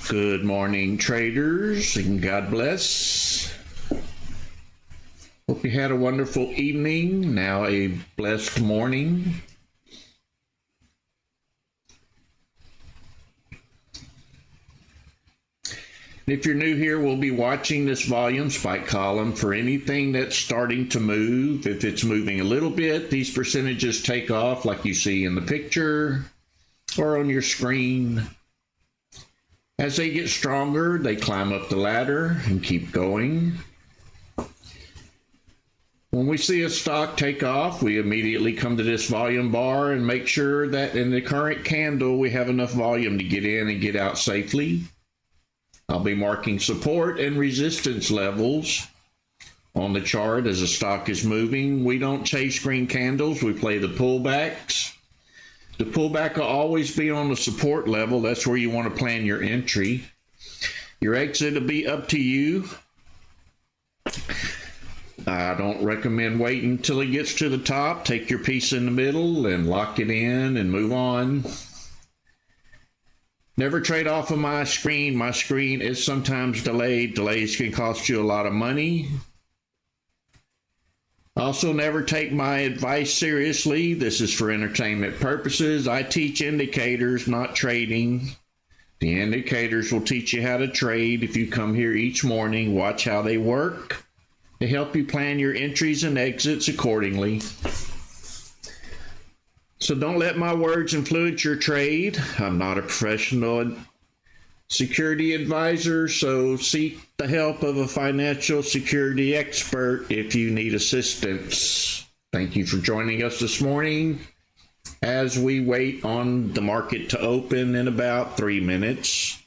Good morning, traders, and God bless. Hope you had a wonderful evening, now a blessed morning. If you're new here, we'll be watching this volume spike column for anything that's starting to move. If it's moving a little bit, these percentages take off like you see in the picture or on your screen. As they get stronger, they climb up the ladder and keep going. When we see a stock take off, we immediately come to this volume bar and make sure that in the current candle, we have enough volume to get in and get out safely. I'll be marking support and resistance levels on the chart as the stock is moving. We don't chase green candles, we play the pullbacks. The pullback will always be on the support level. That's where you want to plan your entry. Your exit will be up to you. I don't recommend waiting until it gets to the top. Take your piece in the middle and lock it in and move on. Never trade off of my screen. My screen is sometimes delayed. Delays can cost you a lot of money. Also, never take my advice seriously. This is for entertainment purposes. I teach indicators, not trading. The indicators will teach you how to trade if you come here each morning. Watch how they work to help you plan your entries and exits accordingly. So don't let my words influence your trade. I'm not a professional security advisor, so seek the help of a financial security expert if you need assistance. Thank you for joining us this morning as we wait on the market to open in about 3 minutes.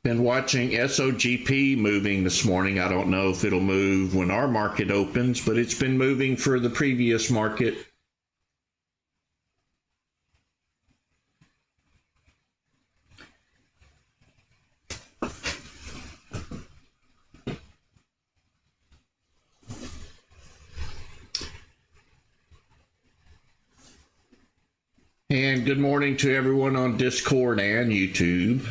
Been watching SOGP moving this morning. I don't know if it'll move when our market opens, but it's been moving for the previous market. And good morning to everyone on Discord and YouTube.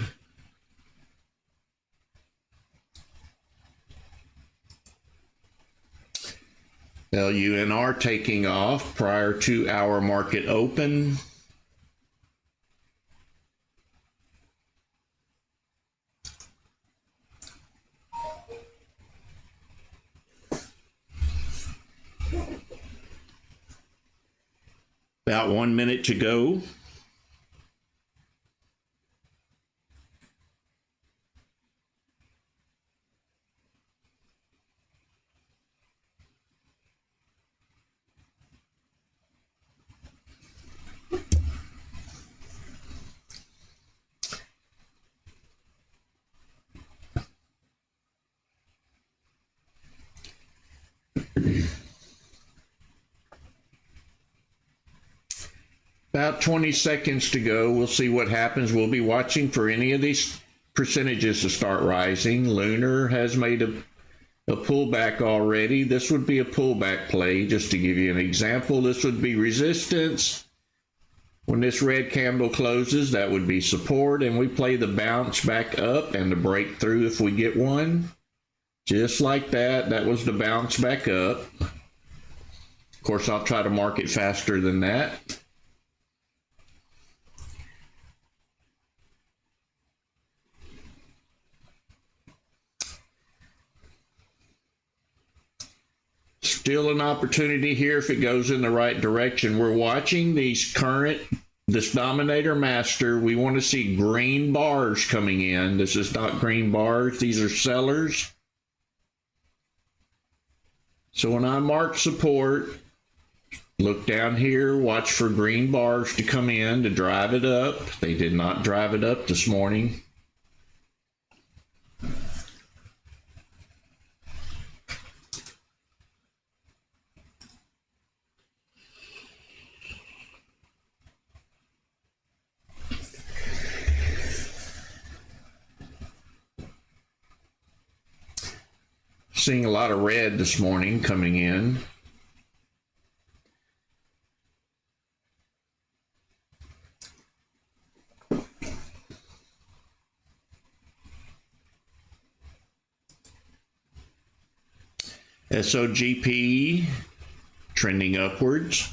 LUNR taking off prior to our market open. About 1 minute to go. About 20 seconds to go. We'll see what happens. We'll be watching for any of these percentages to start rising. Lunar has made a pullback already. This would be a pullback play, just to give you an example. This would be resistance. When this red candle closes, that would be support, and we play the bounce back up and the breakthrough if we get one. Just like that. That was the bounce back up. Of course, I'll try to mark it faster than that. Still an opportunity here if it goes in the right direction. We're watching this dominator master. We want to see green bars coming in. This is not green bars. These are sellers. So when I mark support, look down here, watch for green bars to come in to drive it up. They did not drive it up this morning. seeing a lot of red this morning coming in. SOGP trending upwards.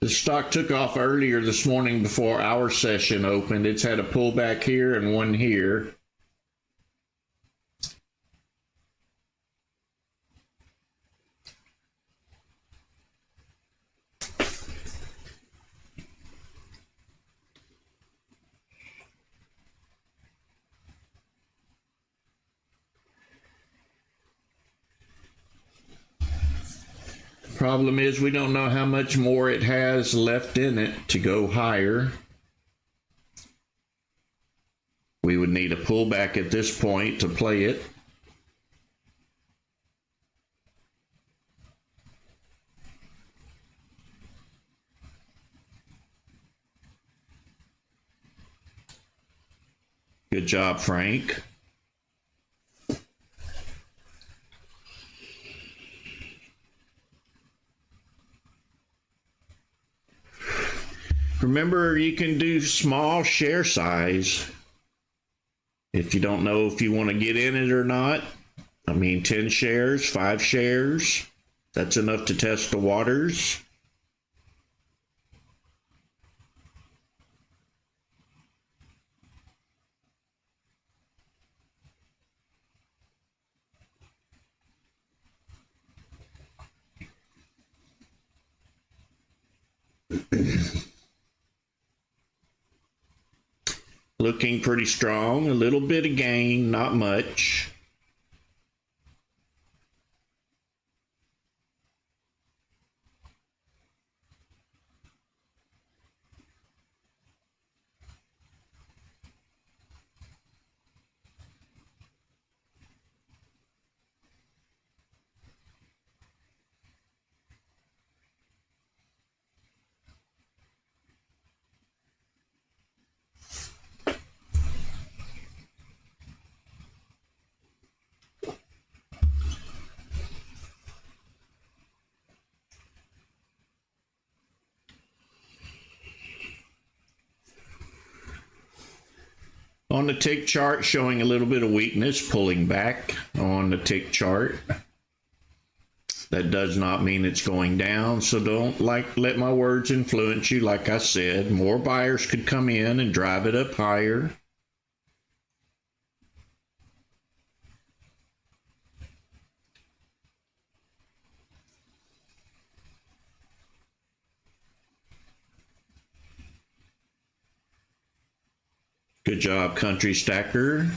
The stock took off earlier this morning before our session opened. It's had a pullback here and one here. Problem is we don't know how much more it has left in it to go higher. We would need a pullback at this point to play it. Good job, Frank. Remember, you can do small share size. If you don't know if you want to get in it or not, I mean 10 shares, 5 shares, that's enough to test the waters. Looking pretty strong, a little bit of gain, not much. On the tick chart, showing a little bit of weakness, pulling back on the tick chart. That does not mean it's going down, so don't let my words influence you. Like I said, more buyers could come in and drive it up higher. Good job, Country Stacker.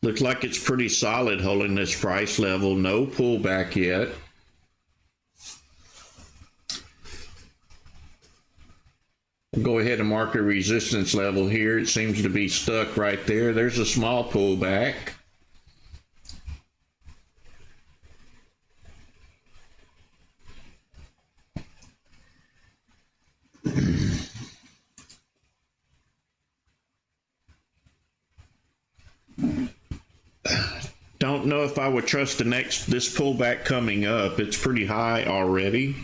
Looks like it's pretty solid holding this price level. No pullback yet. We'll go ahead and mark a resistance level here. It seems to be stuck right there. There's a small pullback. Don't know if I would trust this pullback coming up. It's pretty high already.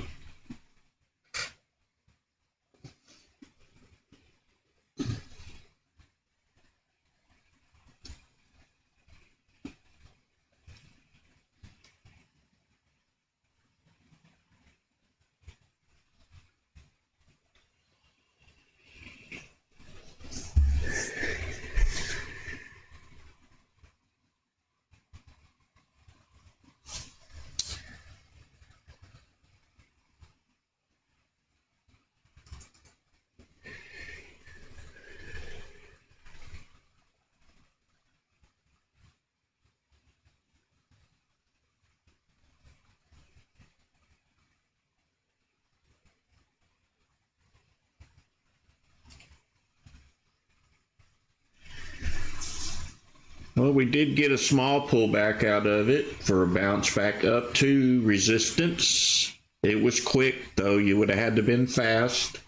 Well, we did get a small pullback out of it for a bounce back up to resistance. It was quick, though. You would have had to been fast.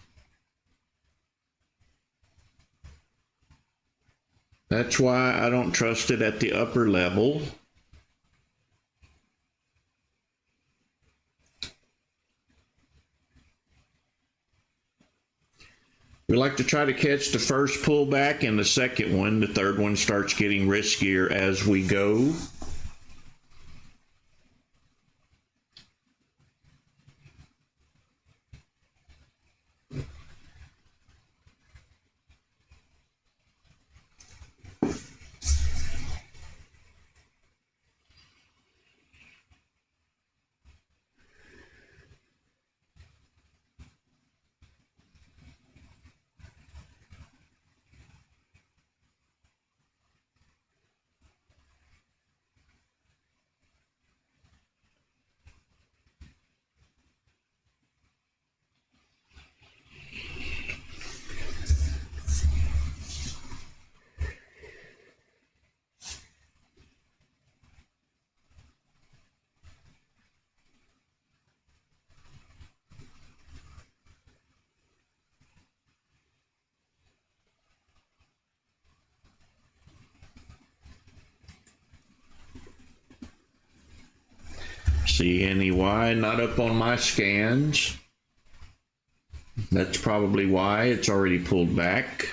That's why I don't trust it at the upper level. We like to try to catch the first pullback and the second one. The third one starts getting riskier as we go. See any why? Not up on my scans. That's probably why it's already pulled back.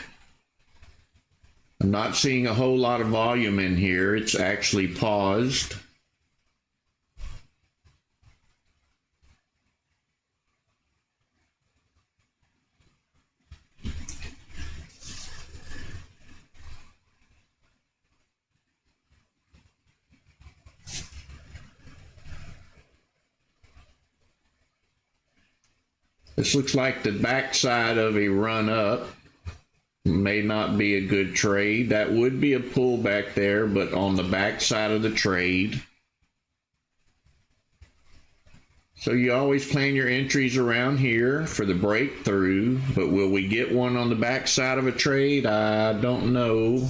I'm not seeing a whole lot of volume in here. It's actually paused. This looks like the backside of a run up. May not be a good trade. That would be a pullback there, but on the backside of the trade. So you always plan your entries around here for the breakthrough, but will we get one on the backside of a trade? I don't know.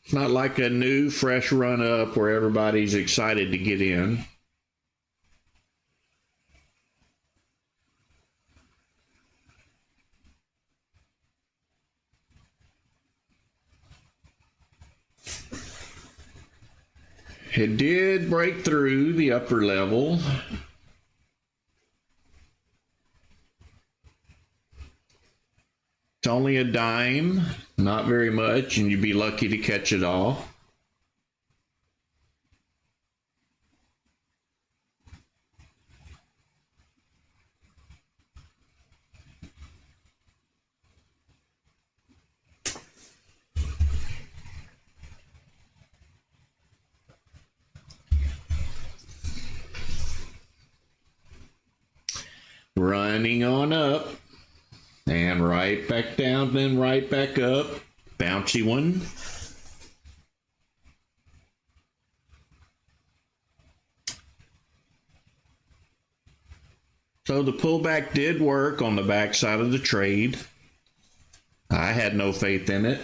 It's not like a new fresh run up where everybody's excited to get in. It did break through the upper level. It's only a dime, not very much, and you'd be lucky to catch it all. Running on up and right back down, then right back up. Bouncy one. So the pullback did work on the backside of the trade. I had no faith in it.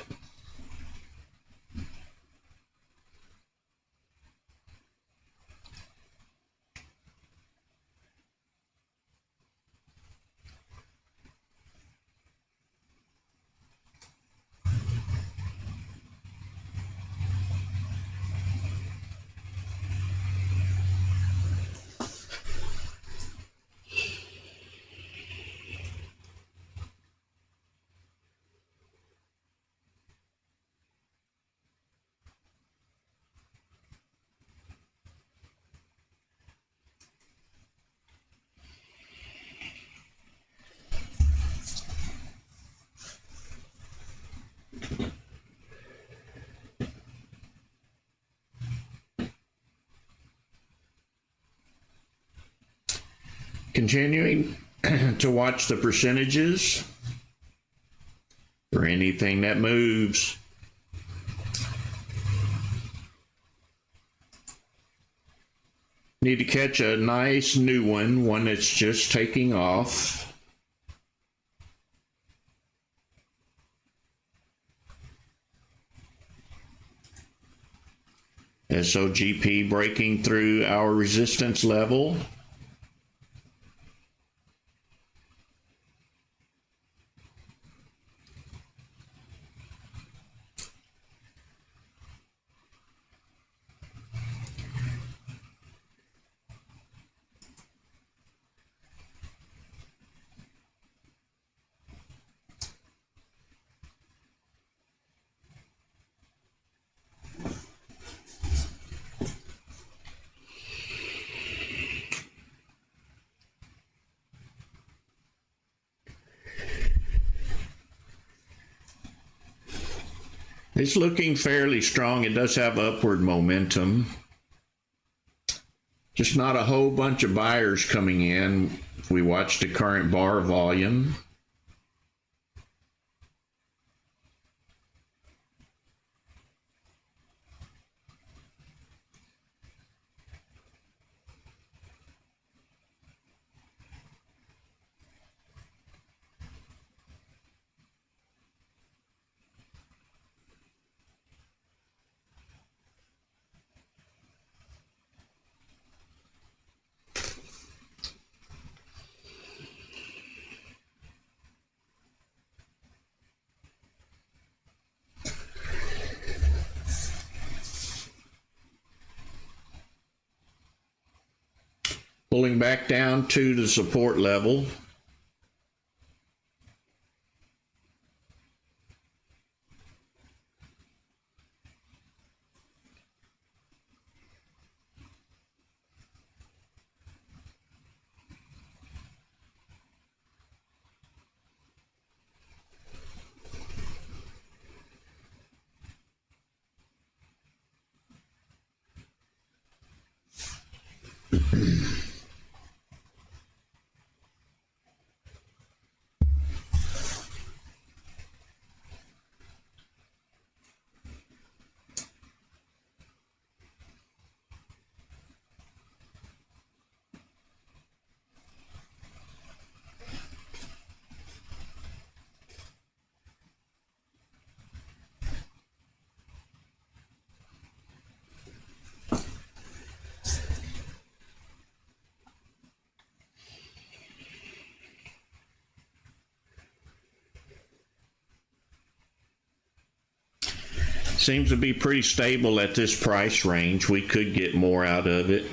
Continuing to watch the percentages for anything that moves. Need to catch a nice new one that's just taking off. SOGP breaking through our resistance level. It's looking fairly strong. It does have upward momentum. Just not a whole bunch of buyers coming in. If we watch the current bar volume. Pulling back down to the support level. Seems to be pretty stable at this price range. We could get more out of it.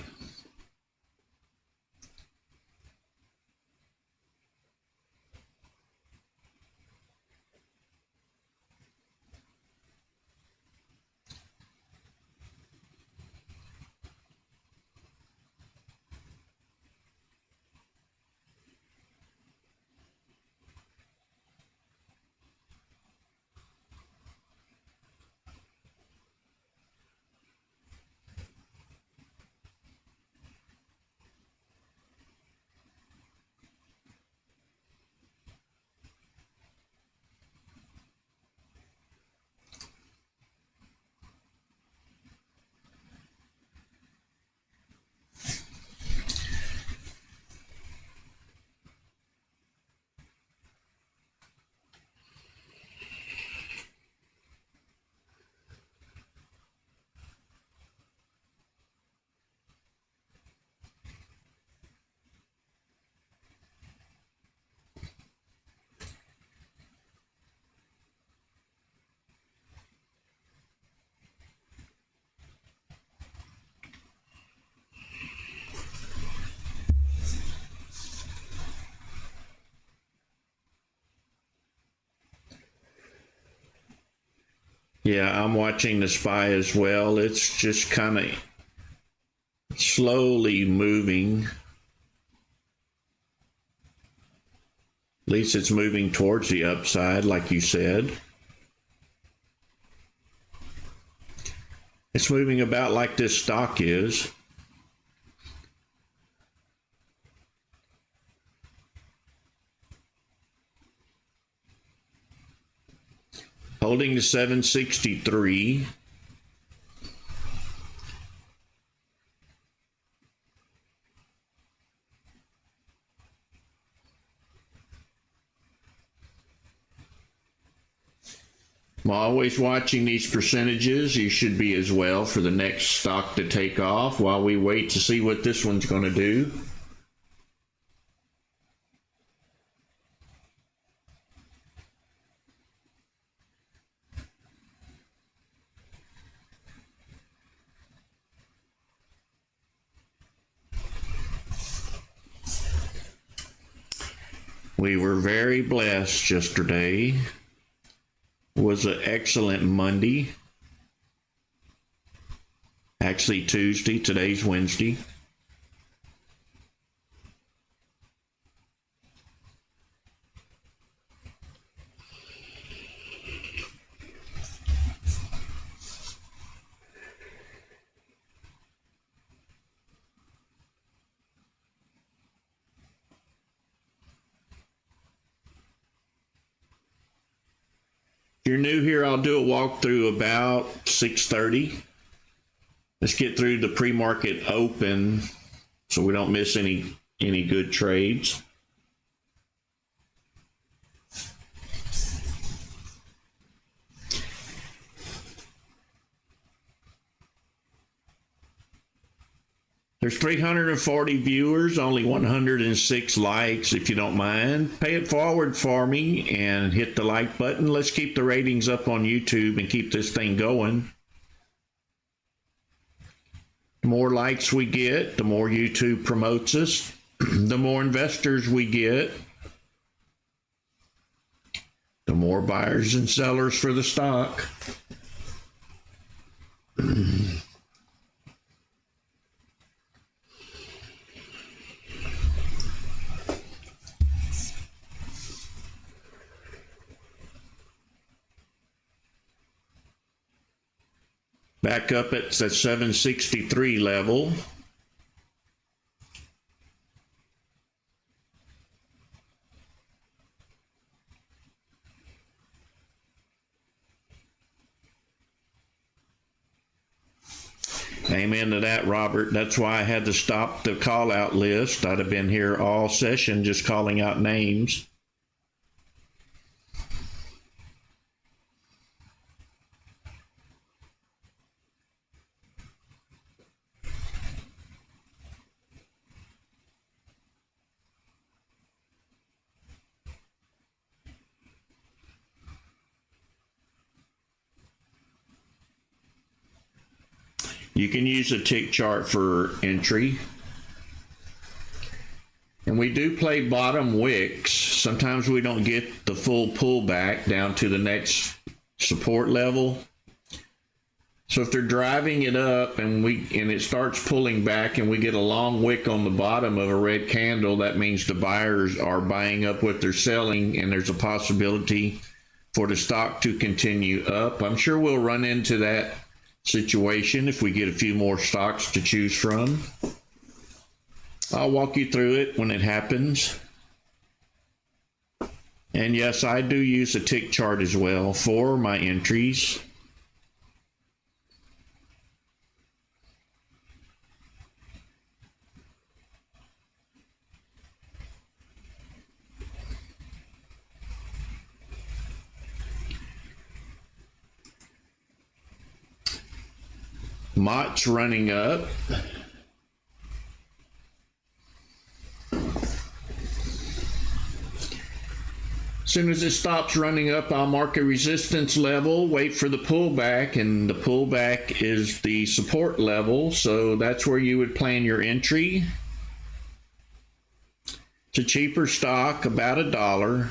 Yeah, I'm watching the SPY as well. It's just kind of slowly moving. At least it's moving towards the upside, like you said. It's moving about like this stock is. Holding the 763. I'm always watching these percentages. You should be as well for the next stock to take off while we wait to see what this one's going to do. We were very blessed yesterday. It was an excellent Monday. Actually Tuesday, today's Wednesday. If you're new here, I'll do a walkthrough about 6:30. Let's get through the pre-market open so we don't miss any good trades. There's 340 viewers, only 106 likes. If you don't mind, pay it forward for me and hit the like button. Let's keep the ratings up on YouTube and keep this thing going. The more likes we get, the more YouTube promotes us. The more investors we get, the more buyers and sellers for the stock. Back up at the 763 level. Amen to that, Robert. That's why I had to stop the call out list. I'd have been here all session just calling out names. You can use a tick chart for entry. And we do play bottom wicks. Sometimes we don't get the full pullback down to the next support level. So if they're driving it up and it starts pulling back and we get a long wick on the bottom of a red candle, that means the buyers are buying up what they're selling and there's a possibility for the stock to continue up. I'm sure we'll run into that situation if we get a few more stocks to choose from. I'll walk you through it when it happens. And yes, I do use a tick chart as well for my entries. Mott's running up. As soon as it stops running up, I'll mark a resistance level, wait for the pullback, and the pullback is the support level, so that's where you would plan your entry. It's a cheaper stock, about $1.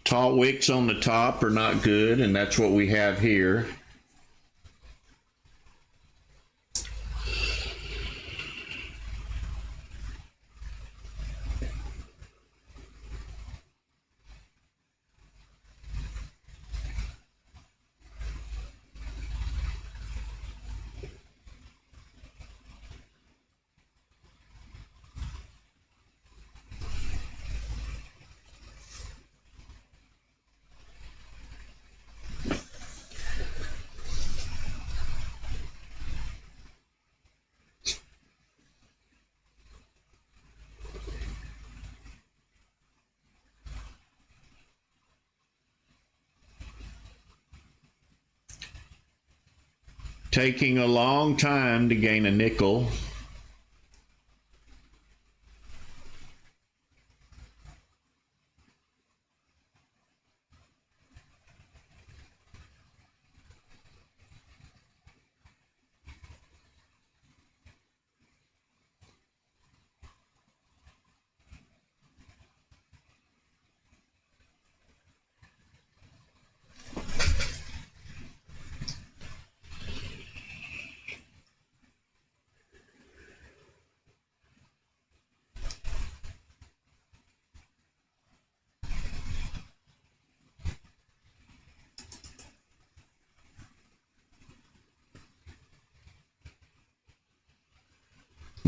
Tall wicks on the top are not good, and that's what we have here. taking a long time to gain a nickel.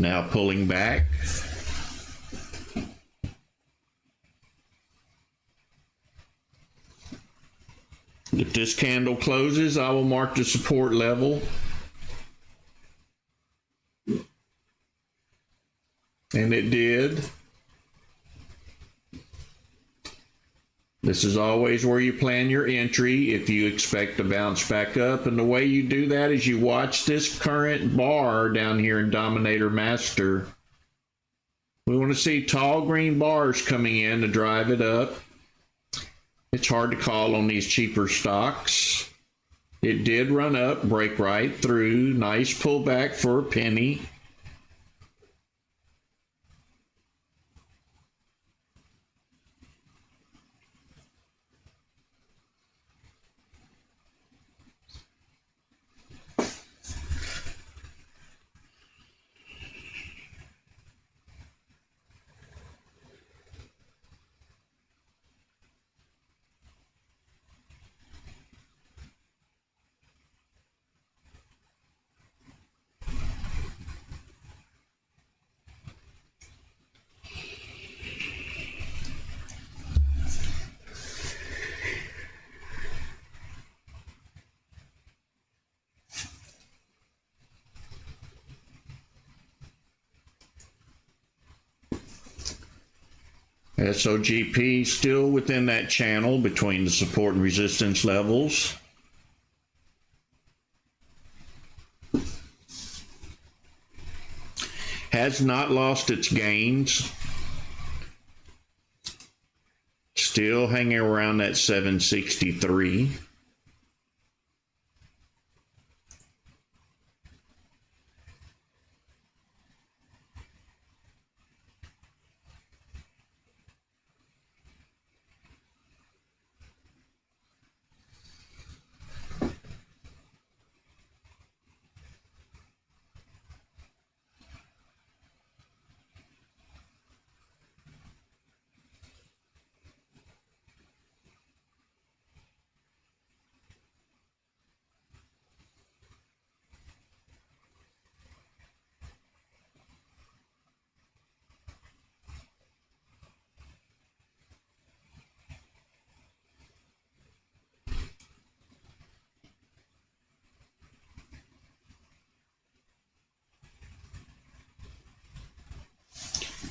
Now pulling back. If this candle closes, I will mark the support level. And it did. This is always where you plan your entry if you expect to bounce back up. And the way you do that is you watch this current bar down here in Dominator Master. We want to see tall green bars coming in to drive it up. It's hard to call on these cheaper stocks. It did run up, break right through. Nice pullback for a penny. SOGP still within that channel between the support and resistance levels. Has not lost its gains. Still hanging around that 763.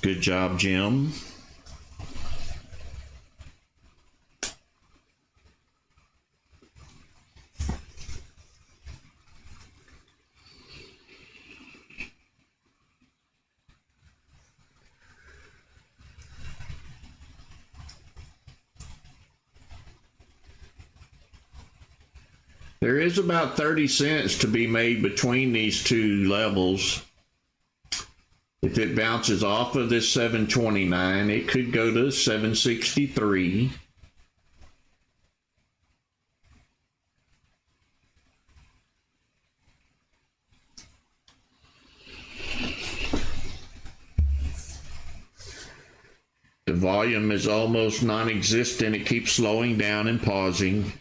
Good job, Jim. There is about 30 cents to be made between these two levels. If it bounces off of this 729, it could go to 763. The volume is almost non-existent. It keeps slowing down and pausing.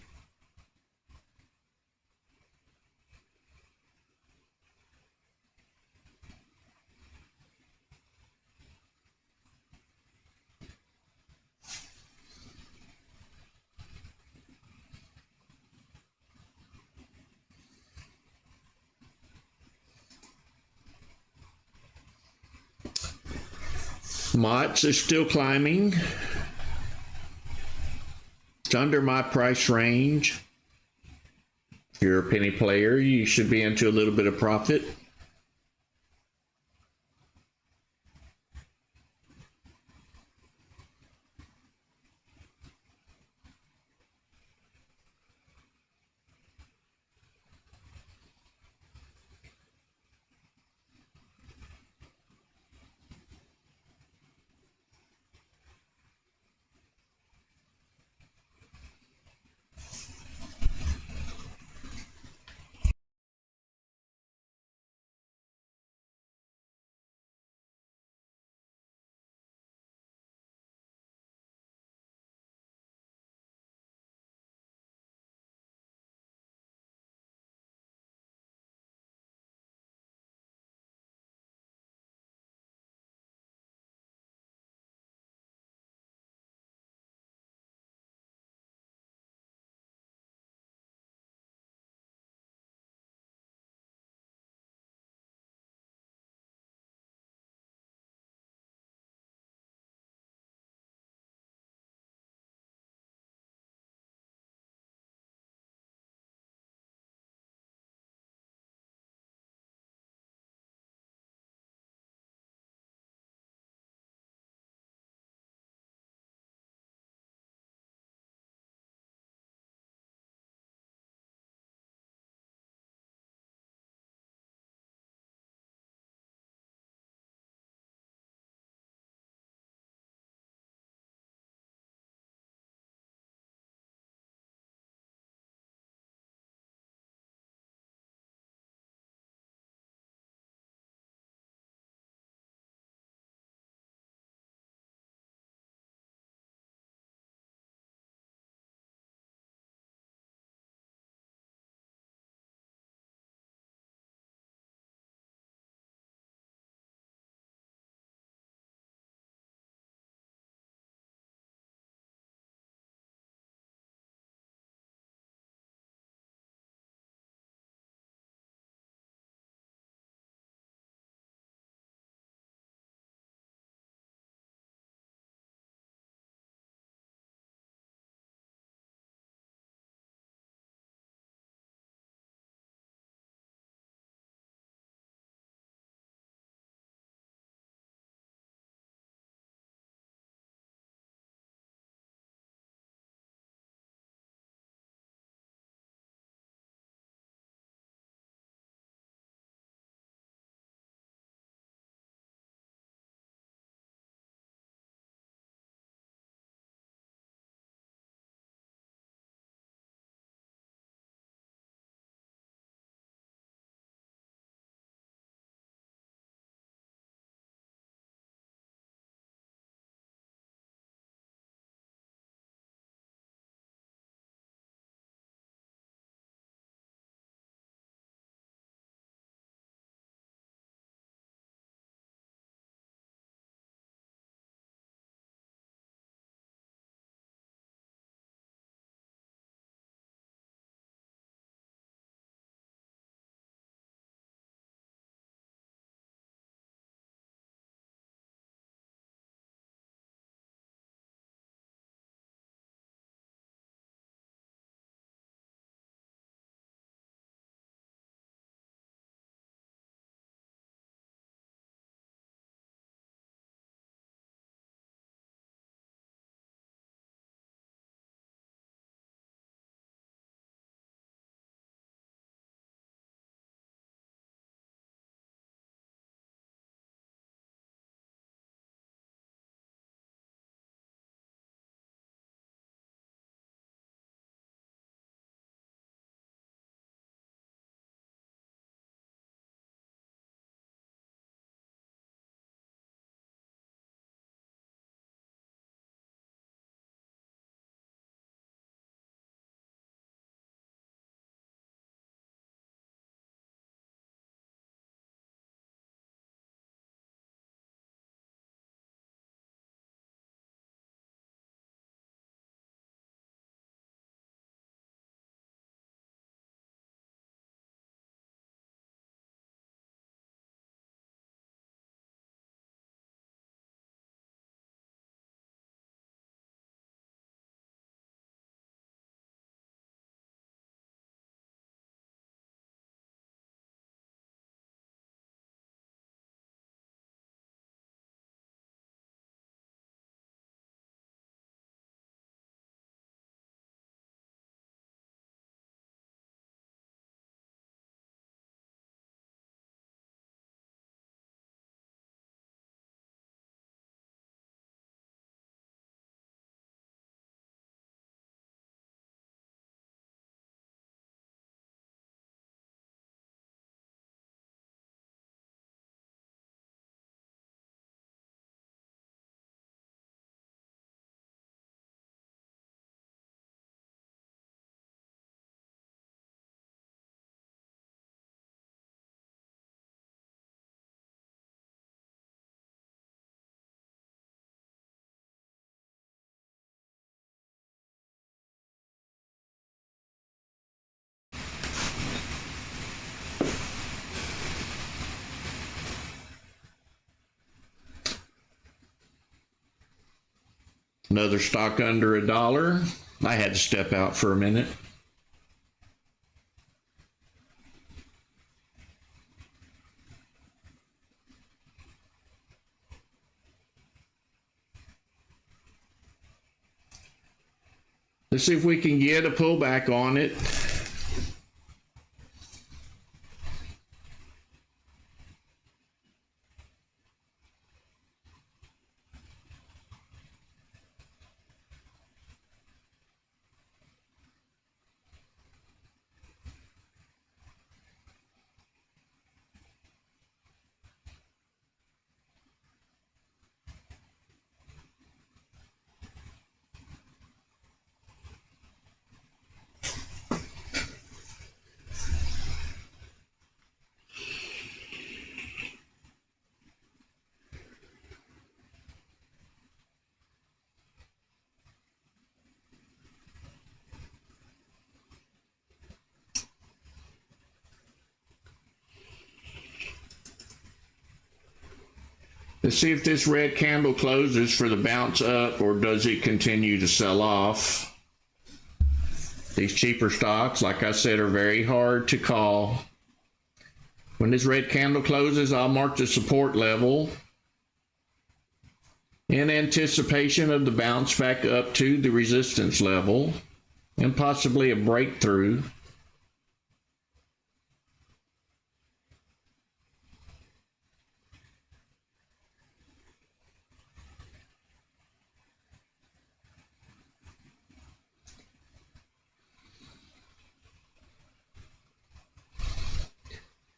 MOTS is still climbing. It's under my price range. If you're a penny player, you should be into a little bit of profit. Another stock under $1. I had to step out for a minute. Let's see if we can get a pullback on it. Let's see if this red candle closes for the bounce up, or does it continue to sell off. These cheaper stocks, like I said, are very hard to call. When this red candle closes, I'll mark the support level in anticipation of the bounce back up to the resistance level and possibly a breakthrough.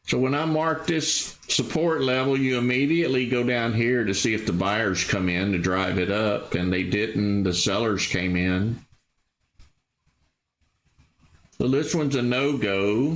So when I mark this support level, you immediately go down here to see if the buyers come in to drive it up, and they didn't. The sellers came in. So this one's a no-go.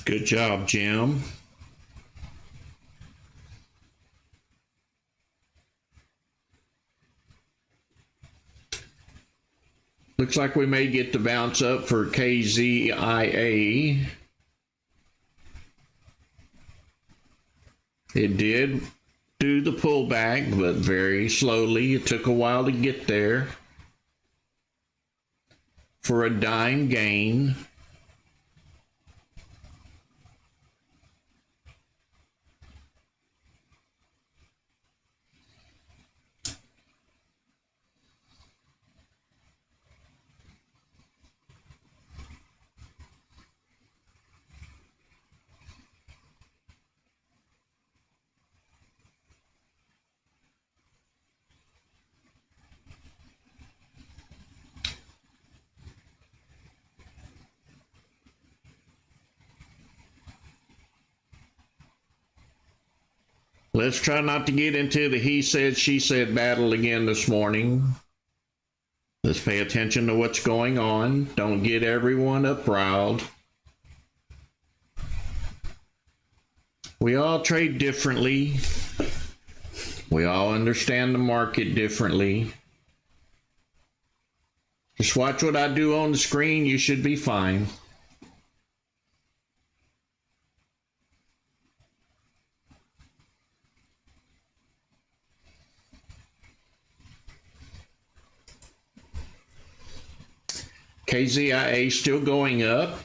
Good job, Jim. Looks like we may get the bounce up for KZIA. It did do the pullback, but very slowly. It took a while to get there for a dime gain. Let's try not to get into the he said, she said battle again this morning. Let's pay attention to what's going on. Don't get everyone up riled. We all trade differently. We all understand the market differently. Just watch what I do on the screen. You should be fine. KZIA still going up.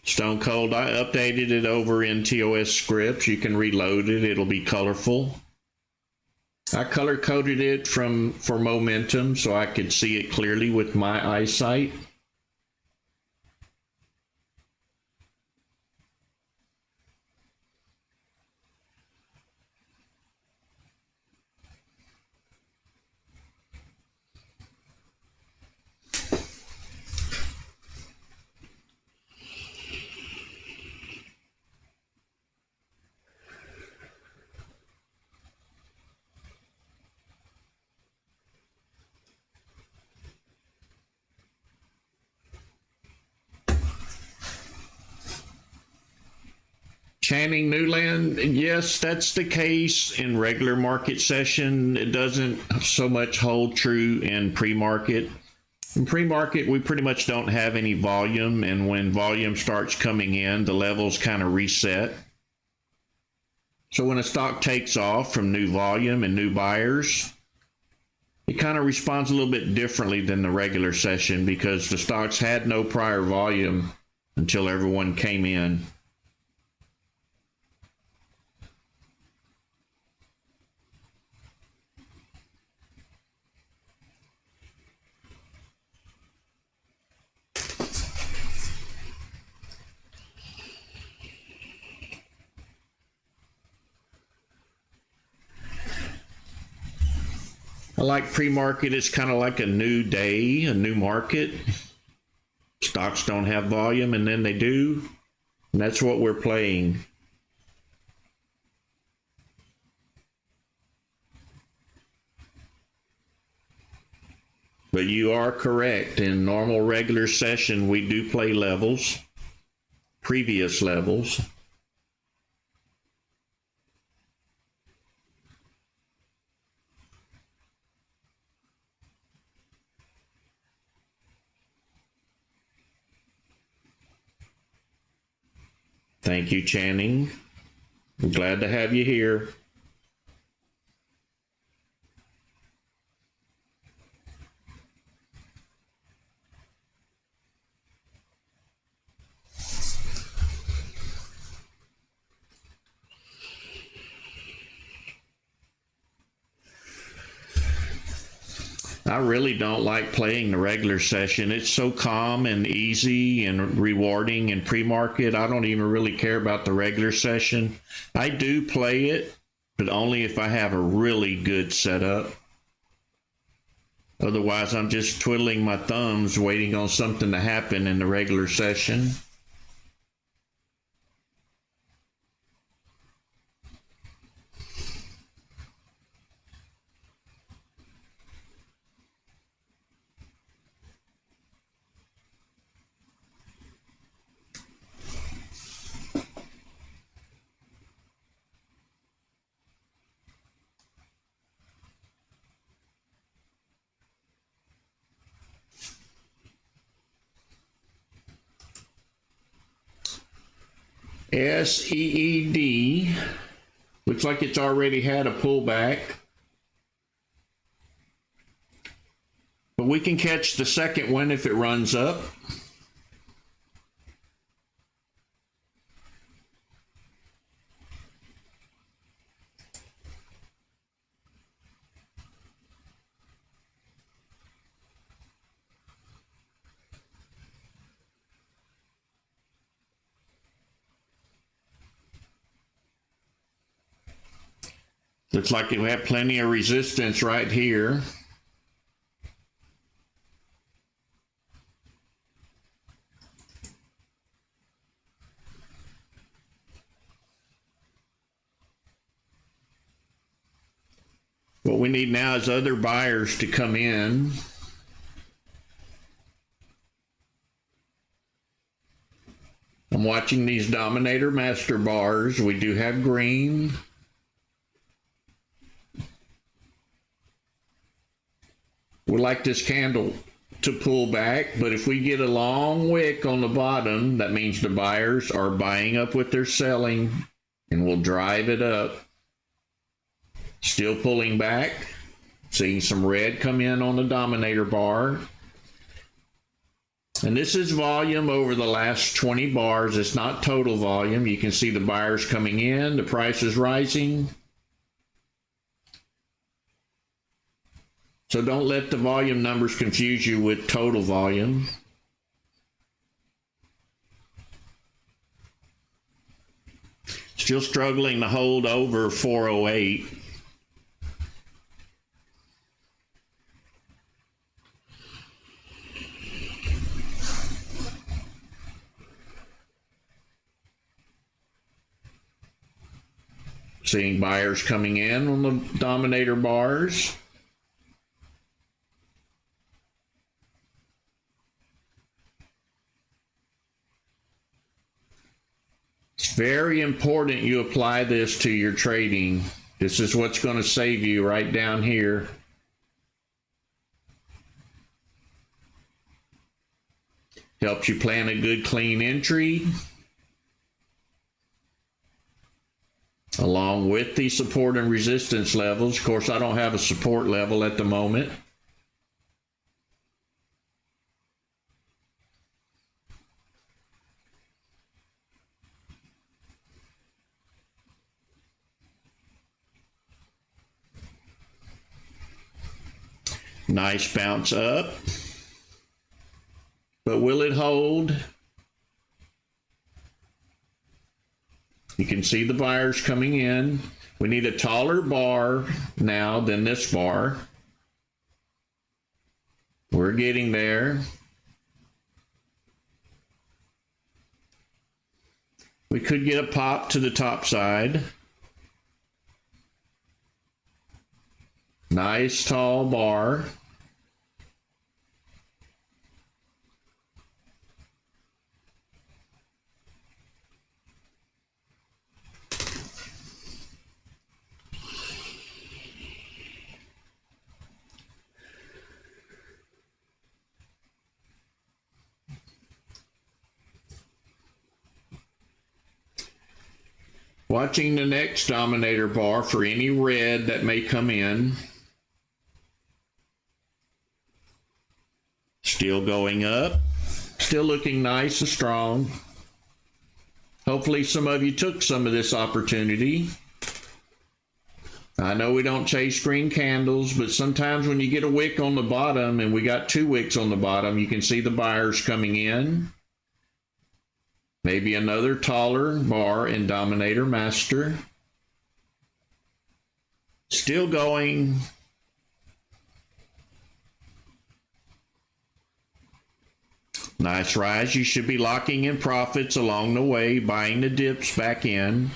Stone Cold, I updated it over in TOS scripts. You can reload it. It'll be colorful. I color coded it for momentum so I could see it clearly with my eyesight. Channing Newland, yes, that's the case in regular market session. It doesn't so much hold true in pre-market. In pre-market, we pretty much don't have any volume, and when volume starts coming in, the levels kind of reset. So when a stock takes off from new volume and new buyers, it kind of responds a little bit differently than the regular session because the stocks had no prior volume until everyone came in. I like pre-market. It's kind of like a new day, a new market. Stocks don't have volume, and then they do. And that's what we're playing. But you are correct. In normal regular session, we do play levels, previous levels. Thank you, Channing. I'm glad to have you here. I really don't like playing the regular session. It's so calm and easy and rewarding in pre-market. I don't even really care about the regular session. I do play it, but only if I have a really good setup. Otherwise, I'm just twiddling my thumbs waiting on something to happen in the regular session. SEED looks like it's already had a pullback, but we can catch the second one if it runs up. Looks like we have plenty of resistance right here. What we need now is other buyers to come in. I'm watching these Dominator Master bars. We do have green. We like this candle to pull back, but if we get a long wick on the bottom, that means the buyers are buying up what they're selling and will drive it up. Still pulling back. Seeing some red come in on the Dominator bar. And this is volume over the last 20 bars. It's not total volume. You can see the buyers coming in, the price is rising. So don't let the volume numbers confuse you with total volume. Still struggling to hold over 408. Seeing buyers coming in on the Dominator bars. It's very important you apply this to your trading. This is what's going to save you right down here. Helps you plan a good clean entry. Along with the support and resistance levels. Of course, I don't have a support level at the moment. Nice bounce up. But will it hold? You can see the buyers coming in. We need a taller bar now than this bar. We're getting there. We could get a pop to the top side. Nice tall bar. Watching the next Dominator bar for any red that may come in. Still going up. Still looking nice and strong. Hopefully some of you took some of this opportunity. I know we don't chase green candles, but sometimes when you get a wick on the bottom, and we got 2 wicks on the bottom, you can see the buyers coming in. Maybe another taller bar in Dominator Master. Still going. Nice rise. You should be locking in profits along the way, buying the dips back in.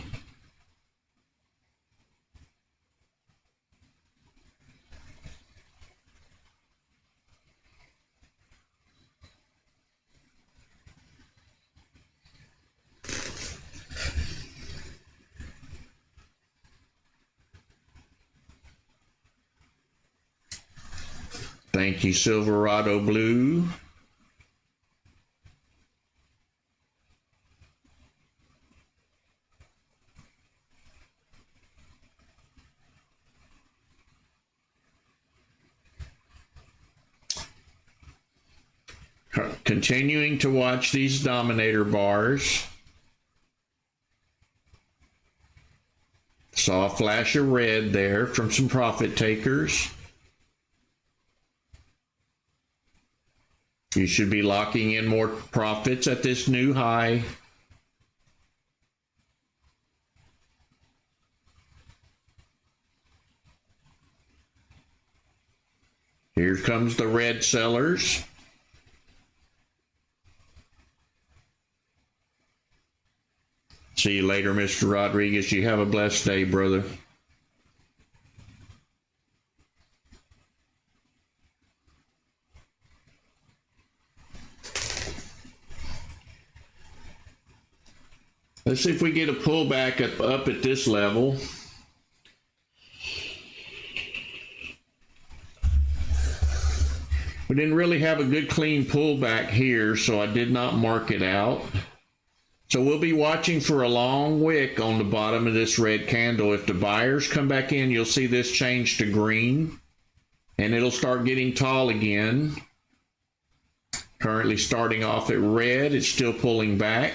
Thank you, Silverado Blue. Continuing to watch these Dominator bars. Saw a flash of red there from some profit takers. You should be locking in more profits at this new high. Here comes the red sellers. See you later, Mr. Rodriguez. You have a blessed day, brother. Let's see if we get a pullback up at this level. We didn't really have a good clean pullback here, so I did not mark it out. So we'll be watching for a long wick on the bottom of this red candle. If the buyers come back in, you'll see this change to green, and it'll start getting tall again. Currently starting off at red, it's still pulling back.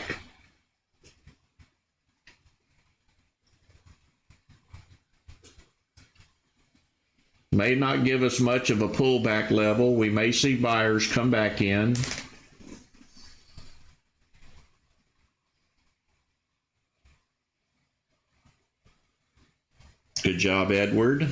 May not give us much of a pullback level. We may see buyers come back in. Good job, Edward.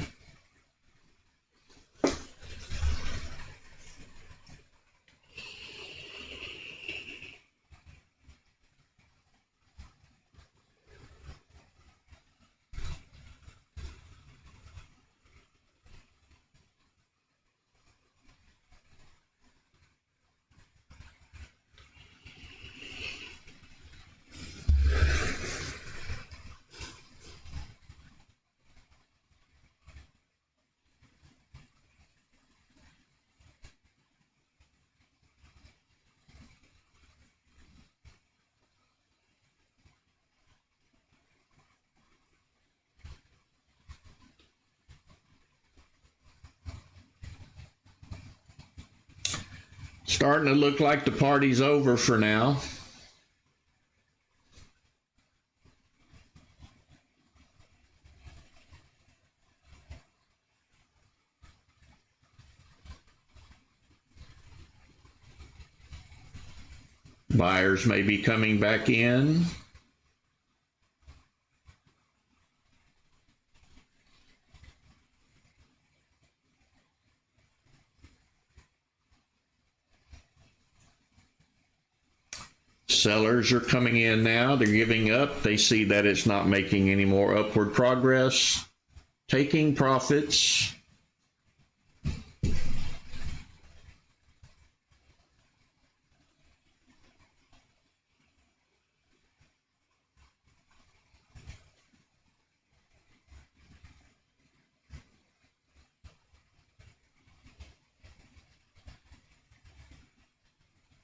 Starting to look like the party's over for now. Buyers may be coming back in. Sellers are coming in now. They're giving up. They see that it's not making any more upward progress, taking profits.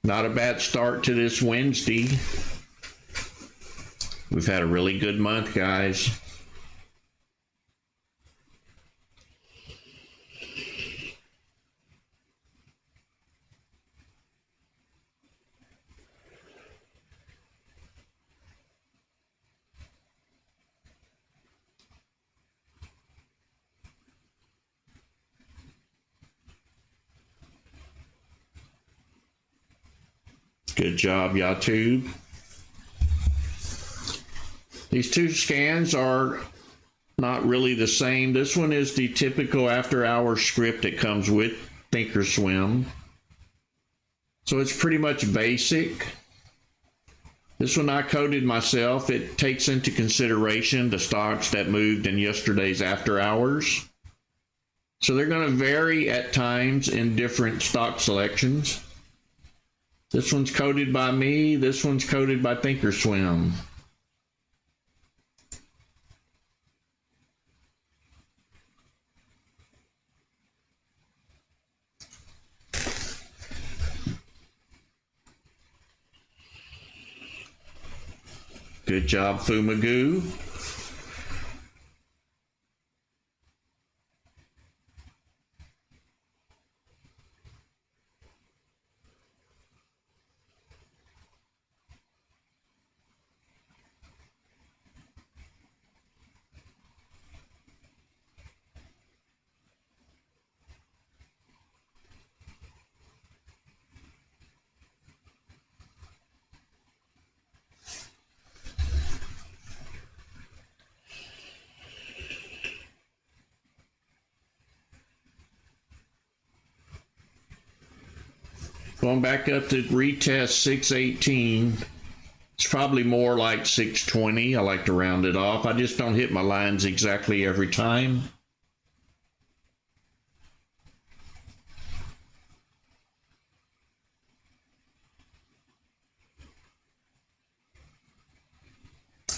Not a bad start to this Wednesday. We've had a really good month, guys. Good job, YouTube. These two scans are not really the same. This one is the typical after-hours script that comes with ThinkorSwim. So it's pretty much basic. This one I coded myself. It takes into consideration the stocks that moved in yesterday's after hours. So they're going to vary at times in different stock selections. This one's coded by me. This one's coded by ThinkorSwim. Good job, Fumagoo. Going back up to retest 618. It's probably more like 620. I like to round it off. I just don't hit my lines exactly every time.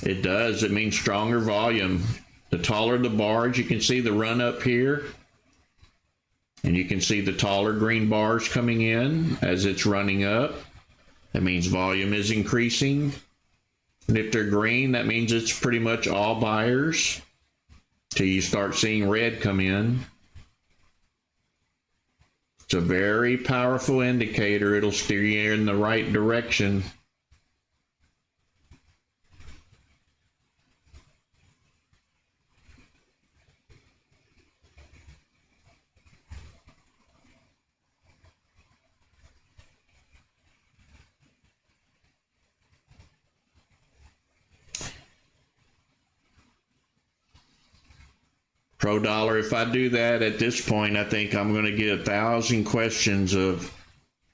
It does. It means stronger volume. The taller the bars, you can see the run up here. And you can see the taller green bars coming in as it's running up. That means volume is increasing. And if they're green, that means it's pretty much all buyers till you start seeing red come in. It's a very powerful indicator. It'll steer you in the right direction. Pro dollar, if I do that at this point, I think I'm going to get 1,000 questions of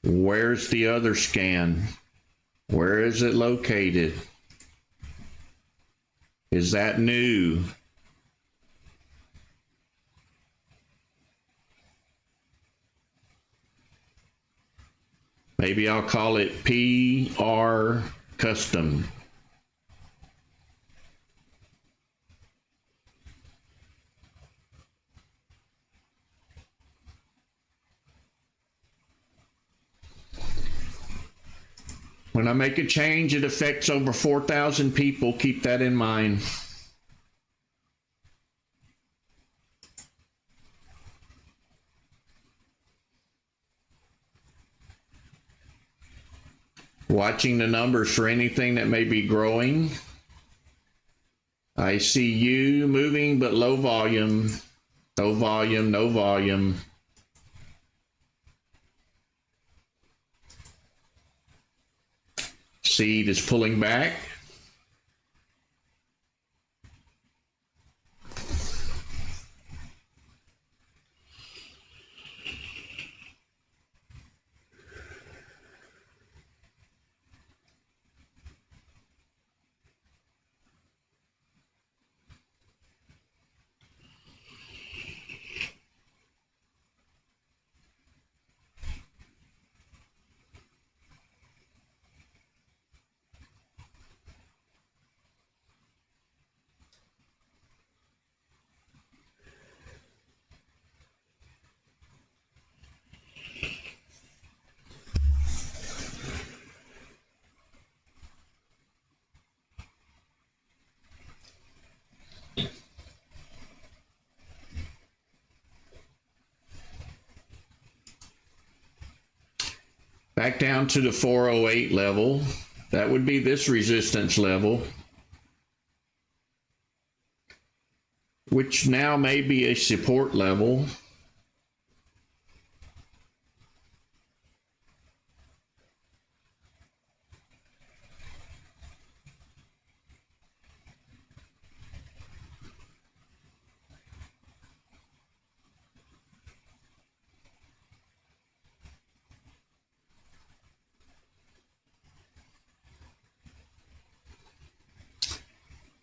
where's the other scan? Where is it located? Is that new? Maybe I'll call it PR custom. When I make a change, it affects over 4,000 people. Keep that in mind. Watching the numbers for anything that may be growing. I see you moving, but low volume. No volume, no volume. Seed is pulling back. Back down to the 408 level. That would be this resistance level, which now may be a support level.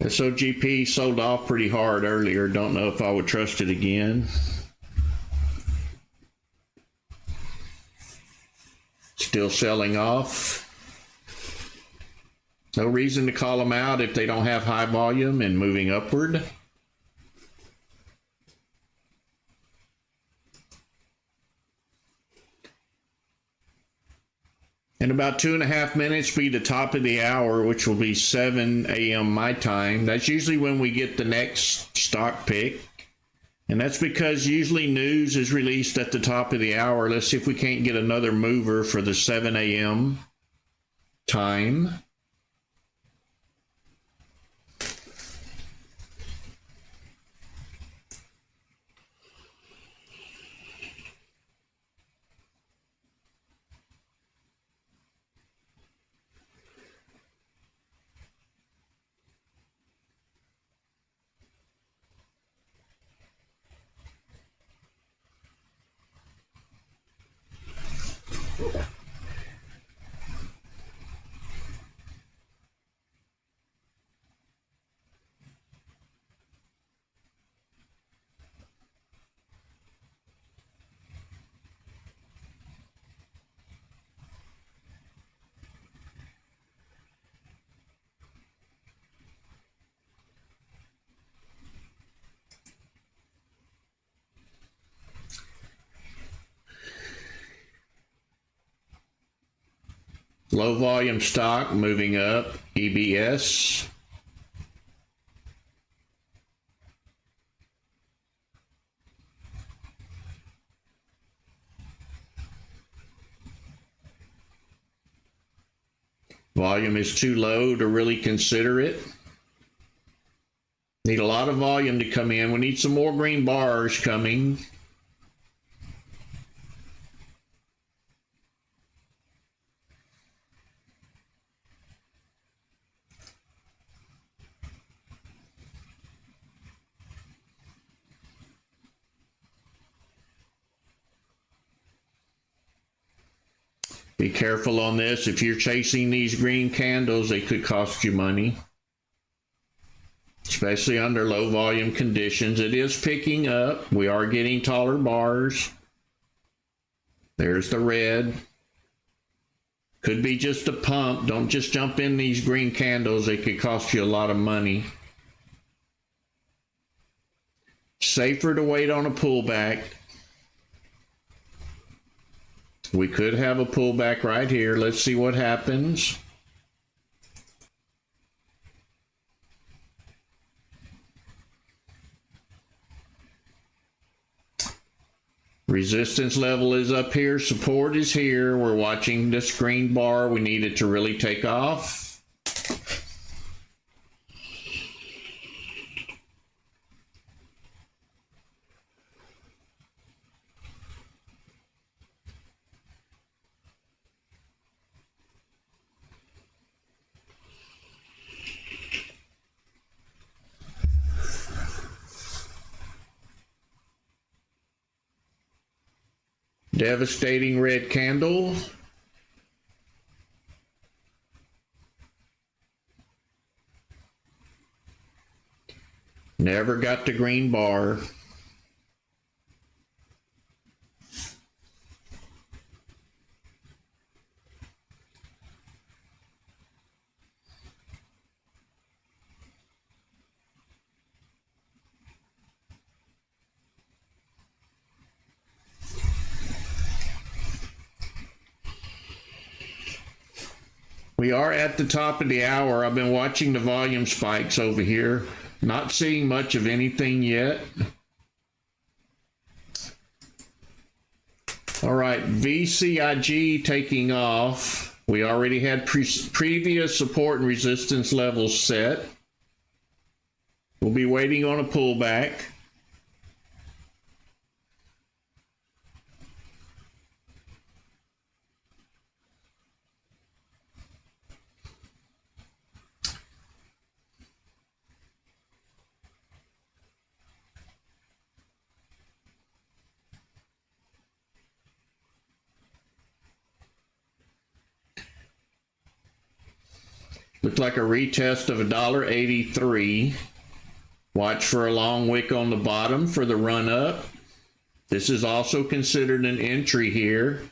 SOGP sold off pretty hard earlier. Don't know if I would trust it again. Still selling off. No reason to call them out if they don't have high volume and moving upward. In about 2.5 minutes be the top of the hour, which will be 7 a.m. my time. That's usually when we get the next stock pick. And that's because usually news is released at the top of the hour. Let's see if we can't get another mover for the 7 a.m. time. Low volume stock moving up, EBS. Volume is too low to really consider it. Need a lot of volume to come in. We need some more green bars coming. Be careful on this. If you're chasing these green candles, they could cost you money, especially under low volume conditions. It is picking up. We are getting taller bars. There's the red. Could be just a pump. Don't just jump in these green candles. They could cost you a lot of money. Safer to wait on a pullback. We could have a pullback right here. Let's see what happens. Resistance level is up here. Support is here. We're watching this green bar. We need it to really take off. Devastating red candle. Never got the green bar. We are at the top of the hour. I've been watching the volume spikes over here. Not seeing much of anything yet. All right, VCIG taking off. We already had previous support and resistance levels set. We'll be waiting on a pullback. Looks like a retest of $1.83. Watch for a long wick on the bottom for the run up. This is also considered an entry here.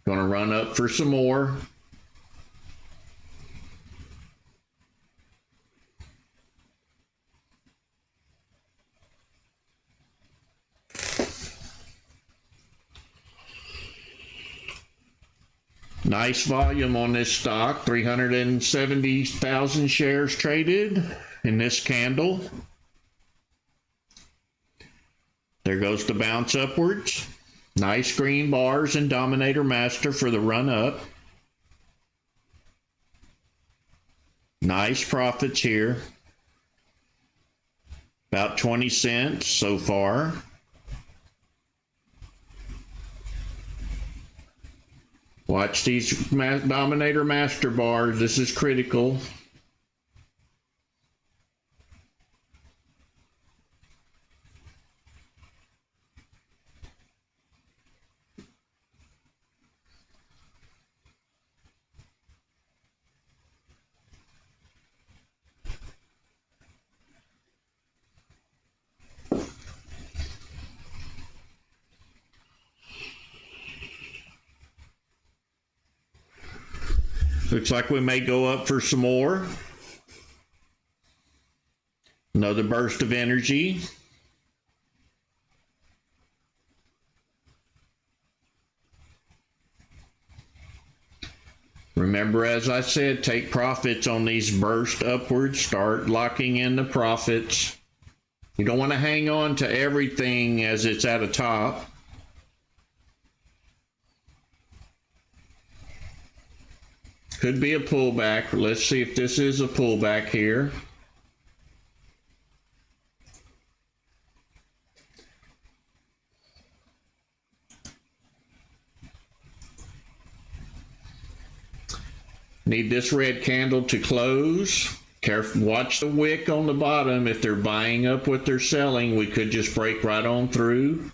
Going to run up for some more. Nice volume on this stock, 370,000 shares traded in this candle. There goes the bounce upwards. Nice green bars and Dominator Master for the run up. Nice profits here. About 20 cents so far. Watch these Dominator Master bars. This is critical. Looks like we may go up for some more. Another burst of energy. Remember, as I said, take profits on these burst upwards. Start locking in the profits. You don't want to hang on to everything as it's at a top. Could be a pullback. Let's see if this is a pullback here. Need this red candle to close. Careful, watch the wick on the bottom. If they're buying up what they're selling, we could just break right on through.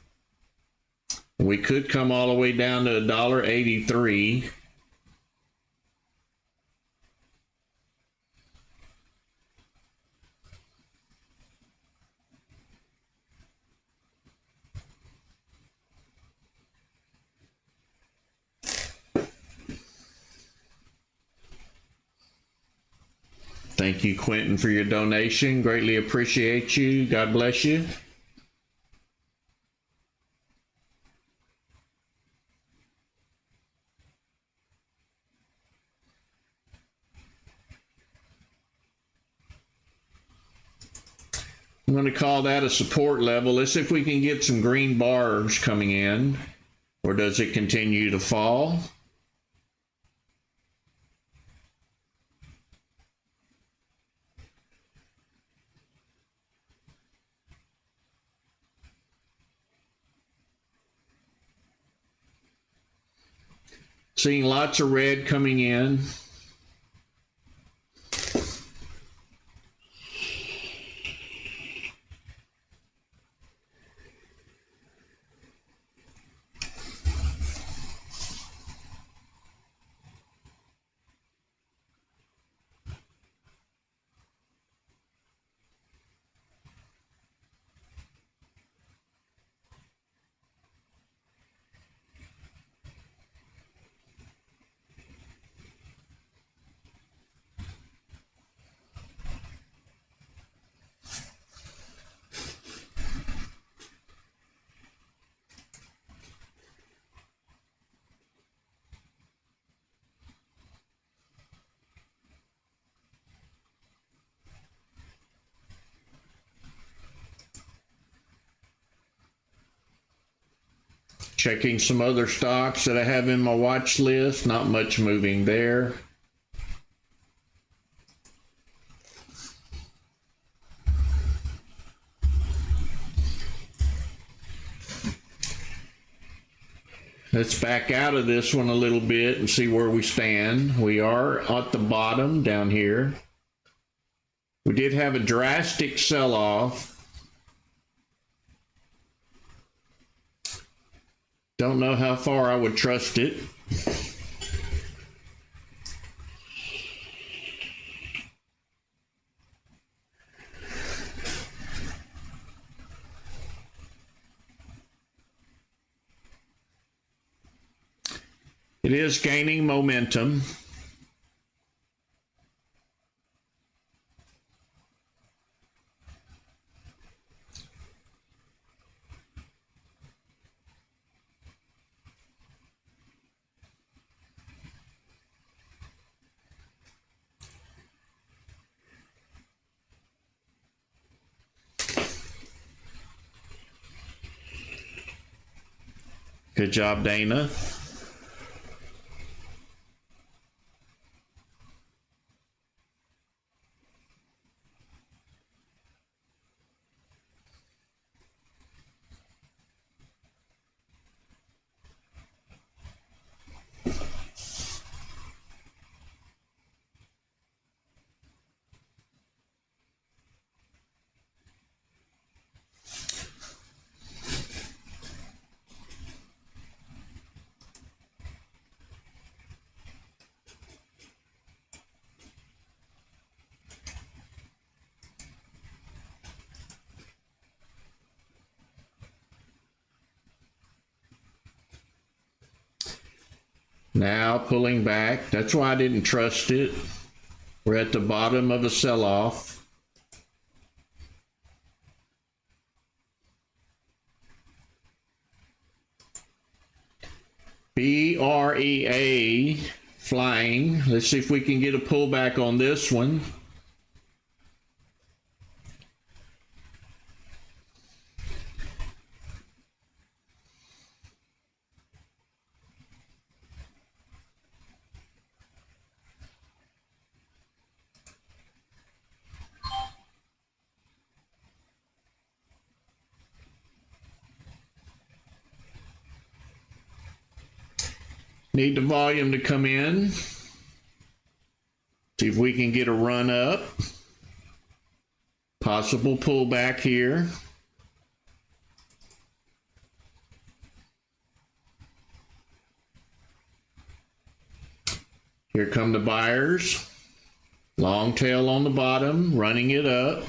We could come all the way down to $1.83. Thank you, Quentin, for your donation. Greatly appreciate you. God bless you. I'm going to call that a support level. Let's see if we can get some green bars coming in. Or does it continue to fall? Seeing lots of red coming in. Checking some other stocks that I have in my watch list. Not much moving there. Let's back out of this one a little bit and see where we stand. We are at the bottom down here. We did have a drastic sell-off. Don't know how far I would trust it. It is gaining momentum. Good job, Dana. Now pulling back. That's why I didn't trust it. We're at the bottom of a sell-off. BREA flying. Let's see if we can get a pullback on this one. Need the volume to come in. See if we can get a run up. Possible pullback here. Here come the buyers. Long tail on the bottom, running it up.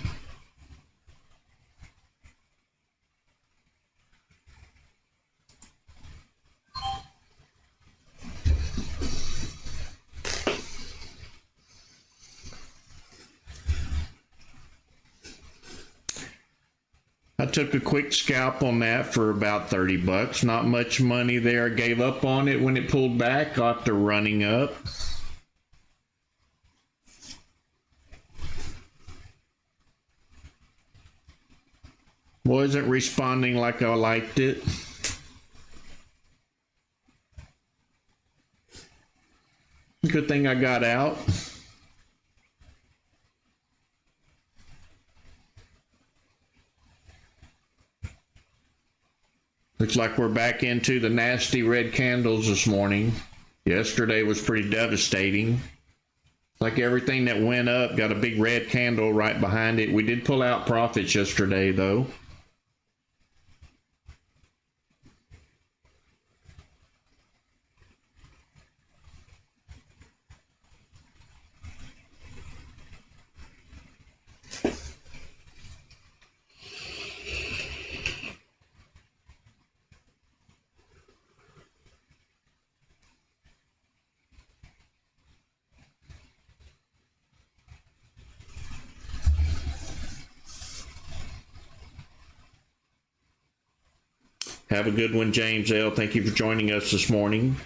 I took a quick scalp on that for about 30 bucks. Not much money there. I gave up on it when it pulled back after running up. Wasn't responding like I liked it. Good thing I got out. Looks like we're back into the nasty red candles this morning. Yesterday was pretty devastating. Like everything that went up got a big red candle right behind it. We did pull out profits yesterday though. Have a good one, James L. Thank you for joining us this morning.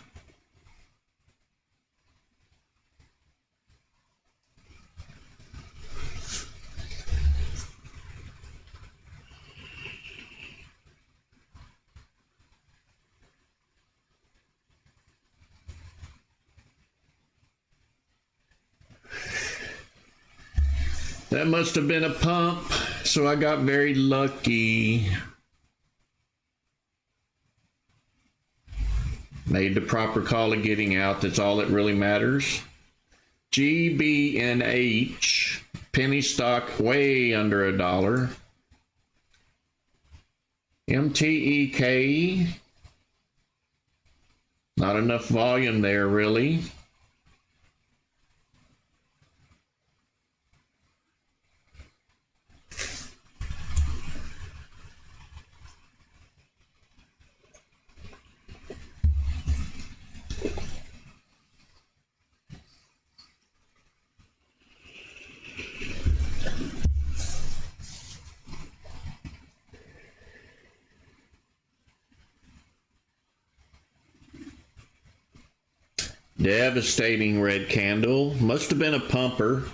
That must have been a pump, so I got very lucky. Made the proper call of getting out. That's all that really matters. GBNH, penny stock way under $1. MTEK, not enough volume there really. Devastating red candle. Must have been a pumper.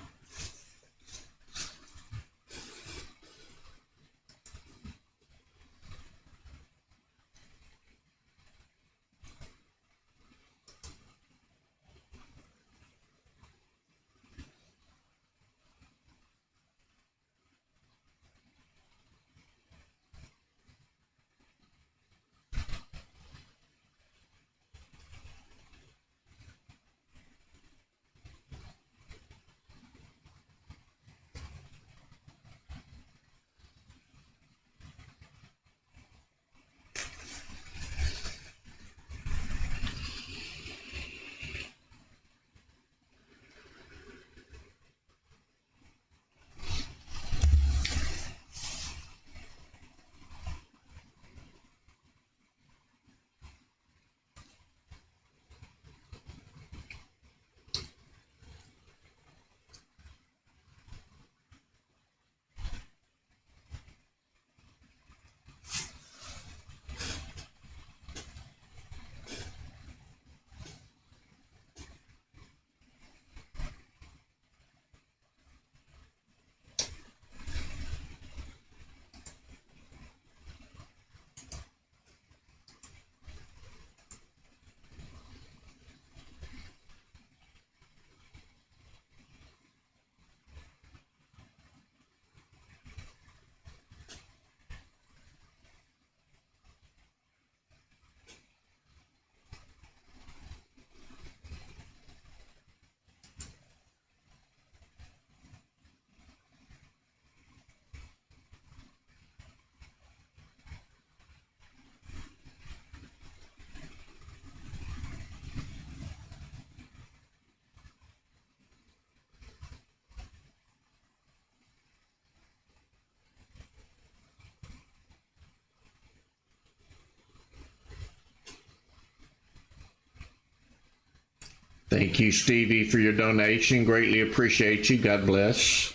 Thank you, Stevie, for your donation. Greatly appreciate you. God bless.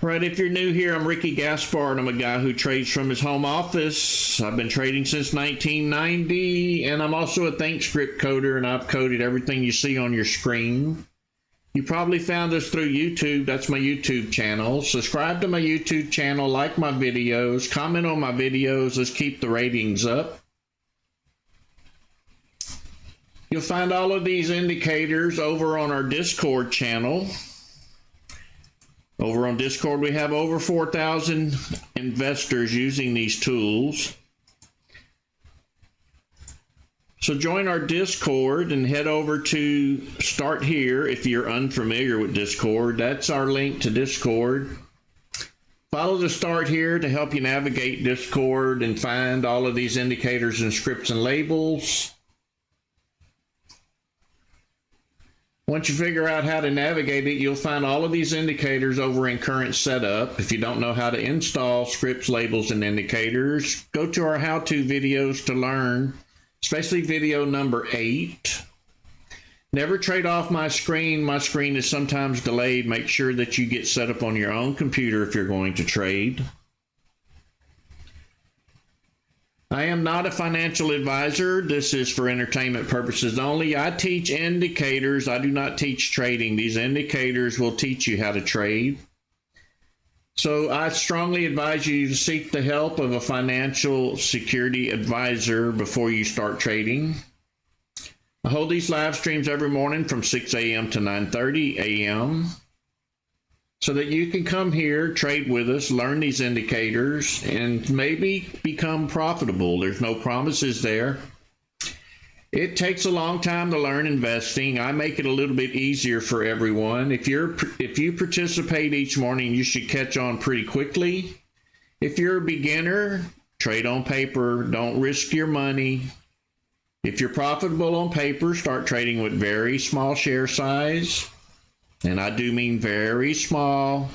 Right, if you're new here, I'm Ricky Gaspard. I'm a guy who trades from his home office. I've been trading since 1990, and I'm also a ThinkScript coder, and I've coded everything you see on your screen. You probably found us through YouTube. That's my YouTube channel. Subscribe to my YouTube channel, like my videos, comment on my videos. Let's keep the ratings up. You'll find all of these indicators over on our Discord channel. Over on Discord, we have over 4,000 investors using these tools. So join our Discord and head over to Start Here if you're unfamiliar with Discord. That's our link to Discord. Follow the Start Here to help you navigate Discord and find all of these indicators and scripts and labels. Once you figure out how to navigate it, you'll find all of these indicators over in Current Setup. If you don't know how to install scripts, labels, and indicators, go to our how-to videos to learn, especially video number 8. Never trade off my screen. My screen is sometimes delayed. Make sure that you get set up on your own computer if you're going to trade. I am not a financial advisor. This is for entertainment purposes only. I teach indicators. I do not teach trading. These indicators will teach you how to trade. So I strongly advise you to seek the help of a financial security advisor before you start trading. I hold these live streams every morning from 6 a.m. to 9:30 a.m. so that you can come here, trade with us, learn these indicators, and maybe become profitable. There's no promises there. It takes a long time to learn investing. I make it a little bit easier for everyone. If you participate each morning, you should catch on pretty quickly. If you're a beginner, trade on paper. Don't risk your money. If you're profitable on paper, start trading with very small share size. And I do mean very small.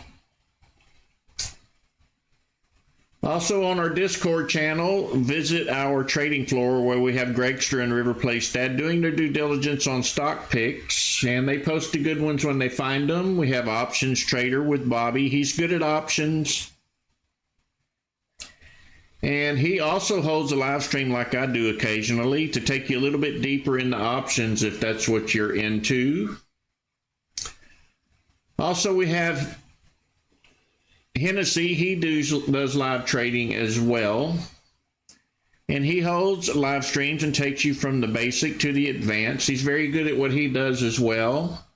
Also on our Discord channel, visit our trading floor where we have Gregster and River Place Dad doing their due diligence on stock picks, and they post the good ones when they find them. We have Options Trader with Bobby. He's good at options. And he also holds a live stream like I do occasionally to take you a little bit deeper into options if that's what you're into. Also, we have Hennessy. He does live trading as well. And he holds live streams and takes you from the basic to the advanced. He's very good at what he does as well.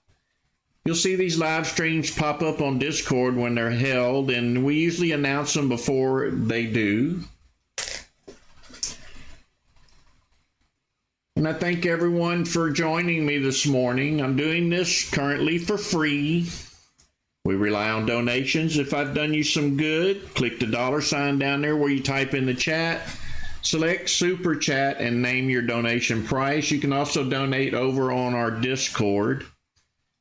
You'll see these live streams pop up on Discord when they're held, and we usually announce them before they do. And I thank everyone for joining me this morning. I'm doing this currently for free. We rely on donations. If I've done you some good, click the $sign down there where you type in the chat, select Super Chat, and name your donation price. You can also donate over on our Discord.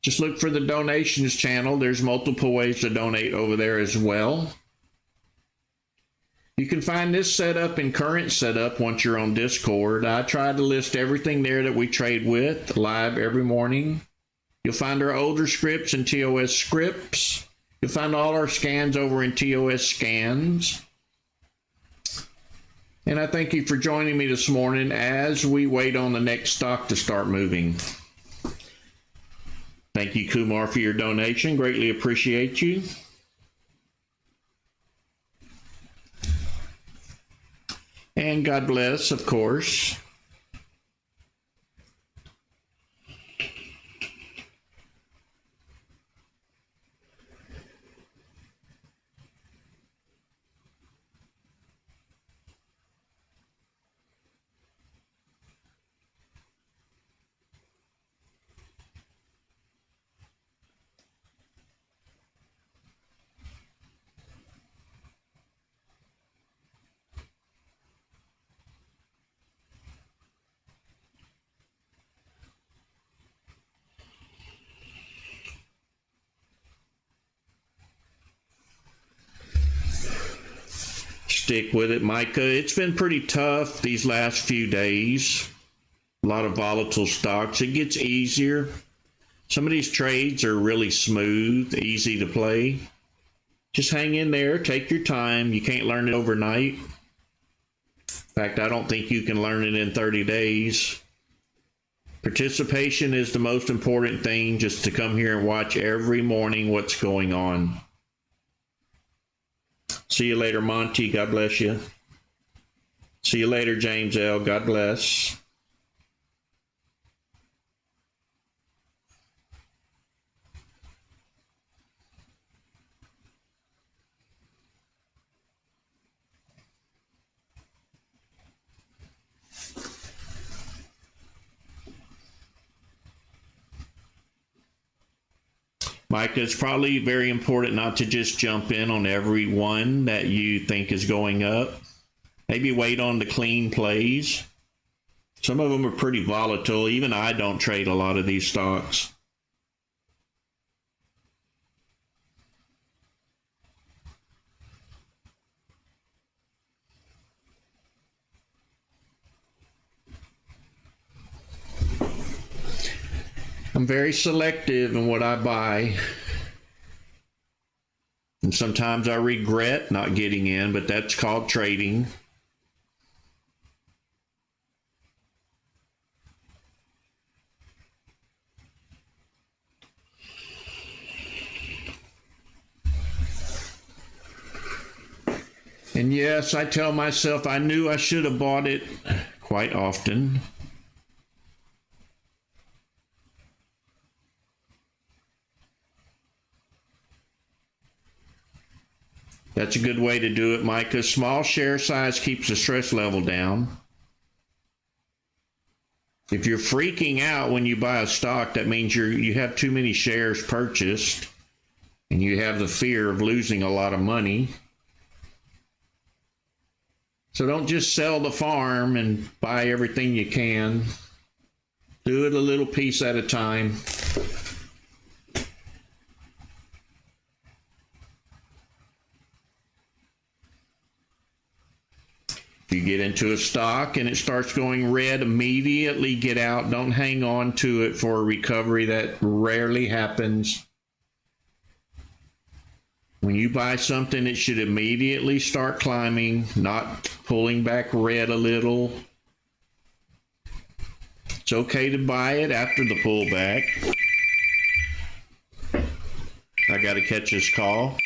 Just look for the donations channel. There's multiple ways to donate over there as well. You can find this setup in Current Setup once you're on Discord. I try to list everything there that we trade with live every morning. You'll find our older scripts in TOS Scripts. You'll find all our scans over in TOS Scans. And I thank you for joining me this morning as we wait on the next stock to start moving. Thank you, Kumar, for your donation. Greatly appreciate you. And God bless, of course. stick with it, Micah. It's been pretty tough these last few days. A lot of volatile stocks. It gets easier. Some of these trades are really smooth, easy to play. Just hang in there, take your time. You can't learn it overnight. In fact, I don't think you can learn it in 30 days. Participation is the most important thing, just to come here and watch every morning what's going on. See you later, Monty. God bless you. See you later, James L. God bless. Mike, it's probably very important not to just jump in on every one that you think is going up. Maybe wait on the clean plays. Some of them are pretty volatile. Even I don't trade a lot of these stocks. I'm very selective in what I buy. And sometimes I regret not getting in, but that's called trading. And yes, I tell myself I knew I should have bought it quite often. That's a good way to do it, Micah. Small share size keeps the stress level down. If you're freaking out when you buy a stock, that means you have too many shares purchased and you have the fear of losing a lot of money. So don't just sell the farm and buy everything you can. Do it a little piece at a time. If you get into a stock and it starts going red, immediately get out. Don't hang on to it for a recovery. That rarely happens. When you buy something, it should immediately start climbing, not pulling back red a little. It's okay to buy it after the pullback. I got to catch this call.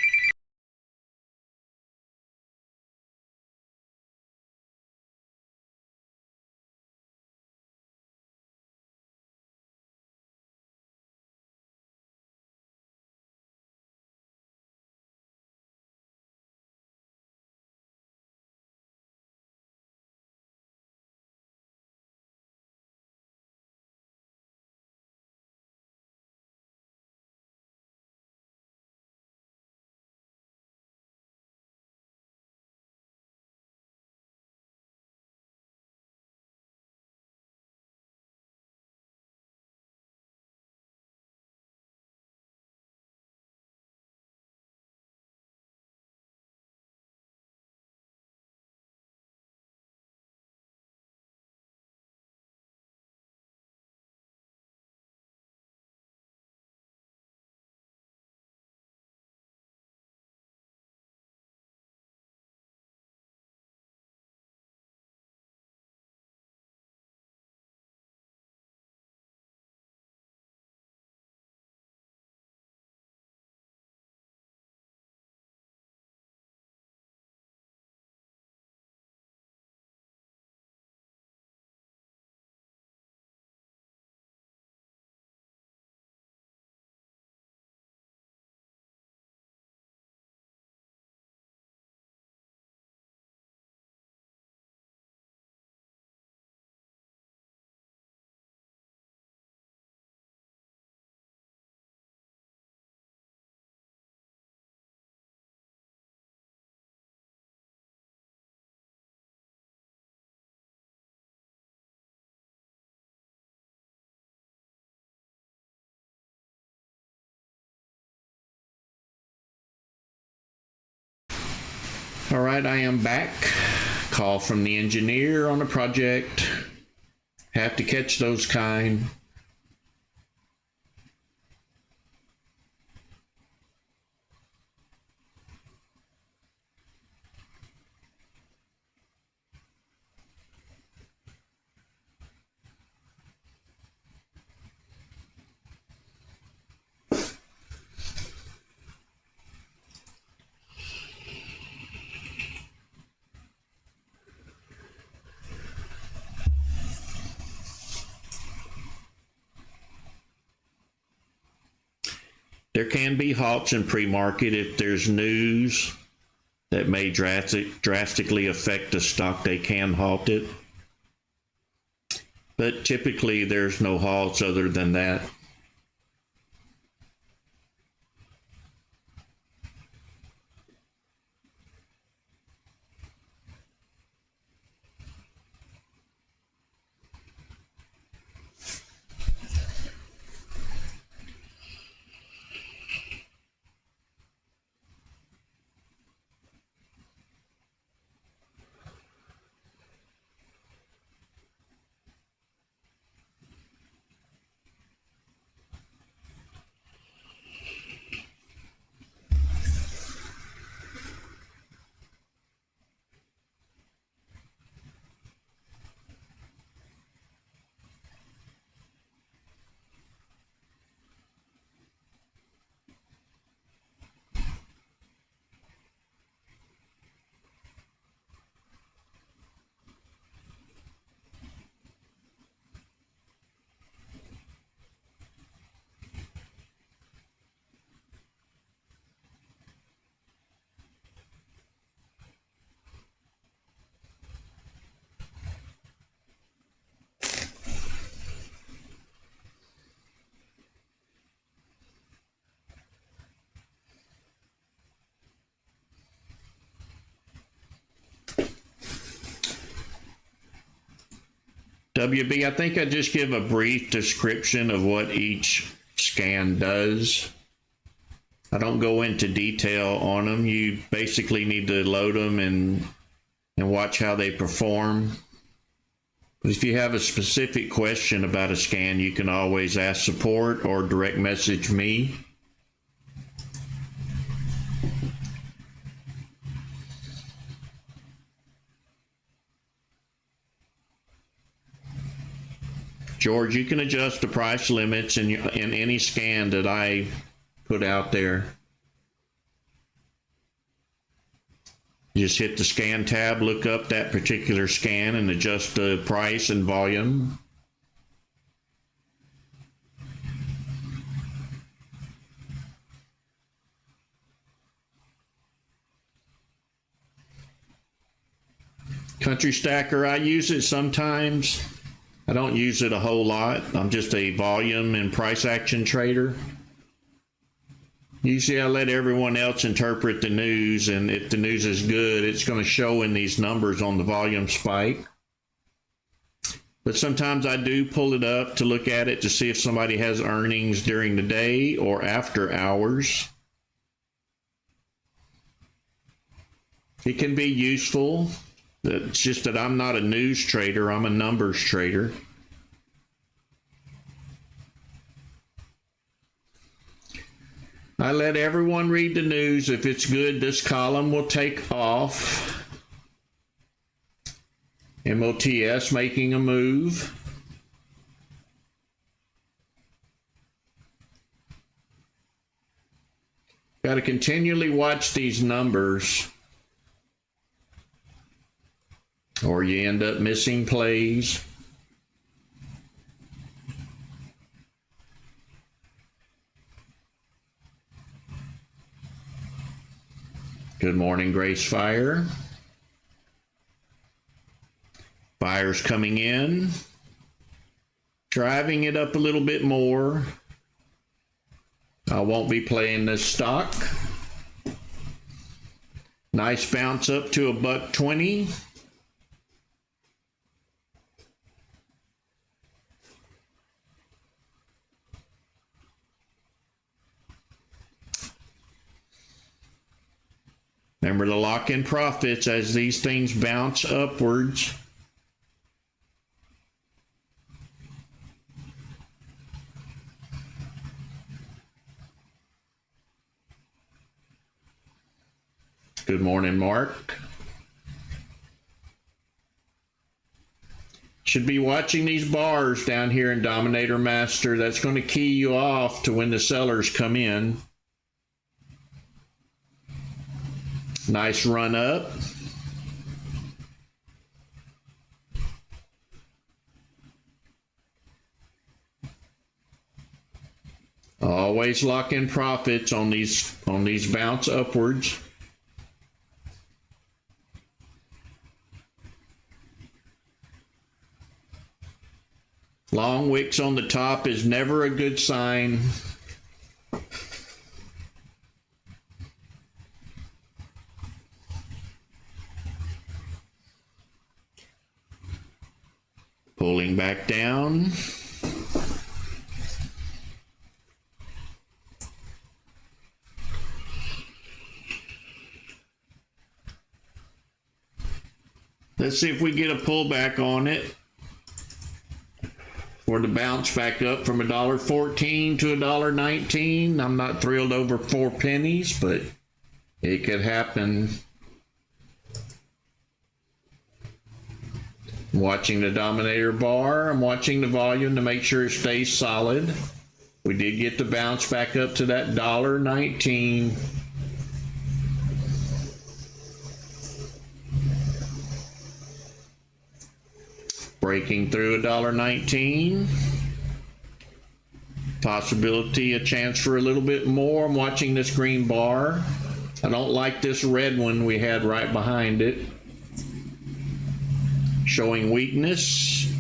All right, I am back. Call from the engineer on a project. Have to catch those kind. There can be halts in pre-market if there's news that may drastically affect the stock. They can halt it, but typically there's no halts other than that. WB, I think I just give a brief description of what each scan does. I don't go into detail on them. You basically need to load them and watch how they perform. But if you have a specific question about a scan, you can always ask support or direct message me. George, you can adjust the price limits in any scan that I put out there. You just hit the scan tab, look up that particular scan, and adjust the price and volume. Country Stacker, I use it sometimes. I don't use it a whole lot. I'm just a volume and price action trader. Usually I let everyone else interpret the news, and if the news is good, it's going to show in these numbers on the volume spike. But sometimes I do pull it up to look at it to see if somebody has earnings during the day or after hours. It can be useful. It's just that I'm not a news trader, I'm a numbers trader. I let everyone read the news. If it's good, this column will take off. MOTS making a move. Got to continually watch these numbers, or you end up missing plays. Good morning, Grace Fire. Fire's coming in, driving it up a little bit more. I won't be playing this stock. Nice bounce up to $1.20. Remember to lock in profits as these things bounce upwards. Good morning, Mark. Should be watching these bars down here in Dominator Master. That's going to key you off to when the sellers come in. Nice run up. Always lock in profits on these bounce upwards. Long wicks on the top is never a good sign. Pulling back down. Let's see if we get a pullback on it. For the bounce back up from $1.14 to $1.19. I'm not thrilled over 4 pennies, but it could happen. I'm watching the Dominator bar. I'm watching the volume to make sure it stays solid. We did get the bounce back up to that $1.19. Breaking through $1.19. Possibility, a chance for a little bit more. I'm watching this green bar. I don't like this red one we had right behind it. Showing weakness.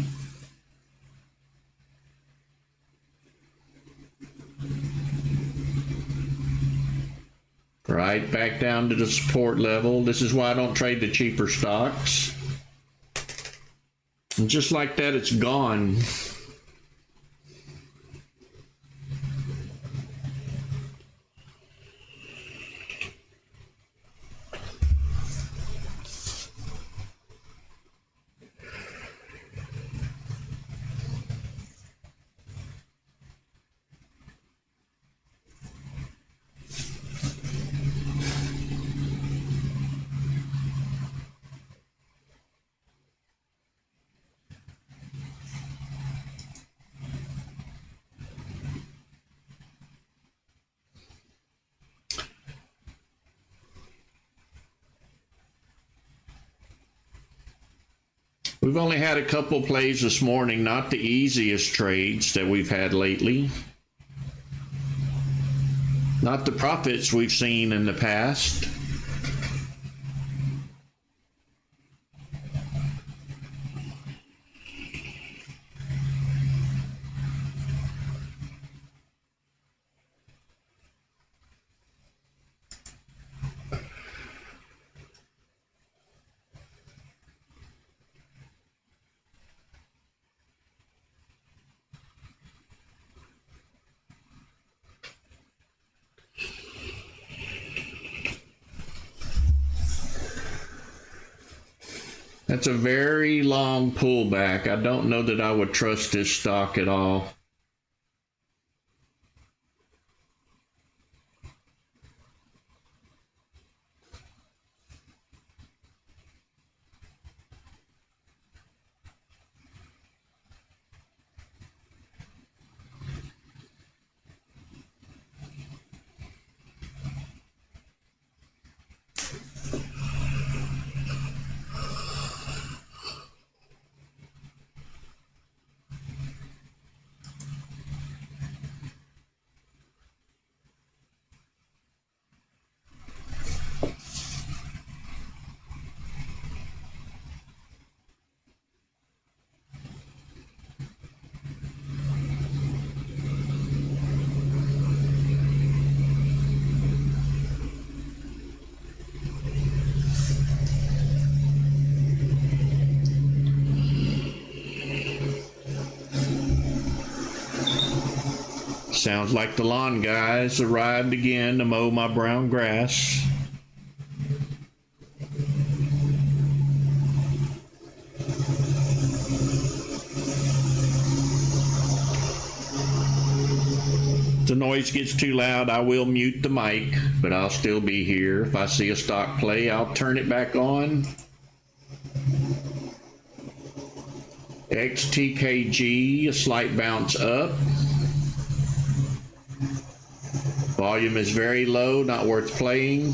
Right back down to the support level. This is why I don't trade the cheaper stocks. And just like that, it's gone. We've only had a couple plays this morning, not the easiest trades that we've had lately. Not the profits we've seen in the past. That's a very long pullback. I don't know that I would trust this stock at all. Sounds like the lawn guys arrived again to mow my brown grass. the noise gets too loud, I will mute the mic, but I'll still be here. If I see a stock play, I'll turn it back on. XTKG, a slight bounce up. Volume is very low, not worth playing.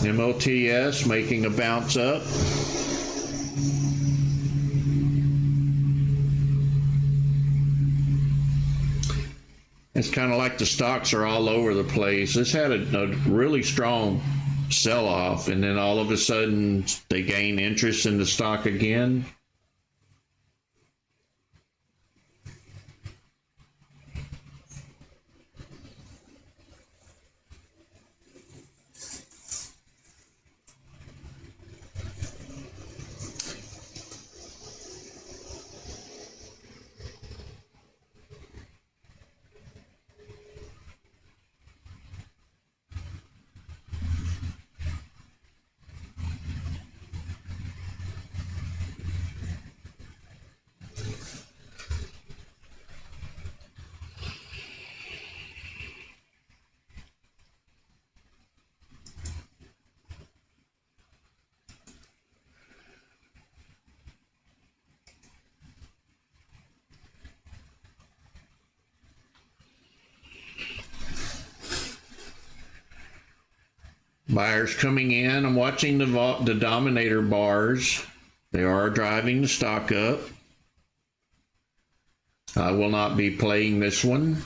MOTS making a bounce up. It's kind of like the stocks are all over the place. This had a really strong sell-off, and then all of a sudden they gain interest in the stock again. Buyers coming in. I'm watching the dominator bars. They are driving the stock up. I will not be playing this one.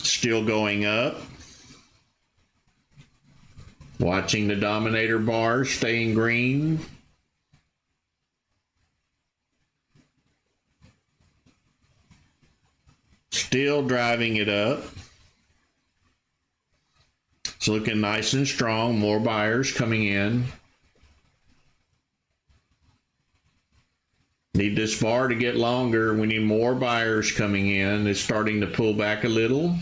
Still going up. Watching the dominator bars staying green. Still driving it up. It's looking nice and strong. More buyers coming in. Need this bar to get longer. We need more buyers coming in. It's starting to pull back a little.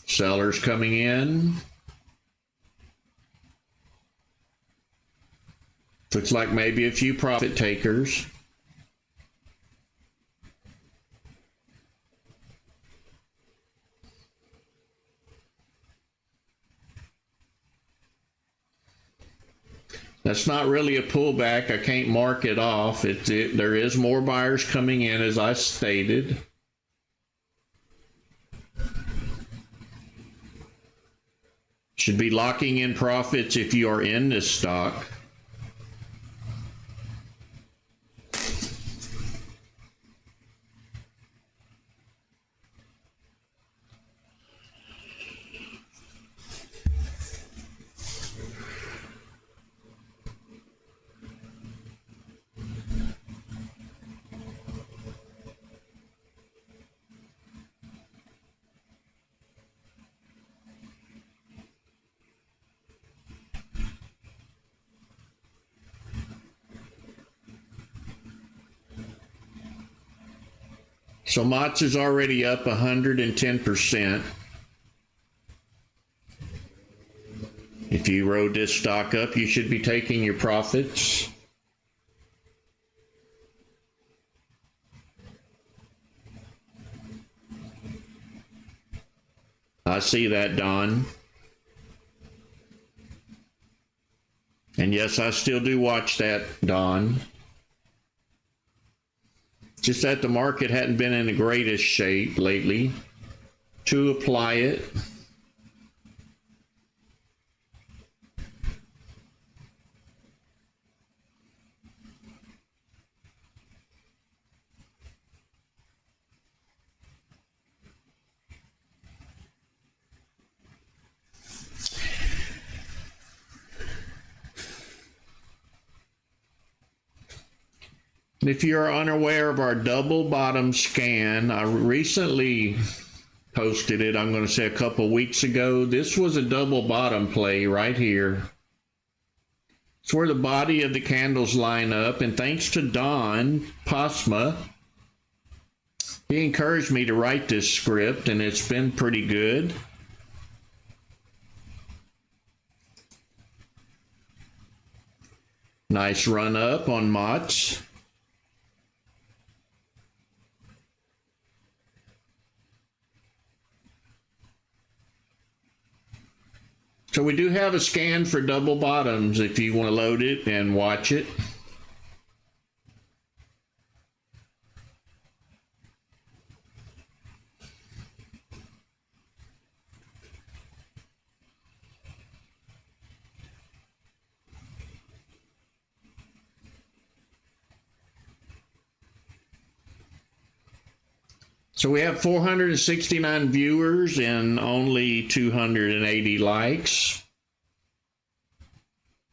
Sellers coming in. Looks like maybe a few profit takers. That's not really a pullback. I can't mark it off. There is more buyers coming in, as I stated. Should be locking in profits if you are in this stock. So Mott's is already up 110%. If you rode this stock up, you should be taking your profits. I see that, Don. And yes, I still do watch that, Don. Just that the market hadn't been in the greatest shape lately to apply it. If you're unaware of our double bottom scan, I recently posted it, I'm going to say a couple weeks ago. This was a double bottom play right here. It's where the body of the candles line up, and thanks to Don Posma, he encouraged me to write this script, and it's been pretty good. Nice run up on Mott's. So we do have a scan for double bottoms if you want to load it and watch it. So we have 469 viewers and only 280 likes.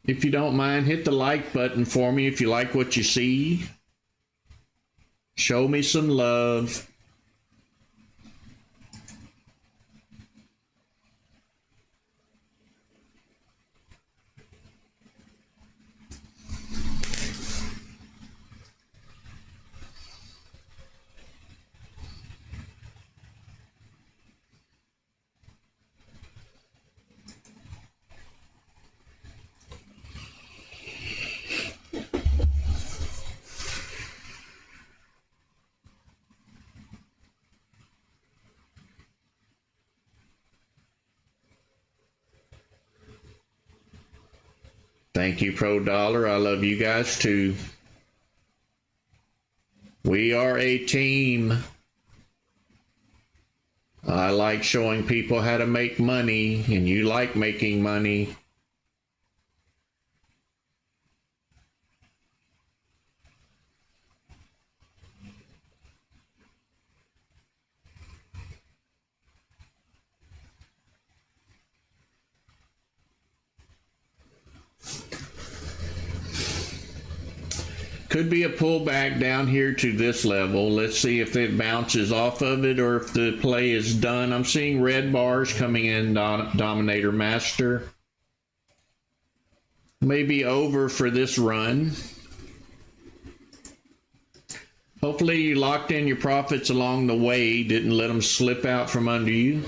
If you don't mind, hit the like button for me if you like what you see. Show me some love. Thank you, Pro Dollar. I love you guys too. We are a team. I like showing people how to make money, and you like making money. Could be a pullback down here to this level. Let's see if it bounces off of it or if the play is done. I'm seeing red bars coming in, Dominator Master. Maybe over for this run. Hopefully you locked in your profits along the way, didn't let them slip out from under you.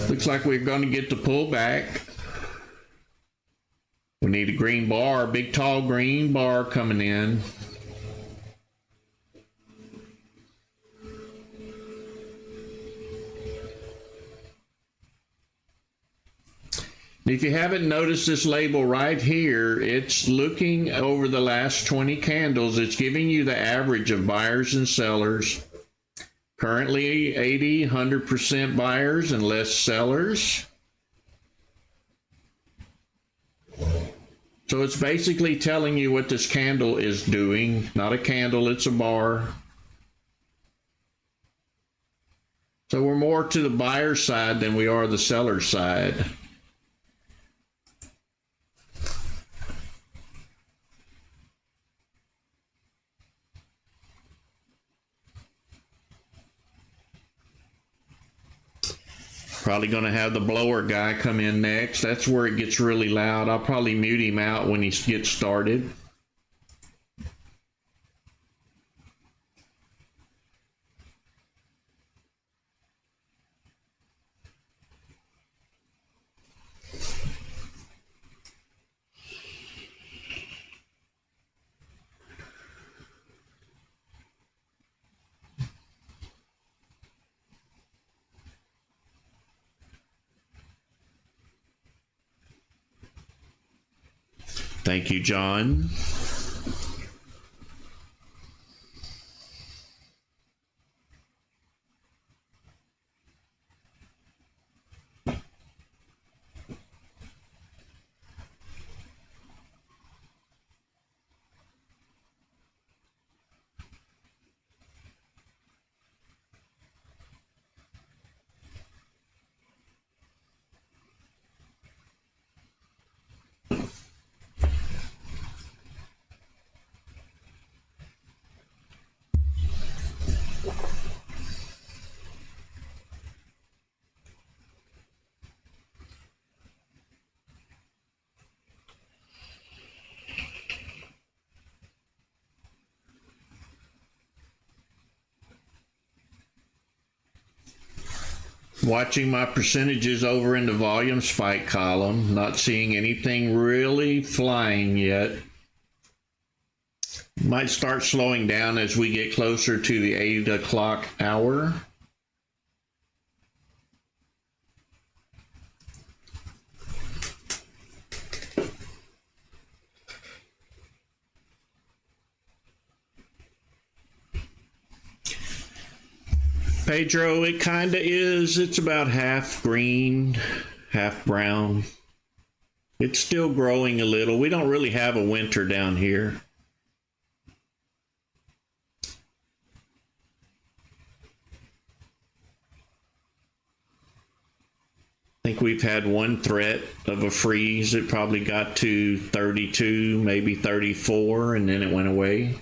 Looks like we're going to get the pullback. We need a green bar, big tall green bar coming in. If you haven't noticed this label right here, it's looking over the last 20 candles. It's giving you the average of buyers and sellers. Currently 80, 100% buyers and less sellers. So it's basically telling you what this candle is doing. Not a candle, it's a bar. So we're more to the buyer side than we are the seller side. Probably going to have the blower guy come in next. That's where it gets really loud. I'll probably mute him out when he gets started. Thank you, John. Watching my percentages over in the volume spike column, not seeing anything really flying yet. Might start slowing down as we get closer to the 8 o'clock hour. Pedro, it kind of is. It's about half green, half brown. It's still growing a little. We don't really have a winter down here. I think we've had one threat of a freeze. It probably got to 32, maybe 34, and then it went away.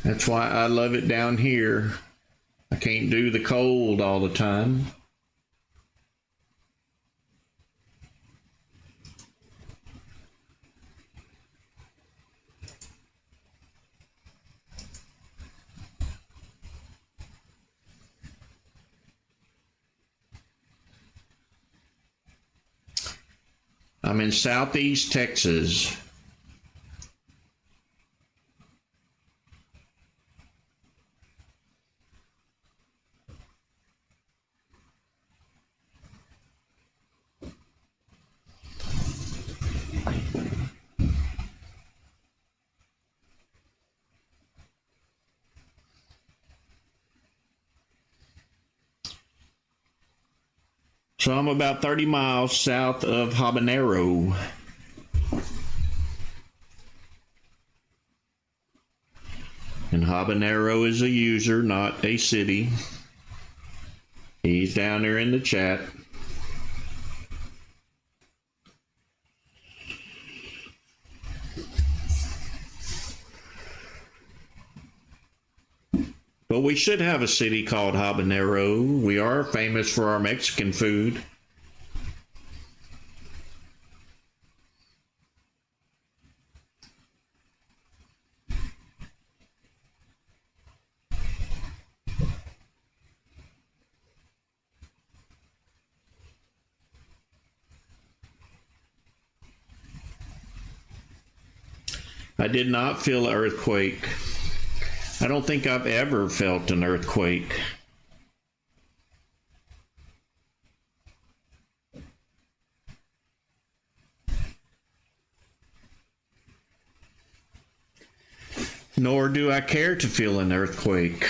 That's why I love it down here. I can't do the cold all the time. I'm in Southeast Texas. So I'm about 30 miles south of Habanero. And Habanero is a user, not a city. He's down there in the chat. But we should have a city called Habanero. We are famous for our Mexican food. I did not feel an earthquake. I don't think I've ever felt an earthquake. Nor do I care to feel an earthquake.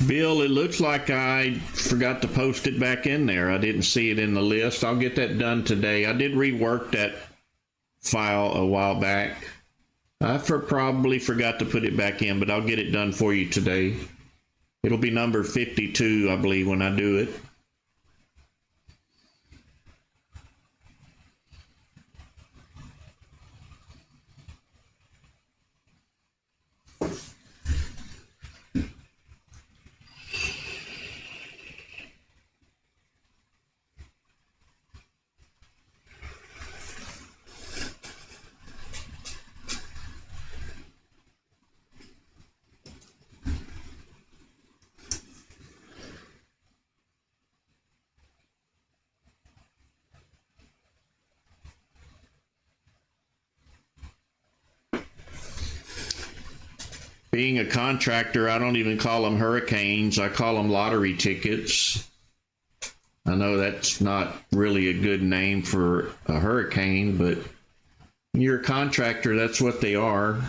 Bill, it looks like I forgot to post it back in there. I didn't see it in the list. I'll get that done today. I did rework that file a while back. I probably forgot to put it back in, but I'll get it done for you today. It'll be number 52, I believe, when I do it. Being a contractor, I don't even call them hurricanes. I call them lottery tickets. I know that's not really a good name for a hurricane, but when you're a contractor, that's what they are.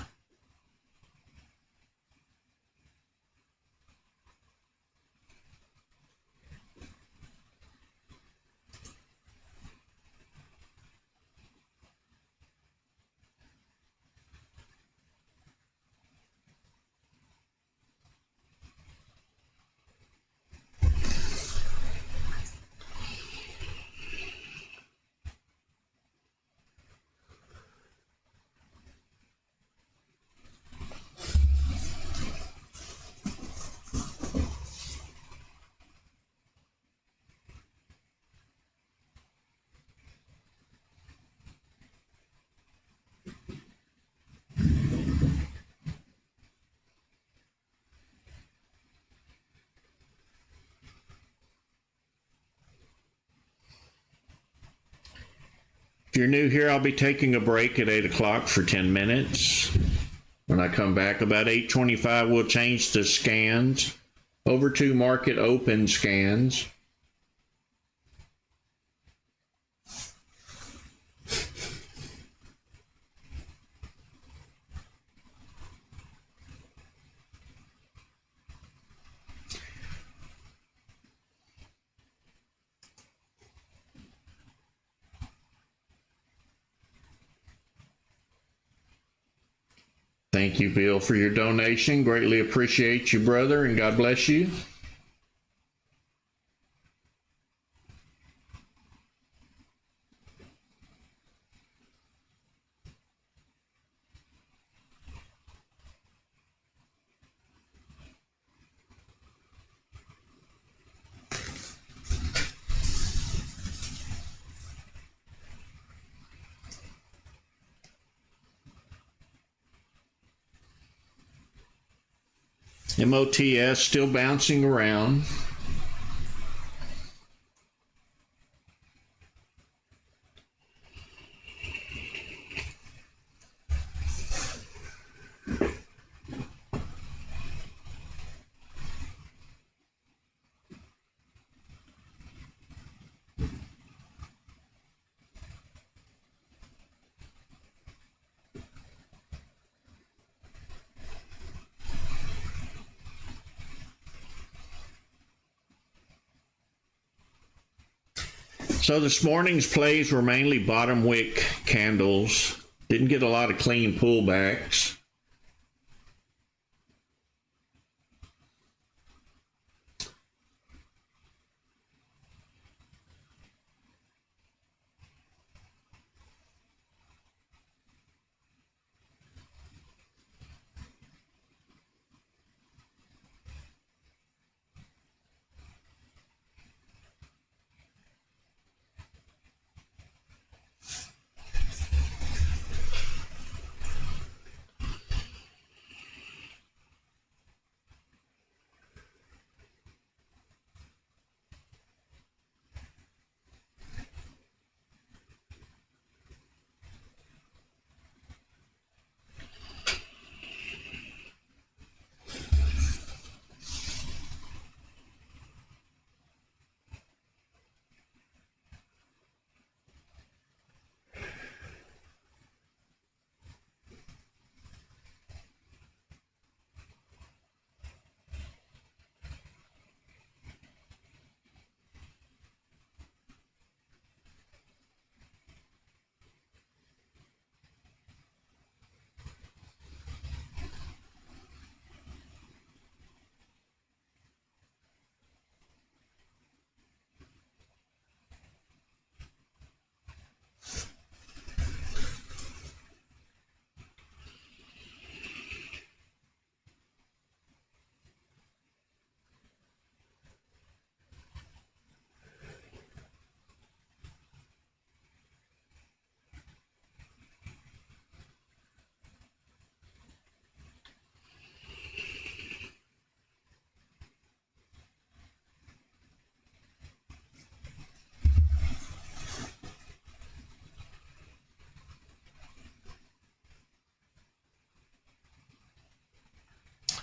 If you're new here, I'll be taking a break at 8 o'clock for 10 minutes. When I come back about 8:25, we'll change the scans over to market open scans. Thank you, Bill, for your donation. Greatly appreciate you, brother, and God bless you. MOTS still bouncing around. So this morning's plays were mainly bottom wick candles. Didn't get a lot of clean pullbacks.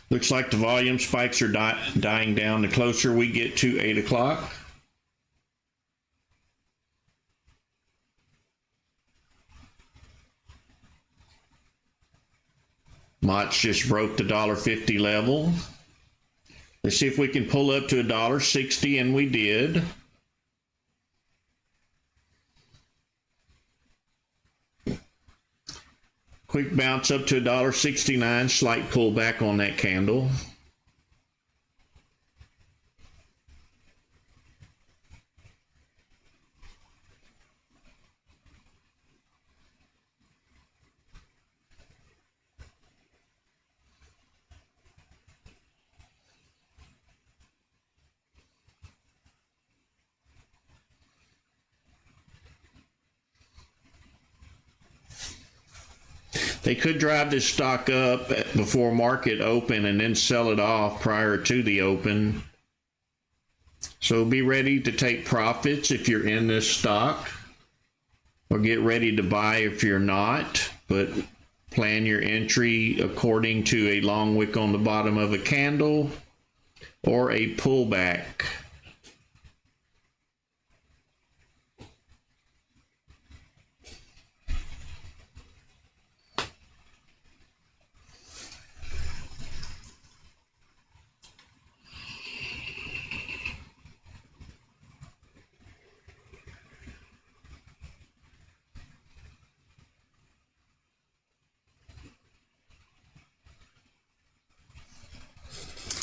Looks like the volume spikes are dying down the closer we get to 8 o'clock. Mott's just broke the $1.50 level. Let's see if we can pull up to $1.60, and we did. Quick bounce up to $1.69, slight pullback on that candle. They could drive this stock up before market open and then sell it off prior to the open. So be ready to take profits if you're in this stock, or get ready to buy if you're not, but plan your entry according to a long wick on the bottom of a candle or a pullback.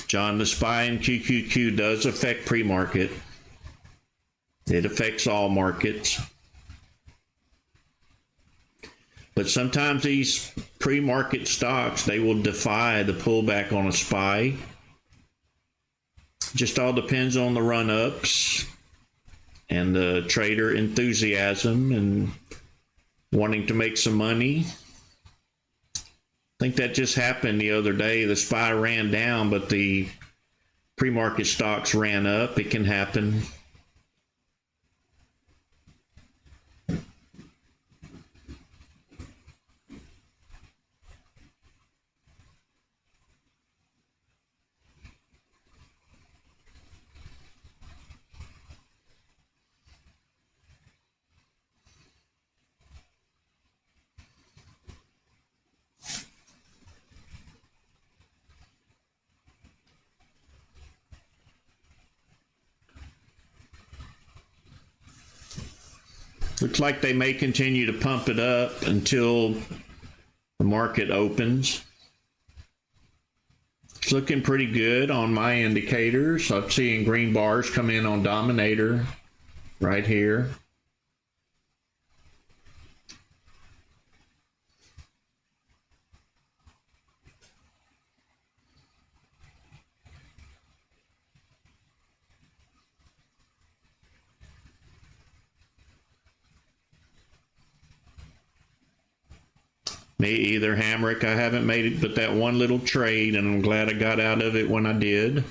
John, the SPY and QQQ does affect pre-market. It affects all markets. But sometimes these pre-market stocks, they will defy the pullback on a SPY. Just all depends on the run-ups and the trader enthusiasm and wanting to make some money. I think that just happened the other day. The SPY ran down, but the pre-market stocks ran up. It can happen. Looks like they may continue to pump it up until the market opens. It's looking pretty good on my indicators. I'm seeing green bars come in on Dominator right here. Me either, Hamrick. I haven't made it but that one little trade, and I'm glad I got out of it when I did.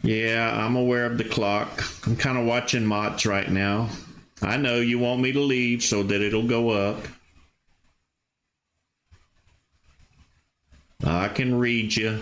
Yeah, I'm aware of the clock. I'm kind of watching Mott's right now. I know you want me to leave so that it'll go up. I can read you.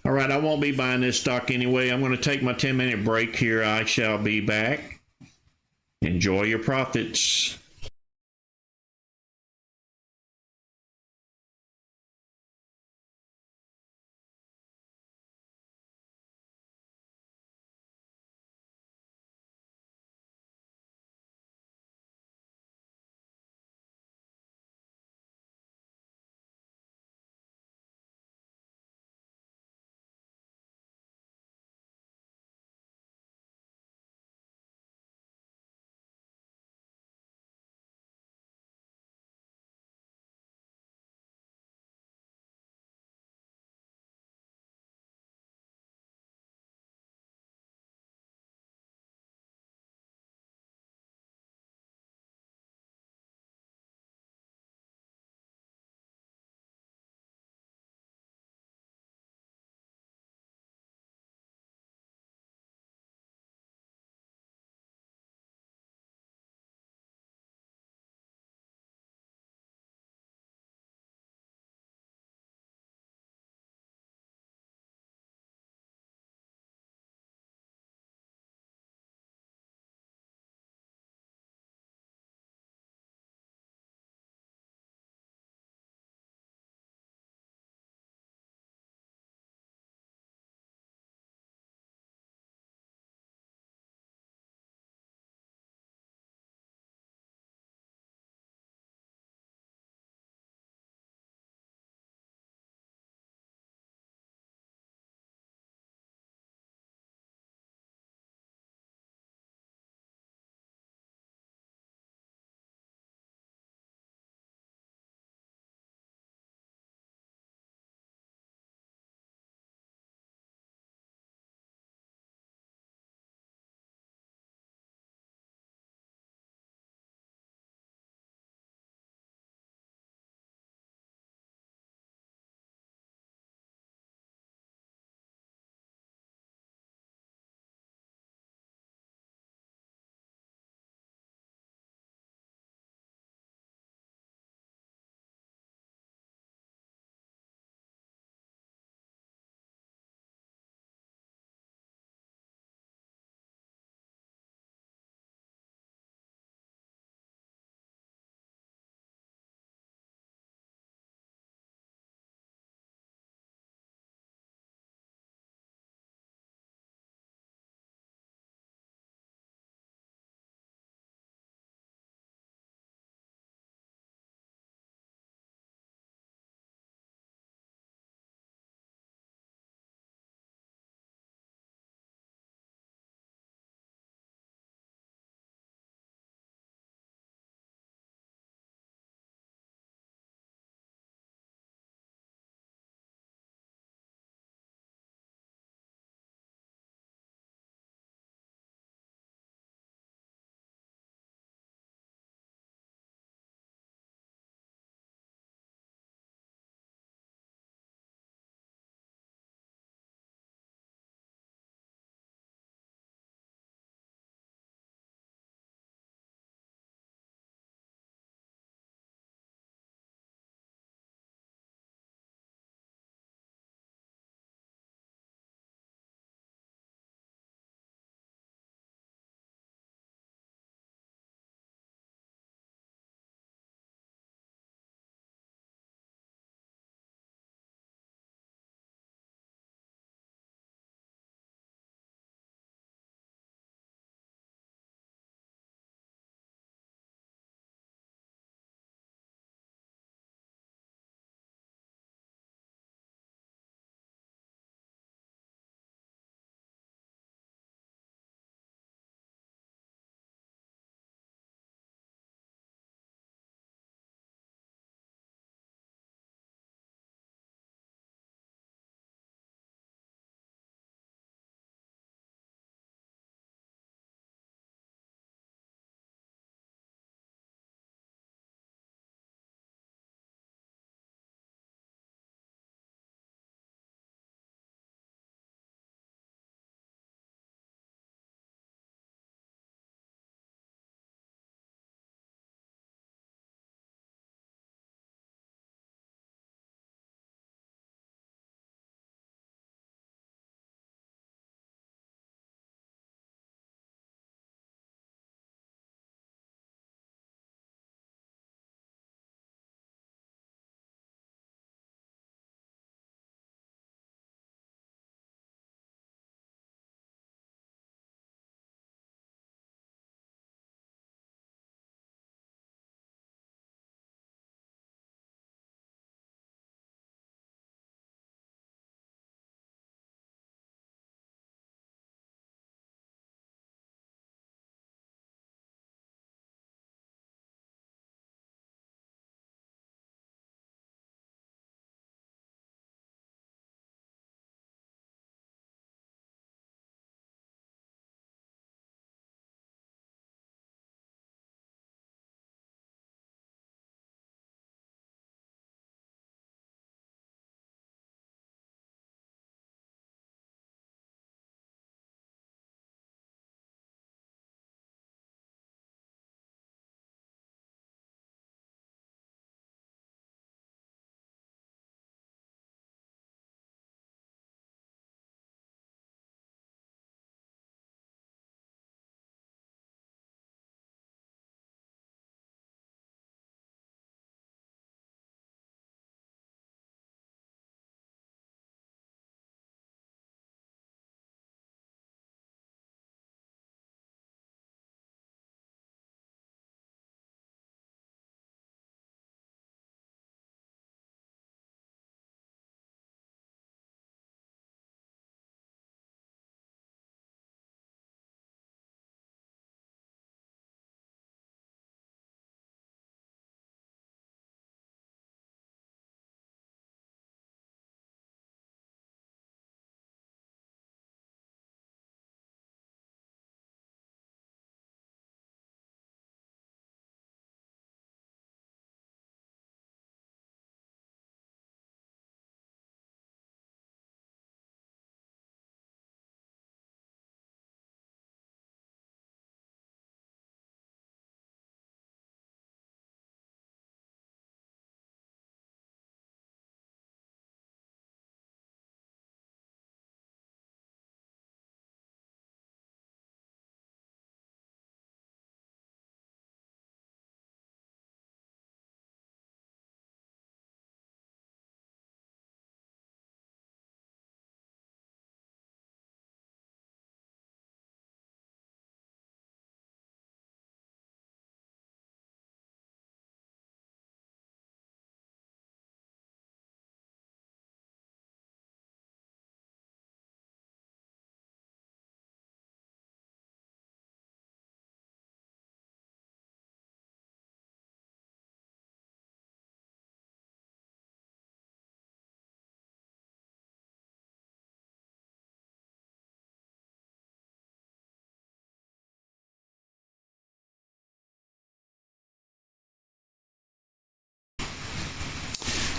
All right, I won't be buying this stock anyway. I'm going to take my 10-minute break here. I shall be back. Enjoy your profits.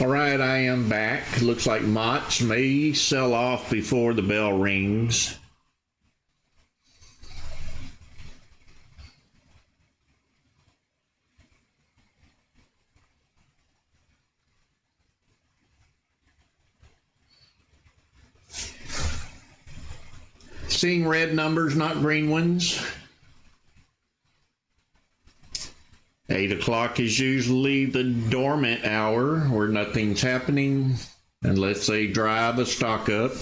All right, I am back. Looks like Mott's may sell off before the bell rings. Seeing red numbers, not green ones. 8 o'clock is usually the dormant hour where nothing's happening unless they dry the stock up.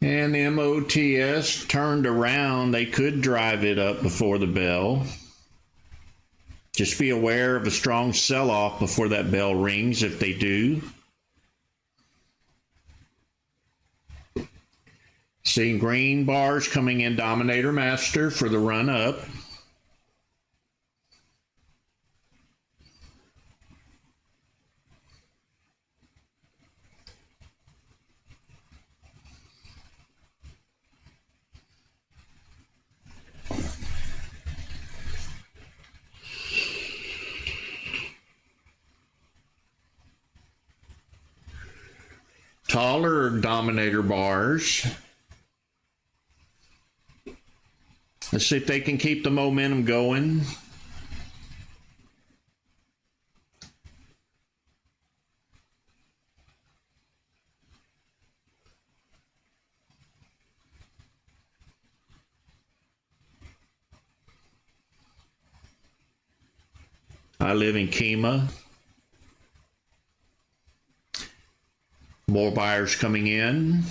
And MOTS turned around. They could drive it up before the bell. Just be aware of a strong sell-off before that bell rings if they do. Seeing green bars coming in Dominator Master for the run up. Taller Dominator bars. Let's see if they can keep the momentum going. I live in Kema. More buyers coming in.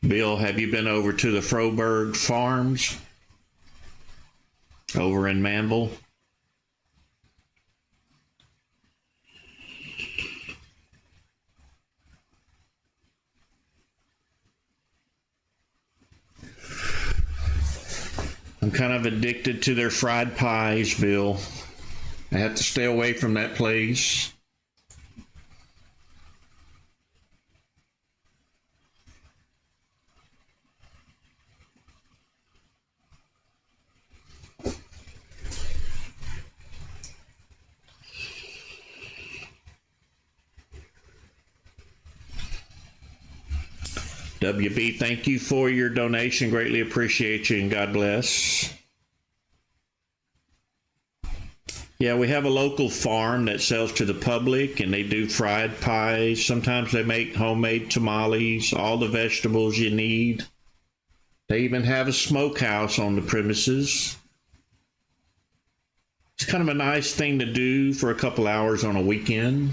Bill, have you been over to the Froberg Farms over in Manville? I'm kind of addicted to their fried pies, Bill. I have to stay away from that place. WB, thank you for your donation. Greatly appreciate you and God bless. Yeah, we have a local farm that sells to the public and they do fried pies. Sometimes they make homemade tamales, all the vegetables you need. They even have a smokehouse on the premises. It's kind of a nice thing to do for a couple hours on a weekend.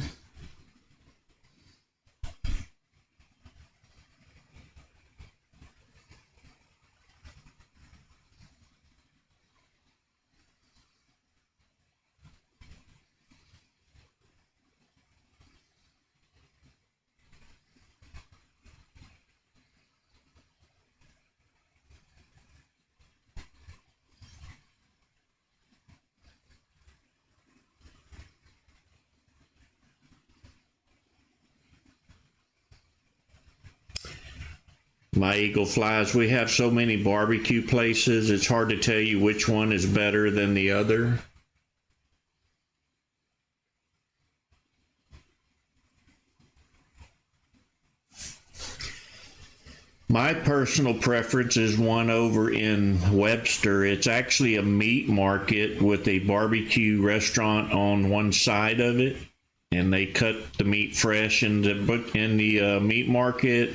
My eagle flies. We have so many barbecue places, it's hard to tell you which one is better than the other. My personal preference is one over in Webster. It's actually a meat market with a barbecue restaurant on one side of it, and they cut the meat fresh in the meat market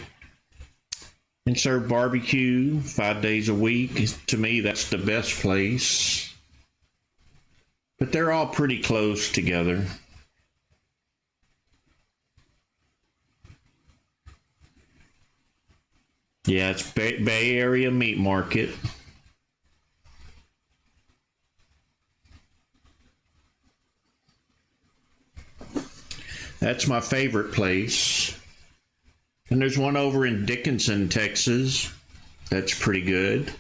and serve barbecue 5 days a week. To me, that's the best place. But they're all pretty close together. Yeah, it's Bay Area Meat Market. That's my favorite place. And there's one over in Dickinson, Texas. That's pretty good.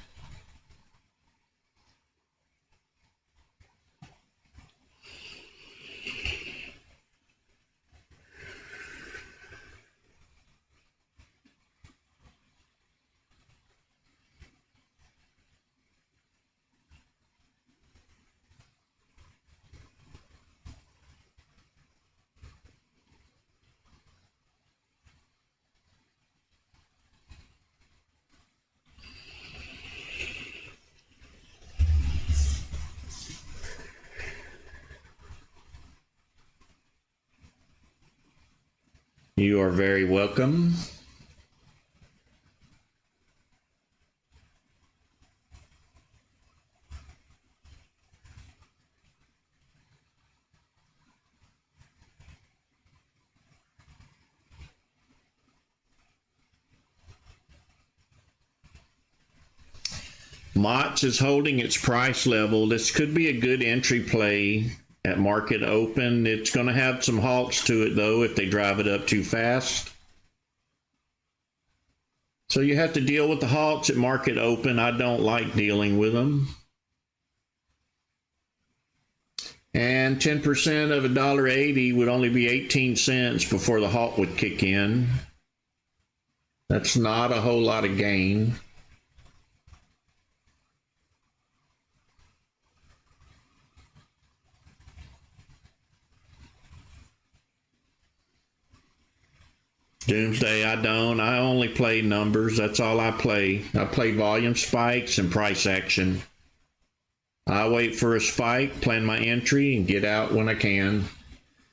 You are very welcome. Mott's is holding its price level. This could be a good entry play at market open. It's going to have some halts to it though if they drive it up too fast. So you have to deal with the halts at market open. I don't like dealing with them. And 10% of $1.80 would only be 18 cents before the halt would kick in. That's not a whole lot of gain. Doomsday, I don't. I only play numbers. That's all I play. I play volume spikes and price action. I wait for a spike, plan my entry, and get out when I can.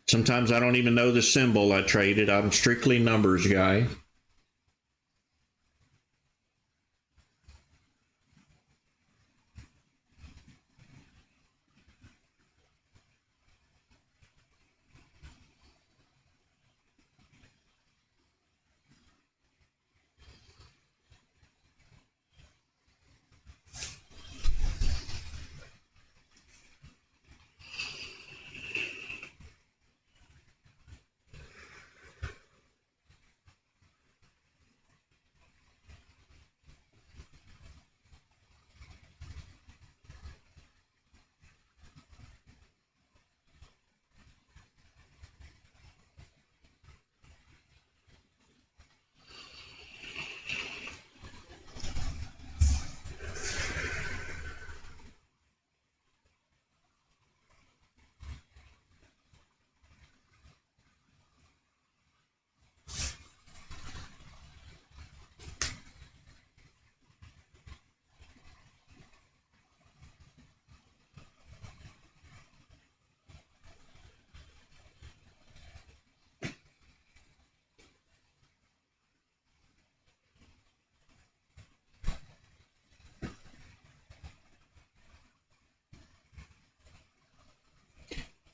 Sometimes I don't even know the symbol I traded. I'm strictly numbers guy.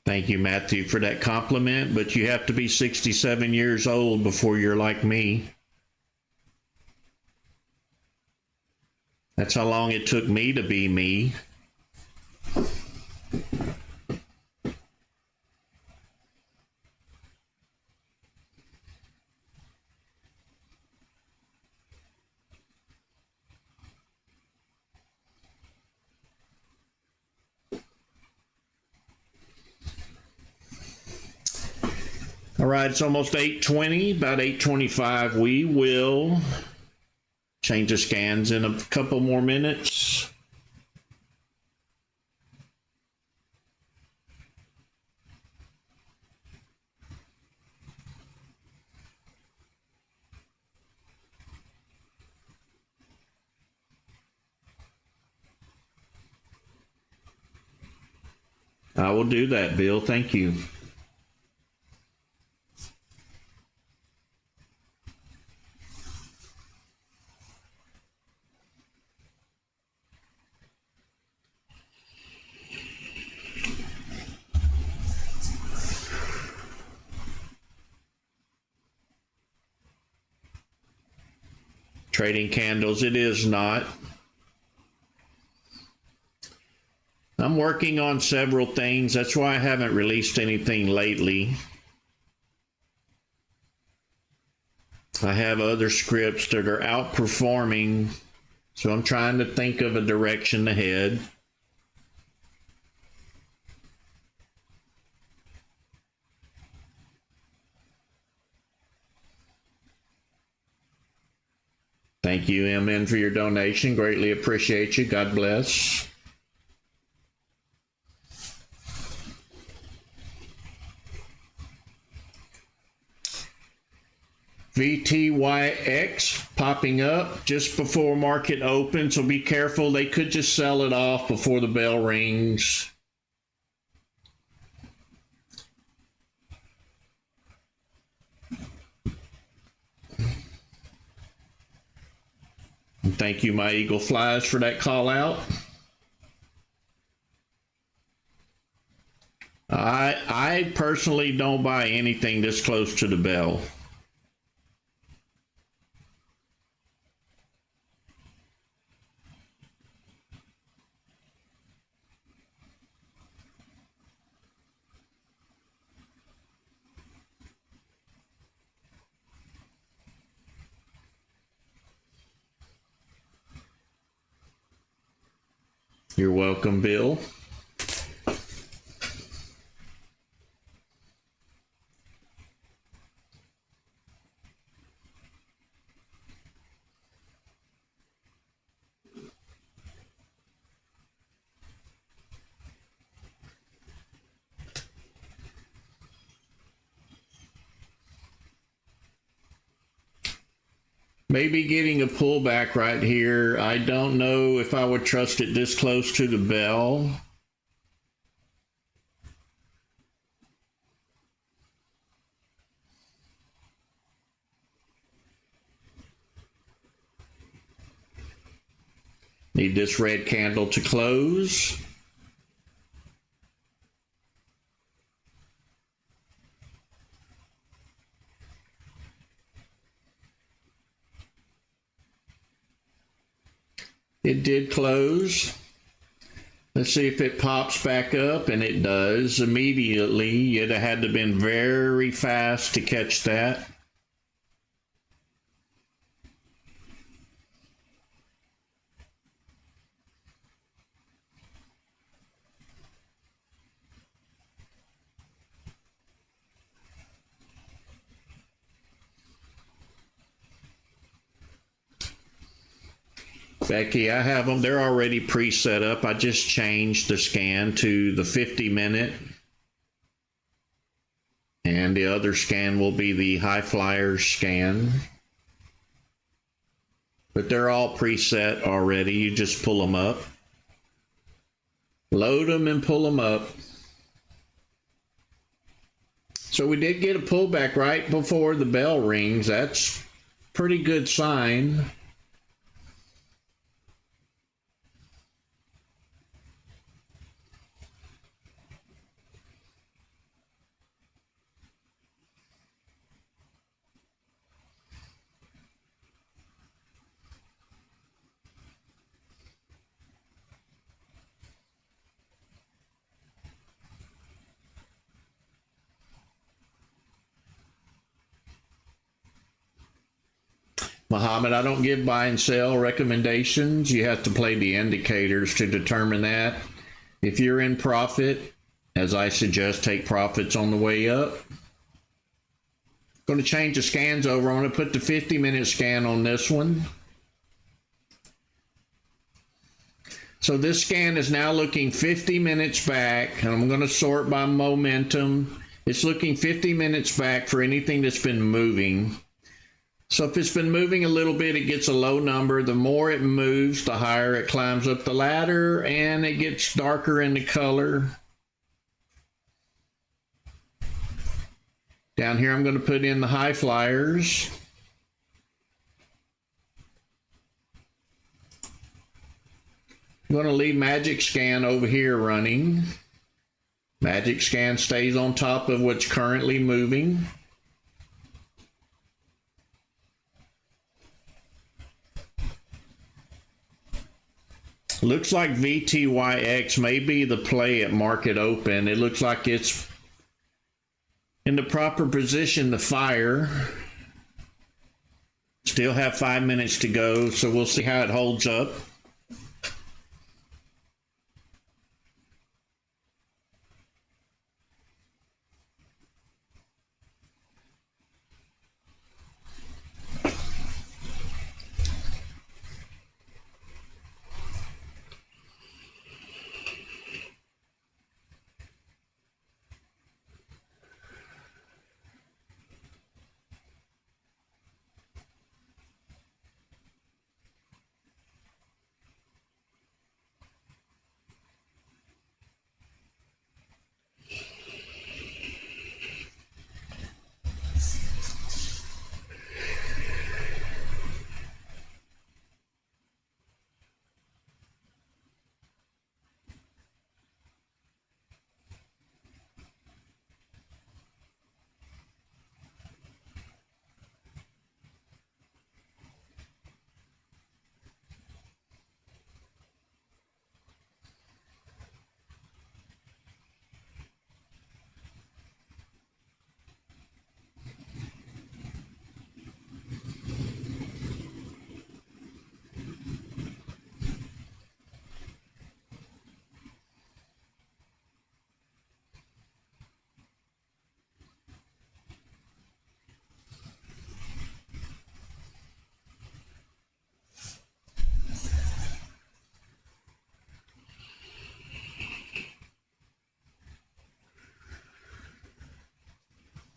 Thank you, Matthew, for that compliment, but you have to be 67 years old before you're like me. That's how long it took me to be me. All right, it's almost 8:20, about 8:25. We will Change the scans in a couple more minutes. I will do that, Bill. Thank you. Trading candles, it is not. I'm working on several things. That's why I haven't released anything lately. I have other scripts that are outperforming, so I'm trying to think of a direction ahead. Thank you, MN, for your donation. Greatly appreciate you. God bless. VTYX popping up just before market open, so be careful. They could just sell it off before the bell rings. And thank you, my Eagle Flies, for that call out. I personally don't buy anything this close to the bell. You're welcome, Bill. Maybe getting a pullback right here. I don't know if I would trust it this close to the bell. Need this red candle to close. It did close. Let's see if it pops back up, and it does immediately. You'd have had to have been very fast to catch that. Becky, I have them. They're already pre-set up. I just changed the scan to the 50-minute. And the other scan will be the high flyers scan. But they're all preset already. You just pull them up. Load them and pull them up. So we did get a pullback right before the bell rings. That's a pretty good sign. Muhammad, I don't give buy and sell recommendations. You have to play the indicators to determine that. If you're in profit, as I suggest, take profits on the way up. Going to change the scans over. I'm going to put the 50-minute scan on this one. So this scan is now looking 50 minutes back, and I'm going to sort by momentum. It's looking 50 minutes back for anything that's been moving. So if it's been moving a little bit, it gets a low number. The more it moves, the higher it climbs up the ladder, and it gets darker in the color. Down here, I'm going to put in the high flyers. I'm going to leave Magic Scan over here running. Magic Scan stays on top of what's currently moving. Looks like VTYX may be the play at market open. It looks like it's in the proper position to fire. Still have 5 minutes to go, so we'll see how it holds up.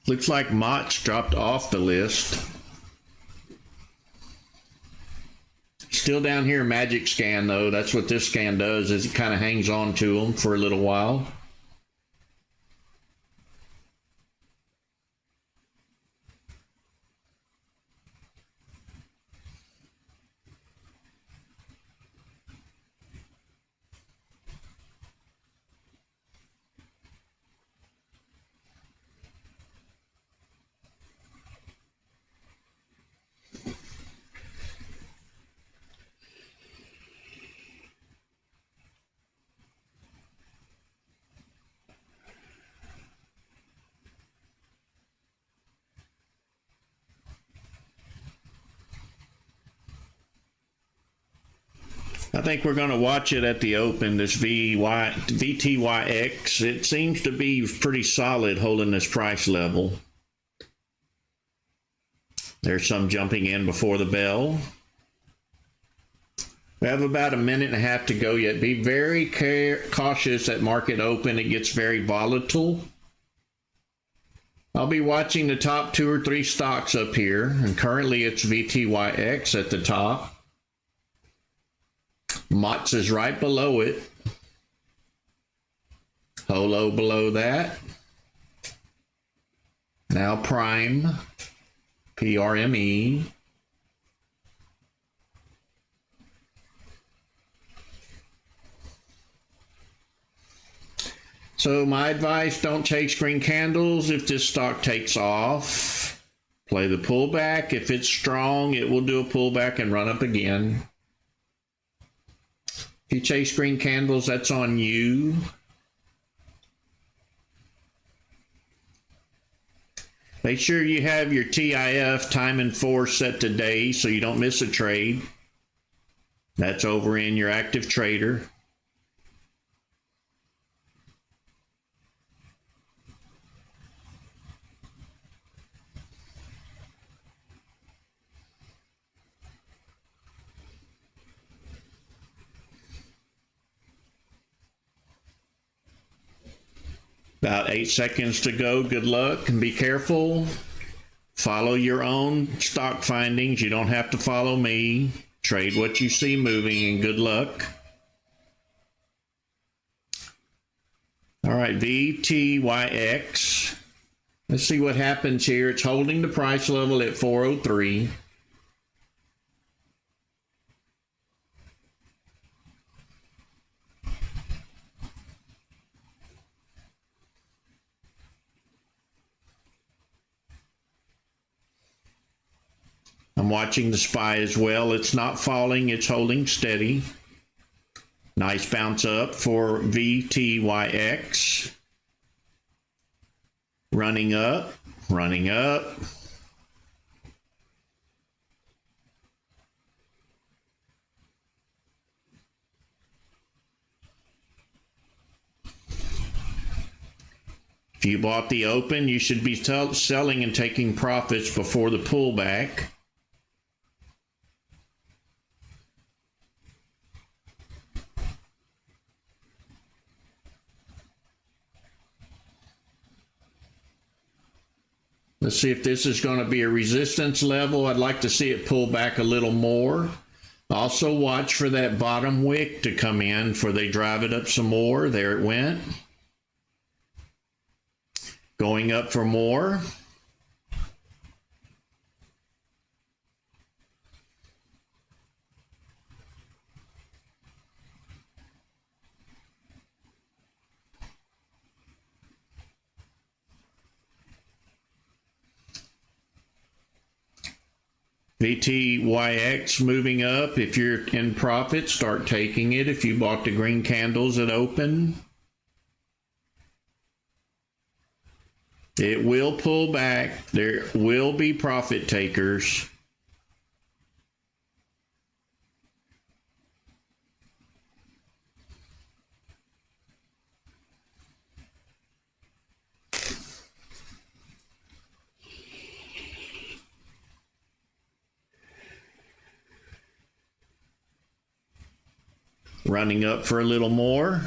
Looks like Mott's dropped off the list. Still down here, Magic Scan though. That's what this scan does, is it kind of hangs on to them for a little while. I think we're going to watch it at the open, this VTYX. It seems to be pretty solid holding this price level. There's some jumping in before the bell. We have about a minute and a half to go yet. Be very cautious at market open. It gets very volatile. I'll be watching the top 2 or 3 stocks up here, and currently it's VTYX at the top. Mott's is right below it. Holo below that. Now Prime, PRME. So my advice, don't chase green candles. If this stock takes off, play the pullback. If it's strong, it will do a pullback and run up again. If you chase green candles, that's on you. Make sure you have your TIF, time and force, set to day so you don't miss a trade. That's over in your active trader. About 8 seconds to go. Good luck and be careful. Follow your own stock findings. You don't have to follow me. Trade what you see moving and good luck. All right, VTYX. Let's see what happens here. It's holding the price level at 403. I'm watching the SPY as well. It's not falling, it's holding steady. Nice bounce up for VTYX. Running up, running up. If you bought the open, you should be selling and taking profits before the pullback. Let's see if this is going to be a resistance level. I'd like to see it pull back a little more. Also watch for that bottom wick to come in before they drive it up some more. There it went. Going up for more. VTYX moving up. If you're in profit, start taking it. If you bought the green candles at open, it will pull back. There will be profit takers. Running up for a little more.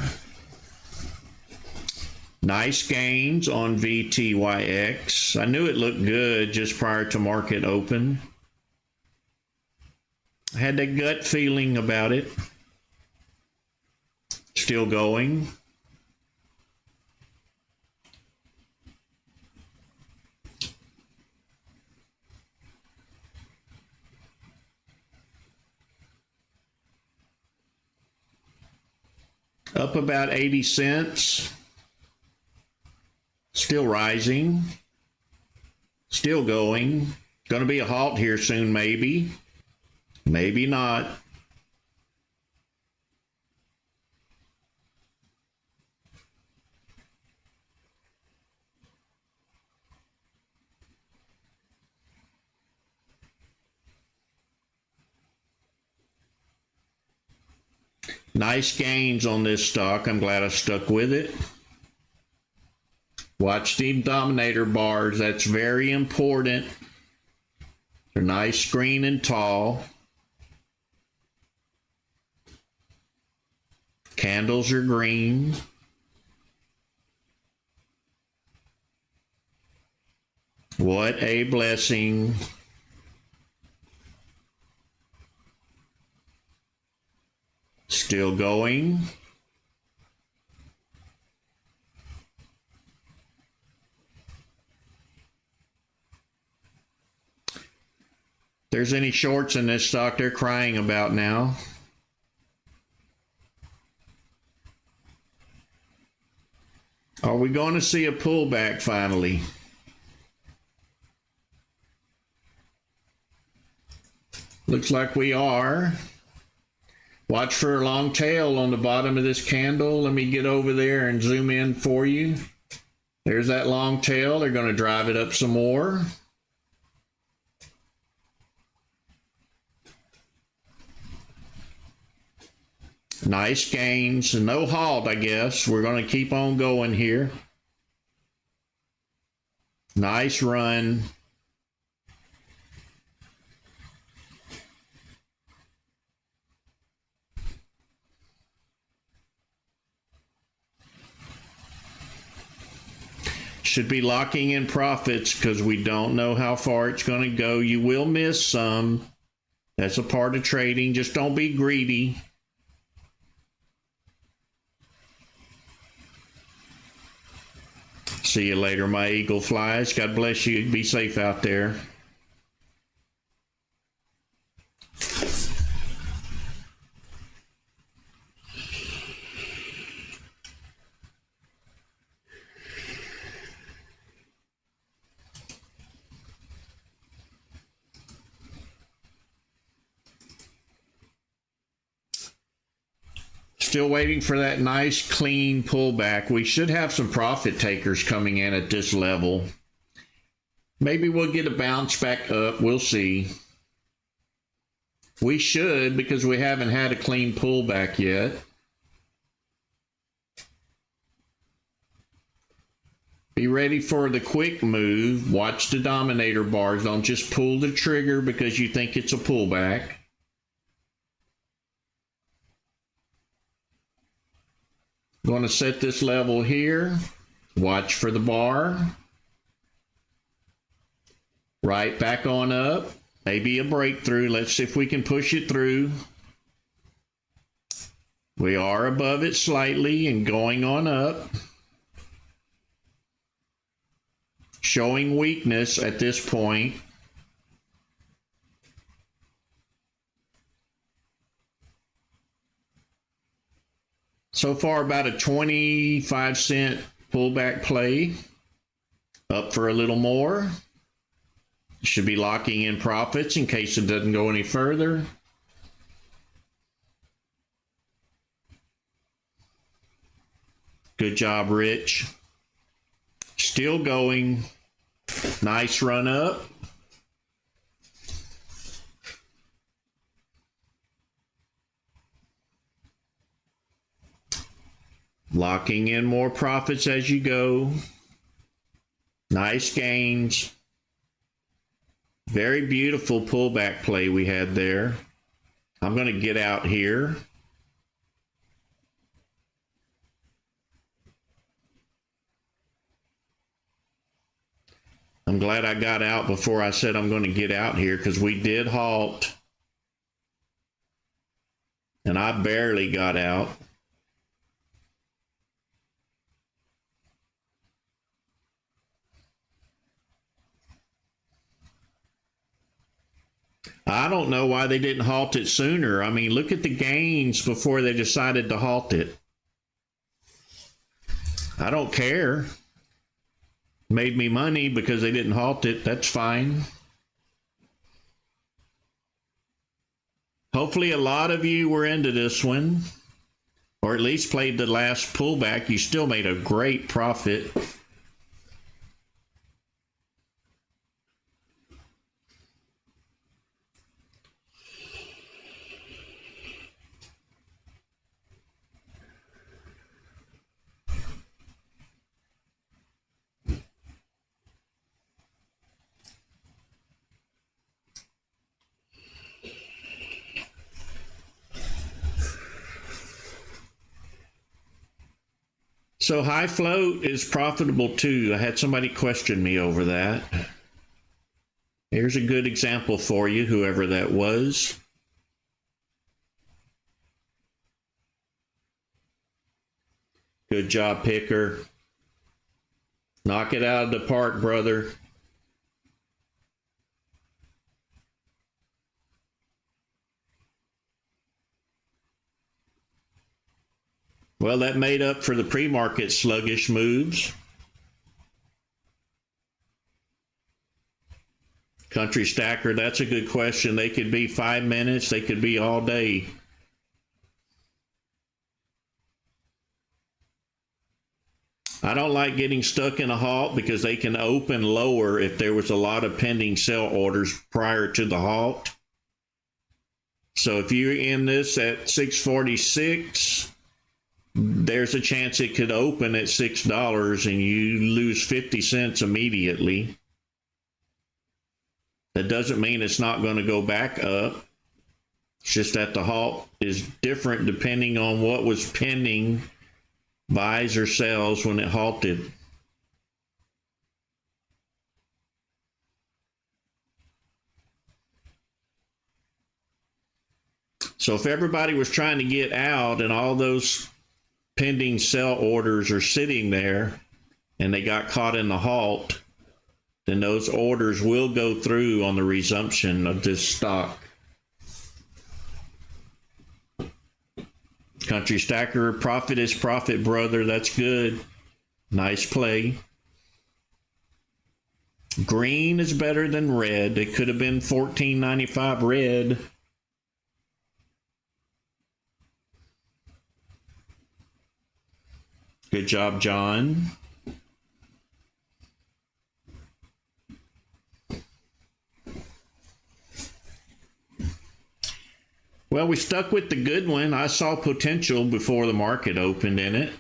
Nice gains on VTYX. I knew it looked good just prior to market open. I had that gut feeling about it. Still going. Up about 80 cents. Still rising. Still going. Going to be a halt here soon, maybe. Maybe not. Nice gains on this stock. I'm glad I stuck with it. Watch the dominator bars. That's very important. They're nice, green, and tall. Candles are green. What a blessing. Still going. If there's any shorts in this stock, they're crying about now. Are we going to see a pullback finally? Looks like we are. Watch for a long tail on the bottom of this candle. Let me get over there and zoom in for you. There's that long tail. They're going to drive it up some more. Nice gains. No halt, I guess. We're going to keep on going here. Nice run. Should be locking in profits because we don't know how far it's going to go. You will miss some. That's a part of trading. Just don't be greedy. See you later, my eagle flies. God bless you. Be safe out there. Still waiting for that nice clean pullback. We should have some profit takers coming in at this level. Maybe we'll get a bounce back up. We'll see. We should, because we haven't had a clean pullback yet. Be ready for the quick move. Watch the dominator bars. Don't just pull the trigger because you think it's a pullback. Going to set this level here. Watch for the bar. Right back on up. Maybe a breakthrough. Let's see if we can push it through. We are above it slightly and going on up. Showing weakness at this point. So far, about a 25-cent pullback play. Up for a little more. Should be locking in profits in case it doesn't go any further. Good job, Rich. Still going. Nice run up. Locking in more profits as you go. Nice gains. Very beautiful pullback play we had there. I'm going to get out here. I'm glad I got out before I said I'm going to get out here because we did halt. And I barely got out. I don't know why they didn't halt it sooner. I mean, look at the gains before they decided to halt it. I don't care. Made me money because they didn't halt it. That's fine. Hopefully a lot of you were into this one, or at least played the last pullback. You still made a great profit. So high float is profitable too. I had somebody question me over that. Here's a good example for you, whoever that was. Good job, Picker. Knock it out of the park, brother. Well, that made up for the pre-market sluggish moves. Country Stacker, that's a good question. They could be 5 minutes. They could be all day. I don't like getting stuck in a halt because they can open lower if there was a lot of pending sell orders prior to the halt. So if you're in this at 646, there's a chance it could open at $6 and you lose 50 cents immediately. That doesn't mean it's not going to go back up. It's just that the halt is different depending on what was pending buys or sells when it halted. So if everybody was trying to get out and all those pending sell orders are sitting there and they got caught in the halt, then those orders will go through on the resumption of this stock. Country Stacker, profit is profit, brother. That's good. Nice play. Green is better than red. It could have been $14.95 red. Good job, John. Well, we stuck with the good one. I saw potential before the market opened in it.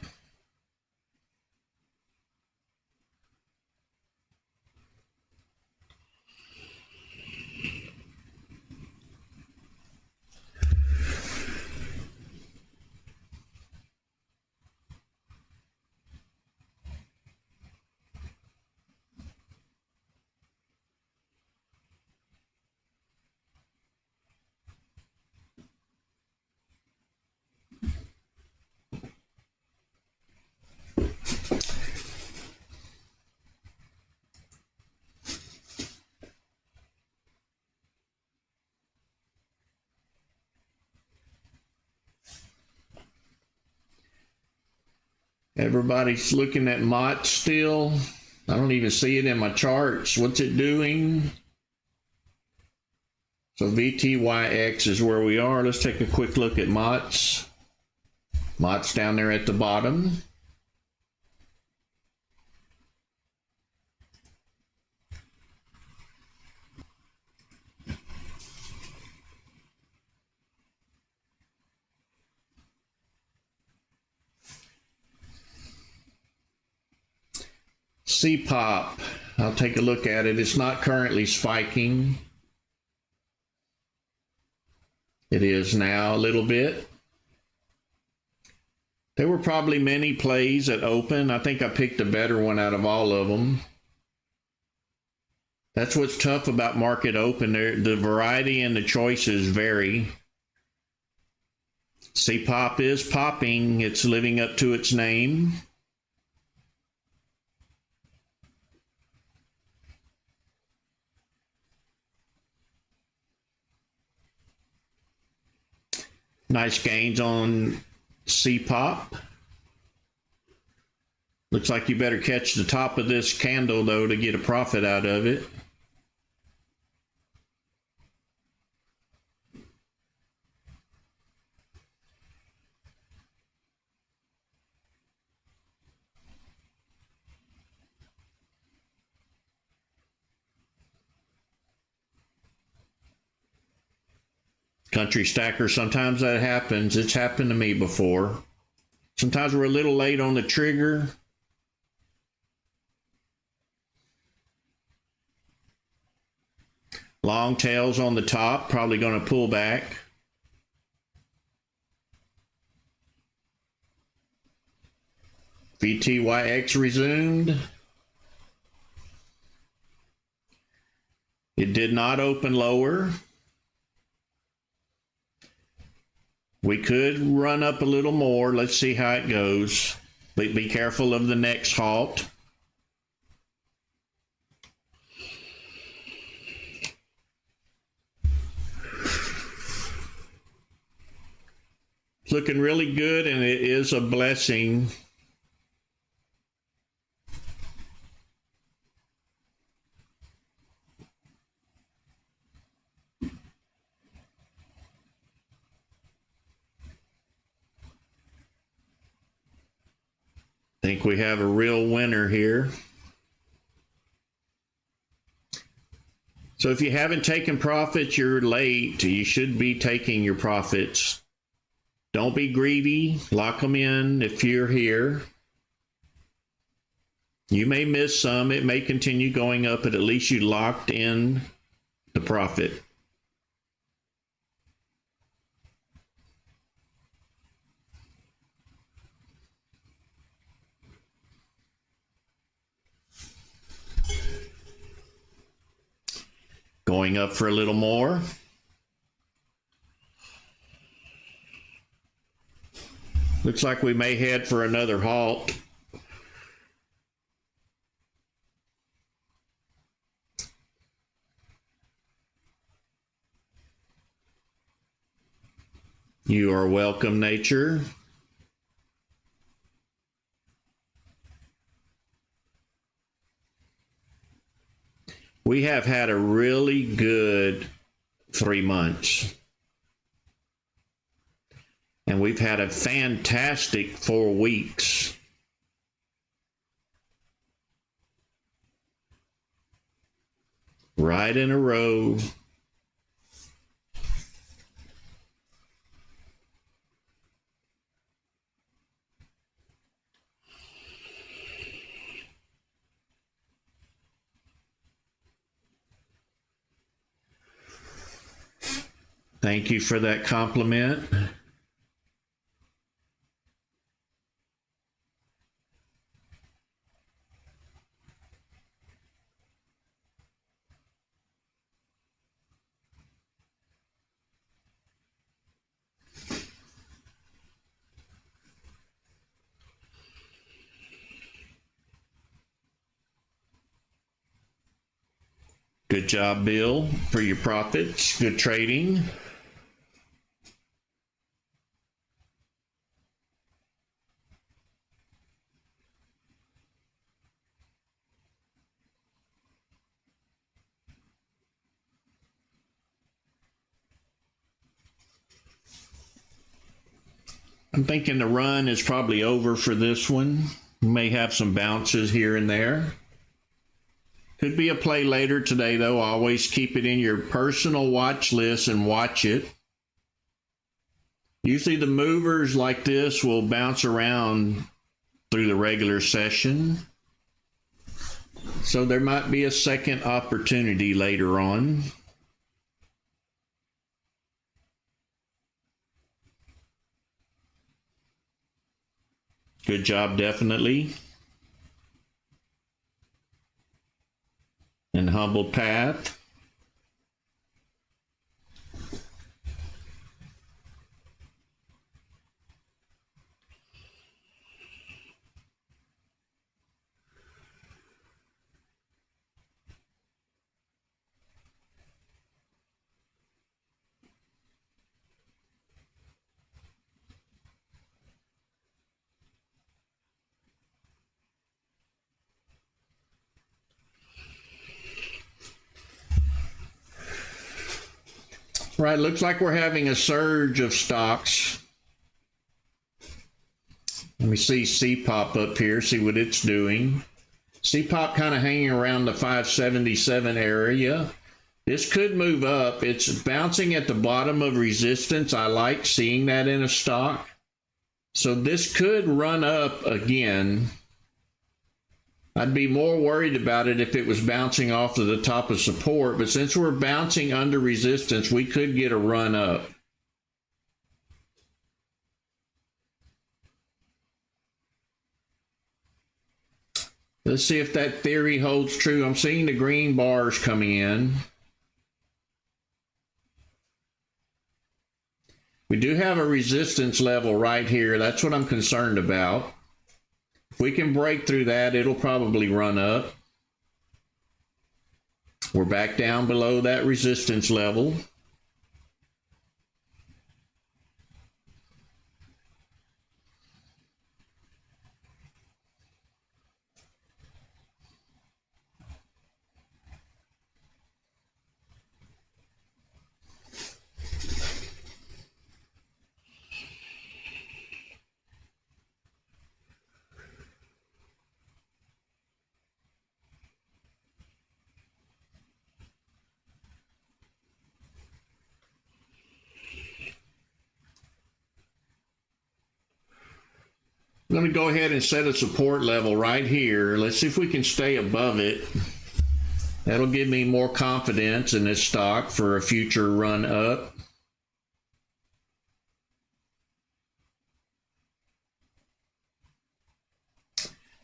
Everybody's looking at MOT still. I don't even see it in my charts. What's it doing? So VTYX is where we are. Let's take a quick look at MOTS. MOTS down there at the bottom. CPOP, I'll take a look at it. It's not currently spiking. It is now a little bit. There were probably many plays at open. I think I picked a better one out of all of them. That's what's tough about market open. The variety and the choices vary. CPOP is popping. It's living up to its name. Nice gains on CPOP. Looks like you better catch the top of this candle, though, to get a profit out of it. Country Stacker, sometimes that happens. It's happened to me before. Sometimes we're a little late on the trigger. Long tails on the top, probably going to pull back. VTYX resumed. It did not open lower. We could run up a little more. Let's see how it goes. But be careful of the next halt. It's looking really good, and it is a blessing. Think we have a real winner here. So if you haven't taken profits, you're late. You should be taking your profits. Don't be greedy. Lock them in if you're here. You may miss some. It may continue going up, but at least you locked in the profit. Going up for a little more. Looks like we may head for another halt. You are welcome, nature. We have had a really good 3 months. And we've had a fantastic 4 weeks. Right in a row. Thank you for that compliment. Good job, Bill, for your profits. Good trading. I'm thinking the run is probably over for this one. We may have some bounces here and there. Could be a play later today, though. Always keep it in your personal watch list and watch it. Usually the movers like this will bounce around through the regular session. So there might be a second opportunity later on. Good job, definitely. And humble path. Right, looks like we're having a surge of stocks. Let me see CPOP up here, see what it's doing. CPOP kind of hanging around the 577 area. This could move up. It's bouncing at the bottom of resistance. I like seeing that in a stock. So this could run up again. I'd be more worried about it if it was bouncing off of the top of support, but since we're bouncing under resistance, we could get a run up. Let's see if that theory holds true. I'm seeing the green bars coming in. We do have a resistance level right here. That's what I'm concerned about. If we can break through that, it'll probably run up. We're back down below that resistance level. I'm going to go ahead and set a support level right here. Let's see if we can stay above it. That'll give me more confidence in this stock for a future run up.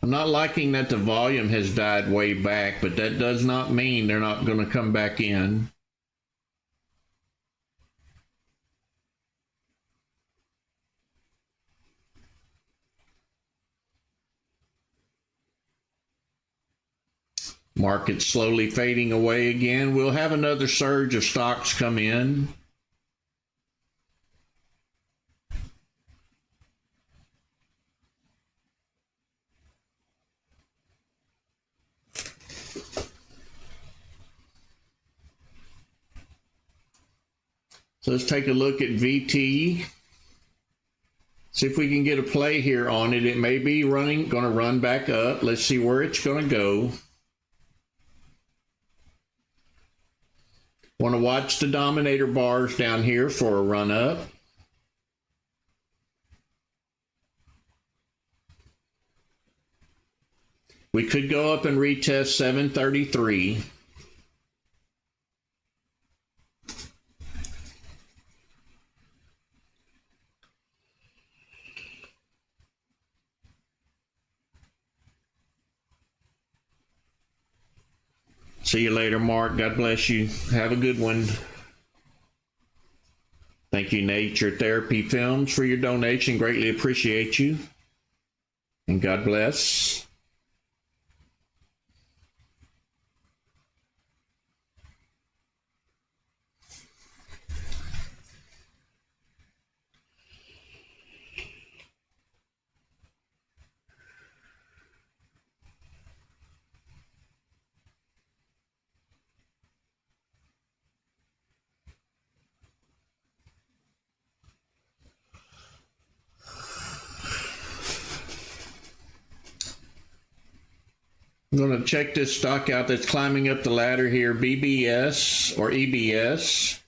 I'm not liking that the volume has died way back, but that does not mean they're not going to come back in. Market slowly fading away again. We'll have another surge of stocks come in. So let's take a look at VT. See if we can get a play here on it. It may be going to run back up. Let's see where it's going to go. Want to watch the dominator bars down here for a run up. We could go up and retest 733. See you later, Mark. God bless you. Have a good one. Thank you, Nature Therapy Films, for your donation. Greatly appreciate you. And God bless. I'm going to check this stock out that's climbing up the ladder here, BBS or EBS.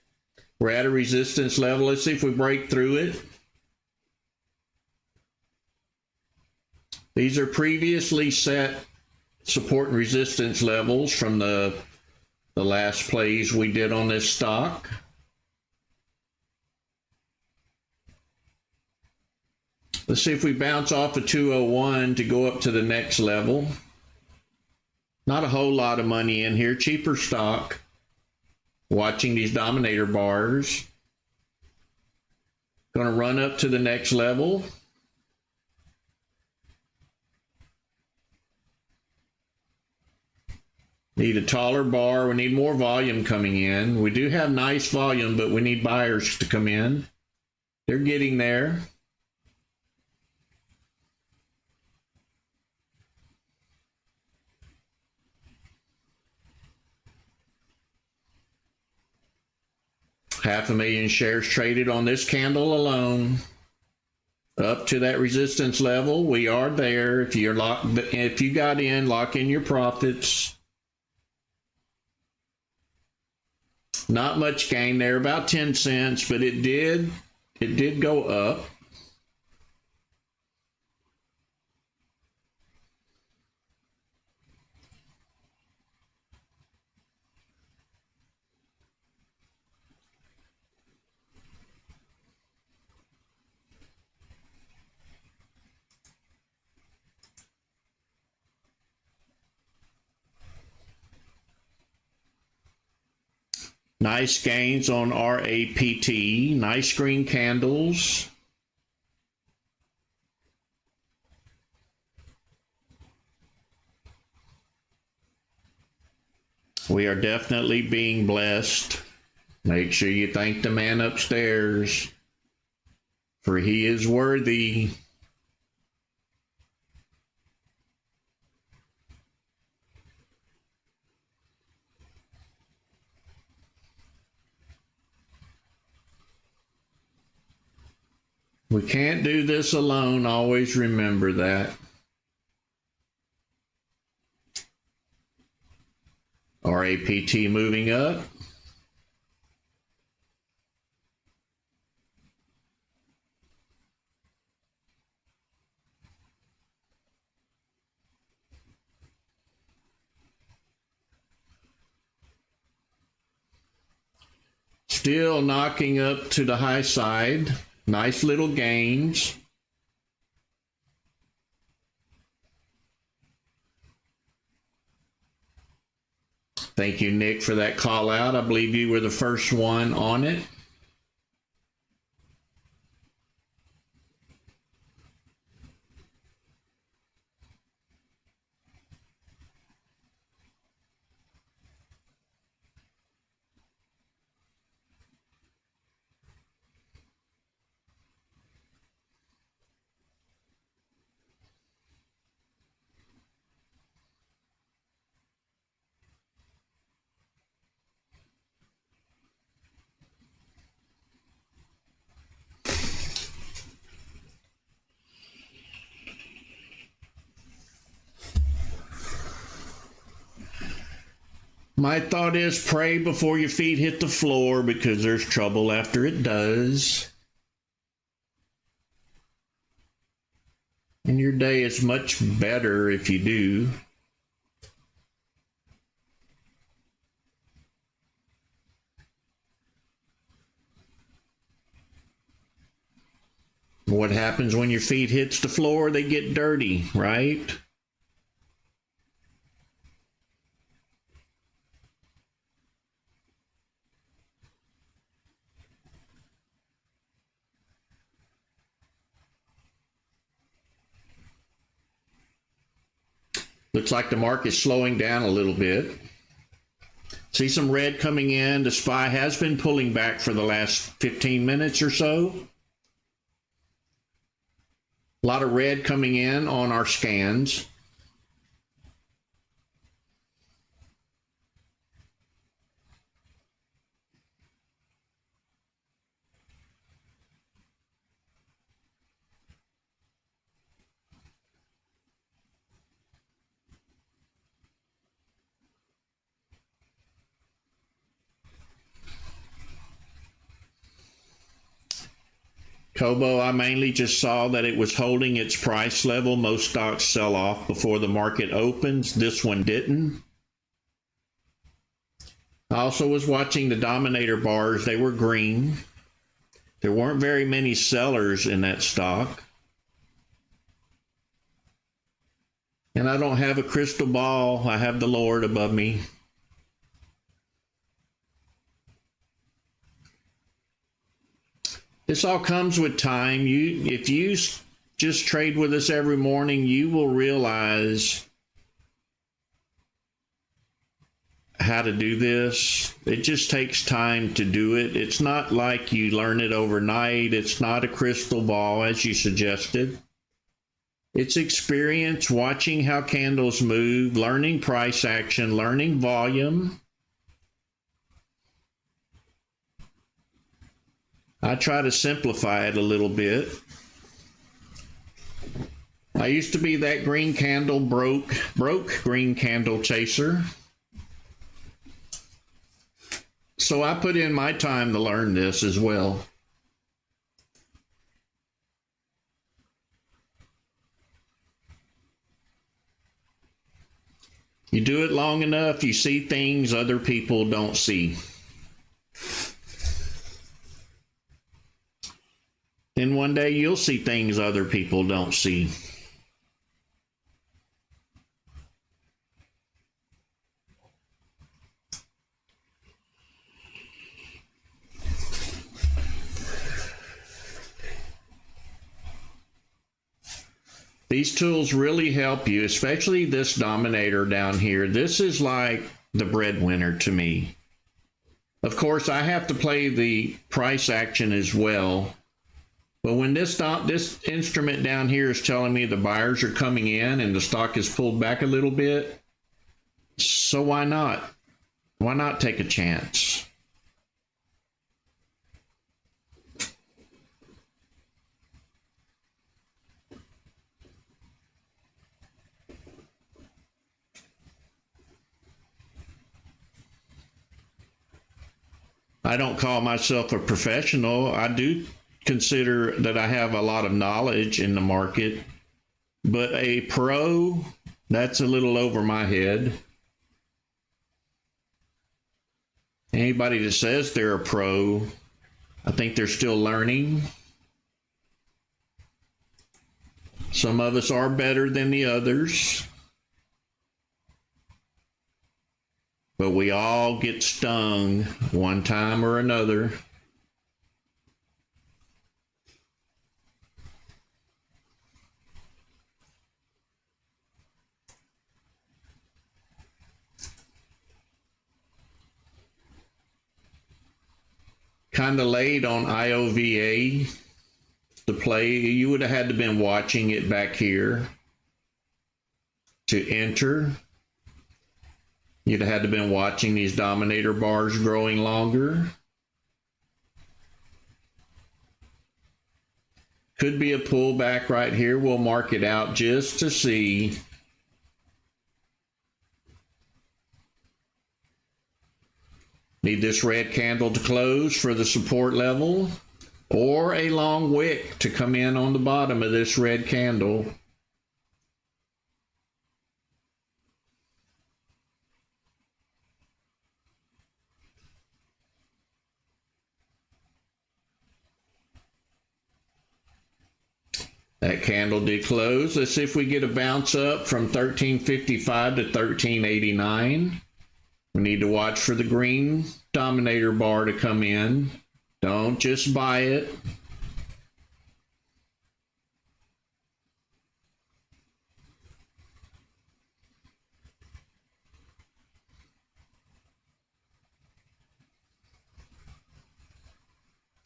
We're at a resistance level. Let's see if we break through it. These are previously set support and resistance levels from the last plays we did on this stock. Let's see if we bounce off of 201 to go up to the next level. Not a whole lot of money in here. Cheaper stock. Watching these dominator bars. Going to run up to the next level. Need a taller bar. We need more volume coming in. We do have nice volume, but we need buyers to come in. They're getting there. $500,000 shares traded on this candle alone. Up to that resistance level, we are there. If you got in, lock in your profits. Not much gain there, about 10 cents, but it did go up. Nice gains on RAPT, nice green candles. We are definitely being blessed. Make sure you thank the man upstairs, for he is worthy. We can't do this alone. Always remember that. RAPT moving up. Still knocking up to the high side. Nice little gains. Thank you, Nick, for that call out. I believe you were the first one on it. My thought is pray before your feet hit the floor, because there's trouble after it does. And your day is much better if you do. What happens when your feet hits the floor? They get dirty, right? Looks like the market's slowing down a little bit. See some red coming in. The SPY has been pulling back for the last 15 minutes or so. A lot of red coming in on our scans. Kobo, I mainly just saw that it was holding its price level. Most stocks sell off before the market opens. This one didn't. I also was watching the dominator bars. They were green. There weren't very many sellers in that stock. And I don't have a crystal ball. I have the Lord above me. This all comes with time. If you just trade with us every morning, you will realize how to do this. It just takes time to do it. It's not like you learn it overnight. It's not a crystal ball, as you suggested. It's experience, watching how candles move, learning price action, learning volume. I try to simplify it a little bit. I used to be that green candle broke green candle chaser. So I put in my time to learn this as well. You do it long enough, you see things other people don't see. Then one day you'll see things other people don't see. These tools really help you, especially this dominator down here. This is like the breadwinner to me. Of course, I have to play the price action as well. But when this instrument down here is telling me the buyers are coming in and the stock is pulled back a little bit, so why not? Why not take a chance? I don't call myself a professional. I do consider that I have a lot of knowledge in the market, but a pro, that's a little over my head. Anybody that says they're a pro, I think they're still learning. Some of us are better than the others, but we all get stung one time or another. Kind of late on IOVA to play. You would have had to been watching it back here to enter. You'd have had to been watching these dominator bars growing longer. Could be a pullback right here. We'll mark it out just to see. Need this red candle to close for the support level, or a long wick to come in on the bottom of this red candle. That candle did close. Let's see if we get a bounce up from 1355 to 1389. We need to watch for the green dominator bar to come in. Don't just buy it.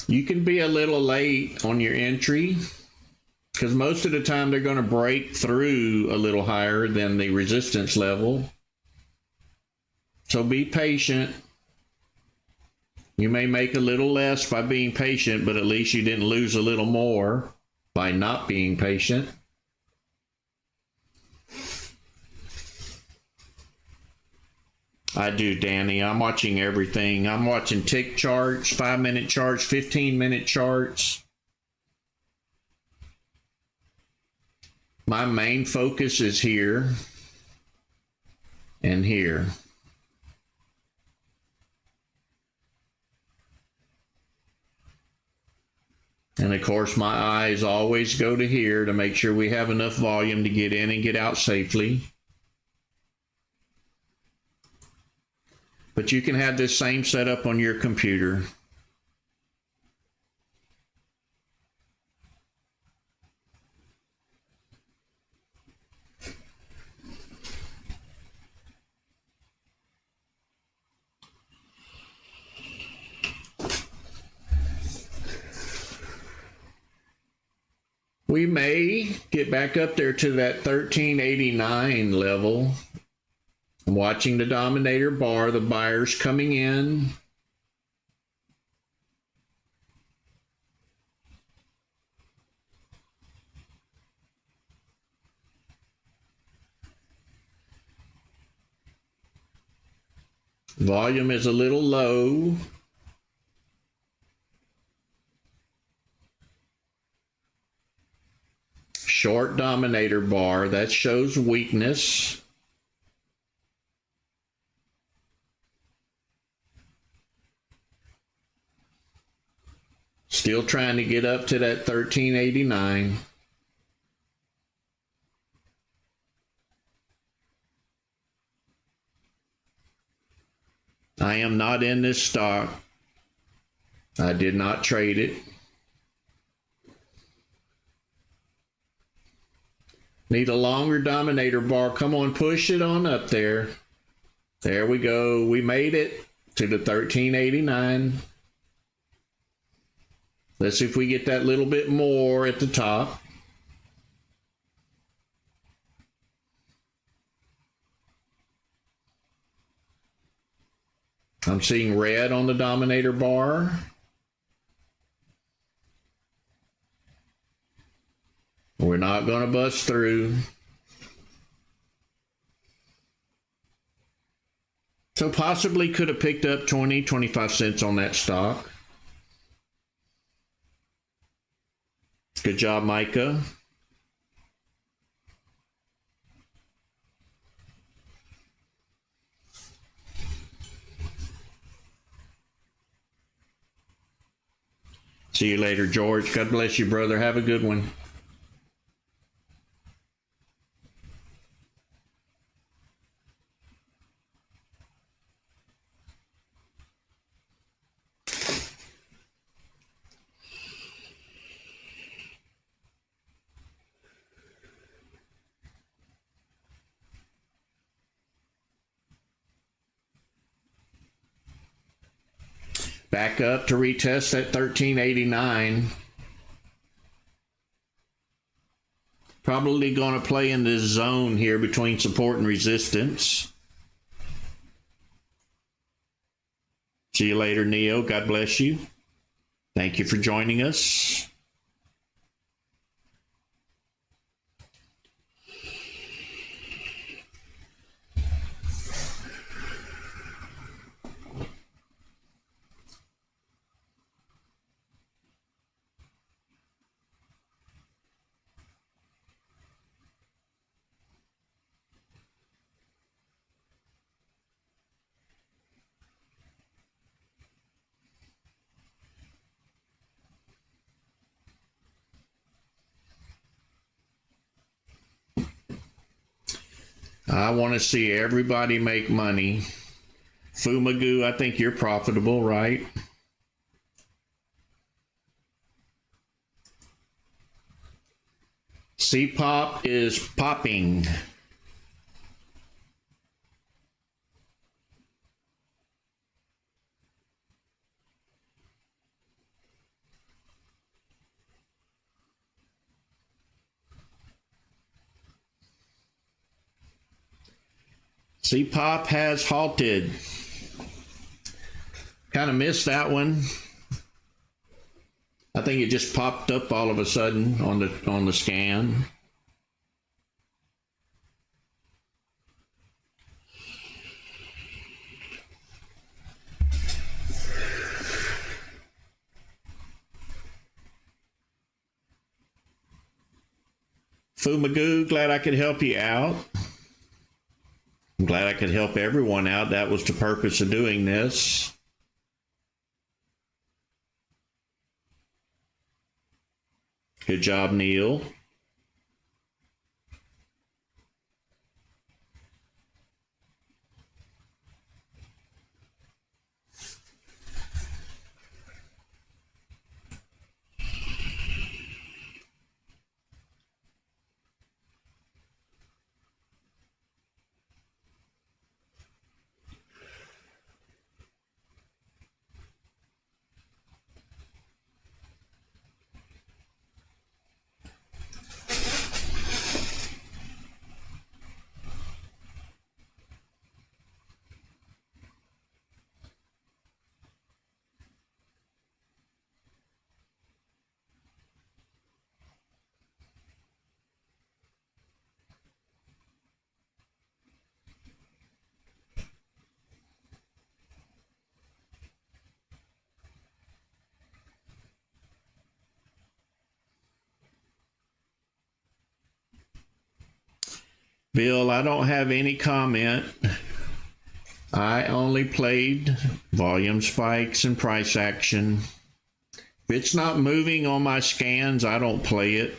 You can be a little late on your entry because most of the time they're going to break through a little higher than the resistance level. So be patient. You may make a little less by being patient, but at least you didn't lose a little more by not being patient. I do, Danny. I'm watching everything. I'm watching tick charts, 5-minute charts, 15-minute charts. My main focus is here and here. And of course, my eyes always go to here to make sure we have enough volume to get in and get out safely. But you can have this same setup on your computer. We may get back up there to that 1389 level. I'm watching the dominator bar, the buyers coming in. Volume is a little low. Short dominator bar, that shows weakness. Still trying to get up to that 1389. I am not in this stock. I did not trade it. Need a longer dominator bar. Come on, push it on up there. There we go. We made it to the 1389. Let's see if we get that little bit more at the top. I'm seeing red on the dominator bar. We're not going to bust through. So possibly could have picked up 20, 25 cents on that stock. Good job, Micah. See you later, George. God bless you, brother. Have a good one. Back up to retest that 1389. Probably going to play in this zone here between support and resistance. See you later, Neo. God bless you. Thank you for joining us. I want to see everybody make money. Fumagoo, I think you're profitable, right? C-pop is popping. C-pop has halted. Kind of missed that one. I think it just popped up all of a sudden on the scan. Fumagoo, glad I could help you out. I'm glad I could help everyone out. That was the purpose of doing this. Good job, Neil. Bill, I don't have any comment. I only played volume spikes and price action. If it's not moving on my scans, I don't play it.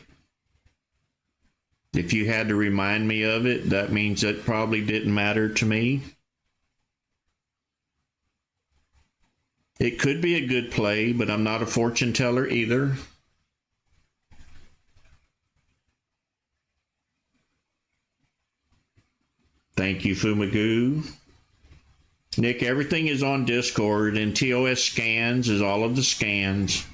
If you had to remind me of it, that means it probably didn't matter to me. It could be a good play, but I'm not a fortune teller either. Thank you, Fumagoo. Nick, everything is on Discord, and TOS scans is all of the scans.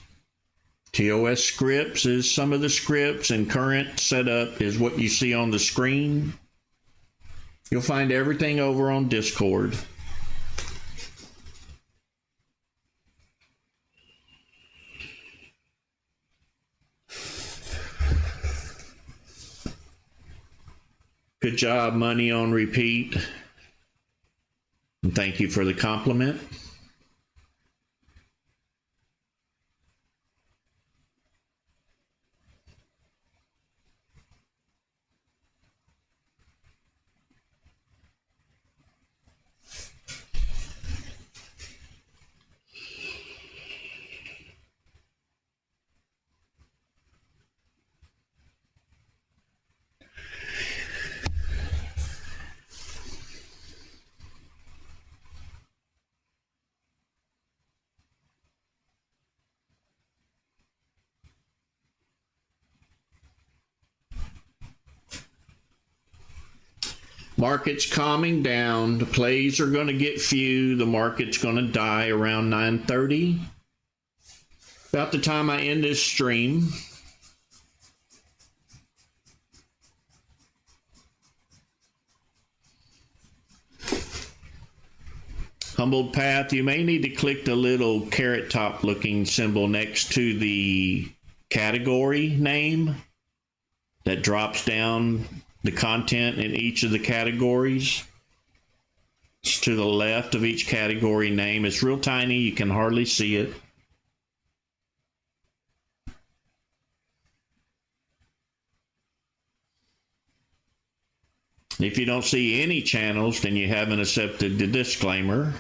TOS scripts is some of the scripts, and current setup is what you see on the screen. You'll find everything over on Discord. Good job, money on repeat. And thank you for the compliment. Market's calming down. The plays are going to get few. The market's going to die around 9:30. About the time I end this stream. Humbled Path, you may need to click the little carrot top looking symbol next to the category name that drops down the content in each of the categories. It's to the left of each category name. It's real tiny, you can hardly see it. If you don't see any channels, then you haven't accepted the disclaimer.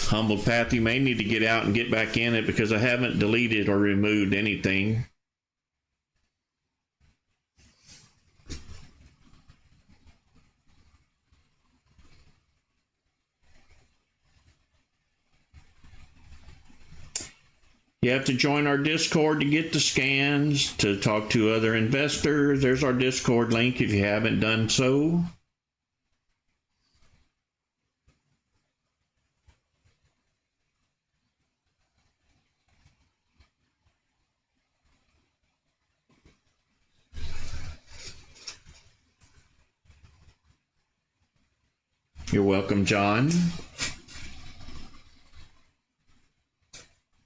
Humble Path, you may need to get out and get back in it because I haven't deleted or removed anything. You have to join our Discord to get the scans, to talk to other investors. There's our Discord link if you haven't done so. You're welcome, John.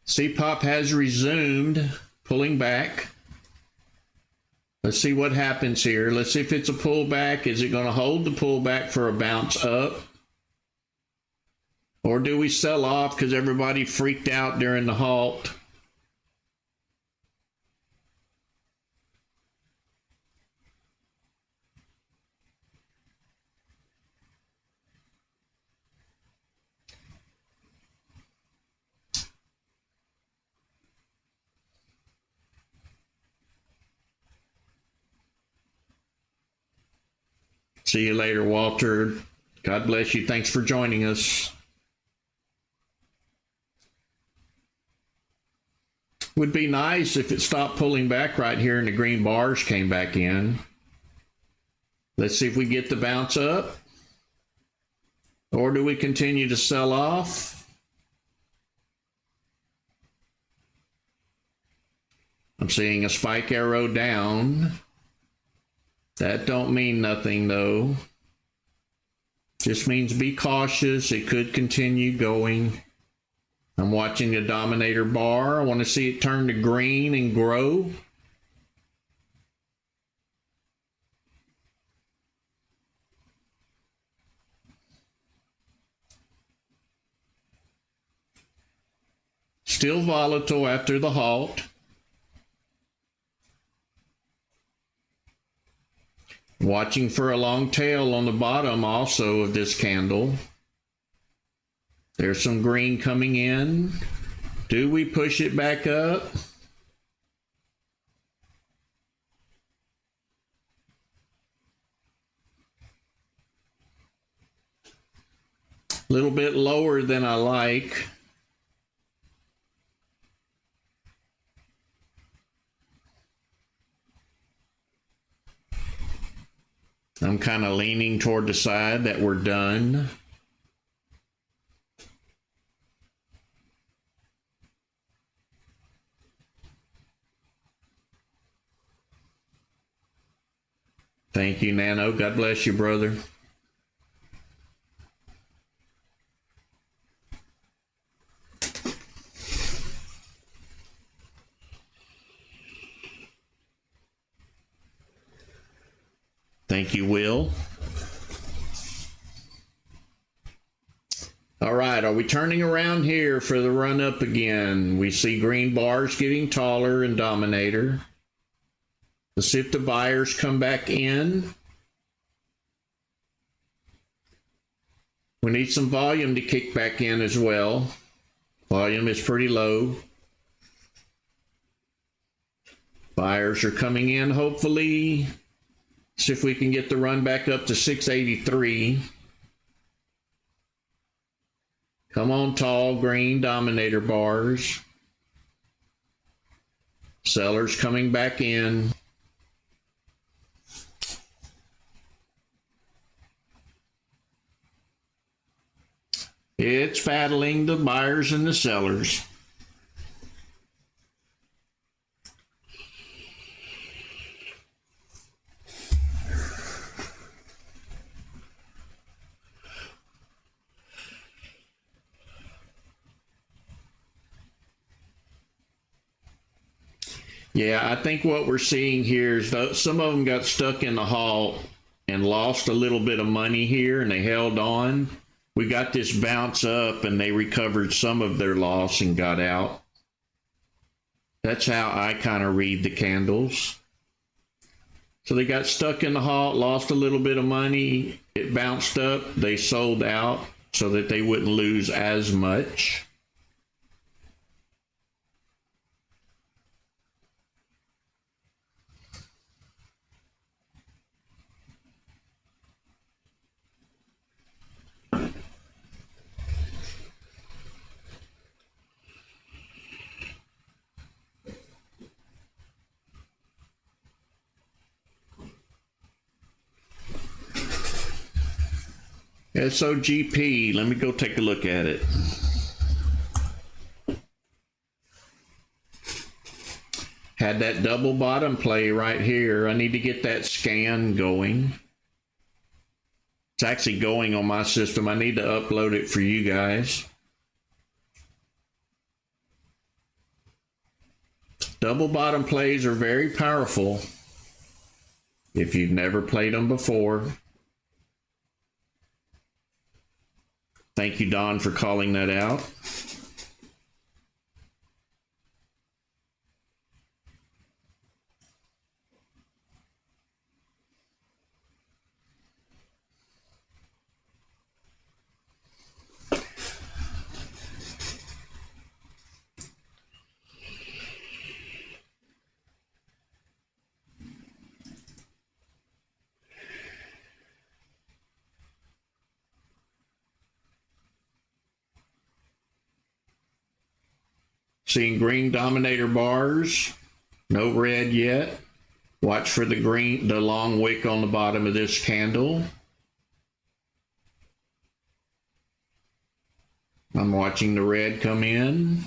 CPOP has resumed pulling back. Let's see what happens here. Let's see if it's a pullback. Is it going to hold the pullback for a bounce up? Or do we sell off because everybody freaked out during the halt? See you later, Walter. God bless you. Thanks for joining us. Would be nice if it stopped pulling back right here and the green bars came back in. Let's see if we get the bounce up. Or do we continue to sell off? I'm seeing a spike arrow down. That don't mean nothing though. Just means be cautious. It could continue going. I'm watching the Dominator bar. I want to see it turn to green and grow. Still volatile after the halt. Watching for a long tail on the bottom also of this candle. There's some green coming in. Do we push it back up? A little bit lower than I like. I'm kind of leaning toward the side that we're done. Thank you, Nano. God bless you, brother. Thank you, Will. All right, are we turning around here for the run up again? We see green bars getting taller in Dominator. Let's see if the buyers come back in. We need some volume to kick back in as well. Volume is pretty low. Buyers are coming in, hopefully. See if we can get the run back up to 683. Come on, tall green Dominator bars. Sellers coming back in. It's battling the buyers and the sellers. Yeah, I think what we're seeing here is that some of them got stuck in the halt and lost a little bit of money here, and they held on. We got this bounce up, and they recovered some of their loss and got out. That's how I kind of read the candles. So they got stuck in the halt, lost a little bit of money. It bounced up. They sold out. so that they wouldn't lose as much. SOGP, let me go take a look at it. Had that double bottom play right here. I need to get that scan going. It's actually going on my system. I need to upload it for you guys. Double bottom plays are very powerful if you've never played them before. Thank you, Don, for calling that out. Seeing green dominator bars, no red yet. Watch for the green, the long wick on the bottom of this candle. I'm watching the red come in.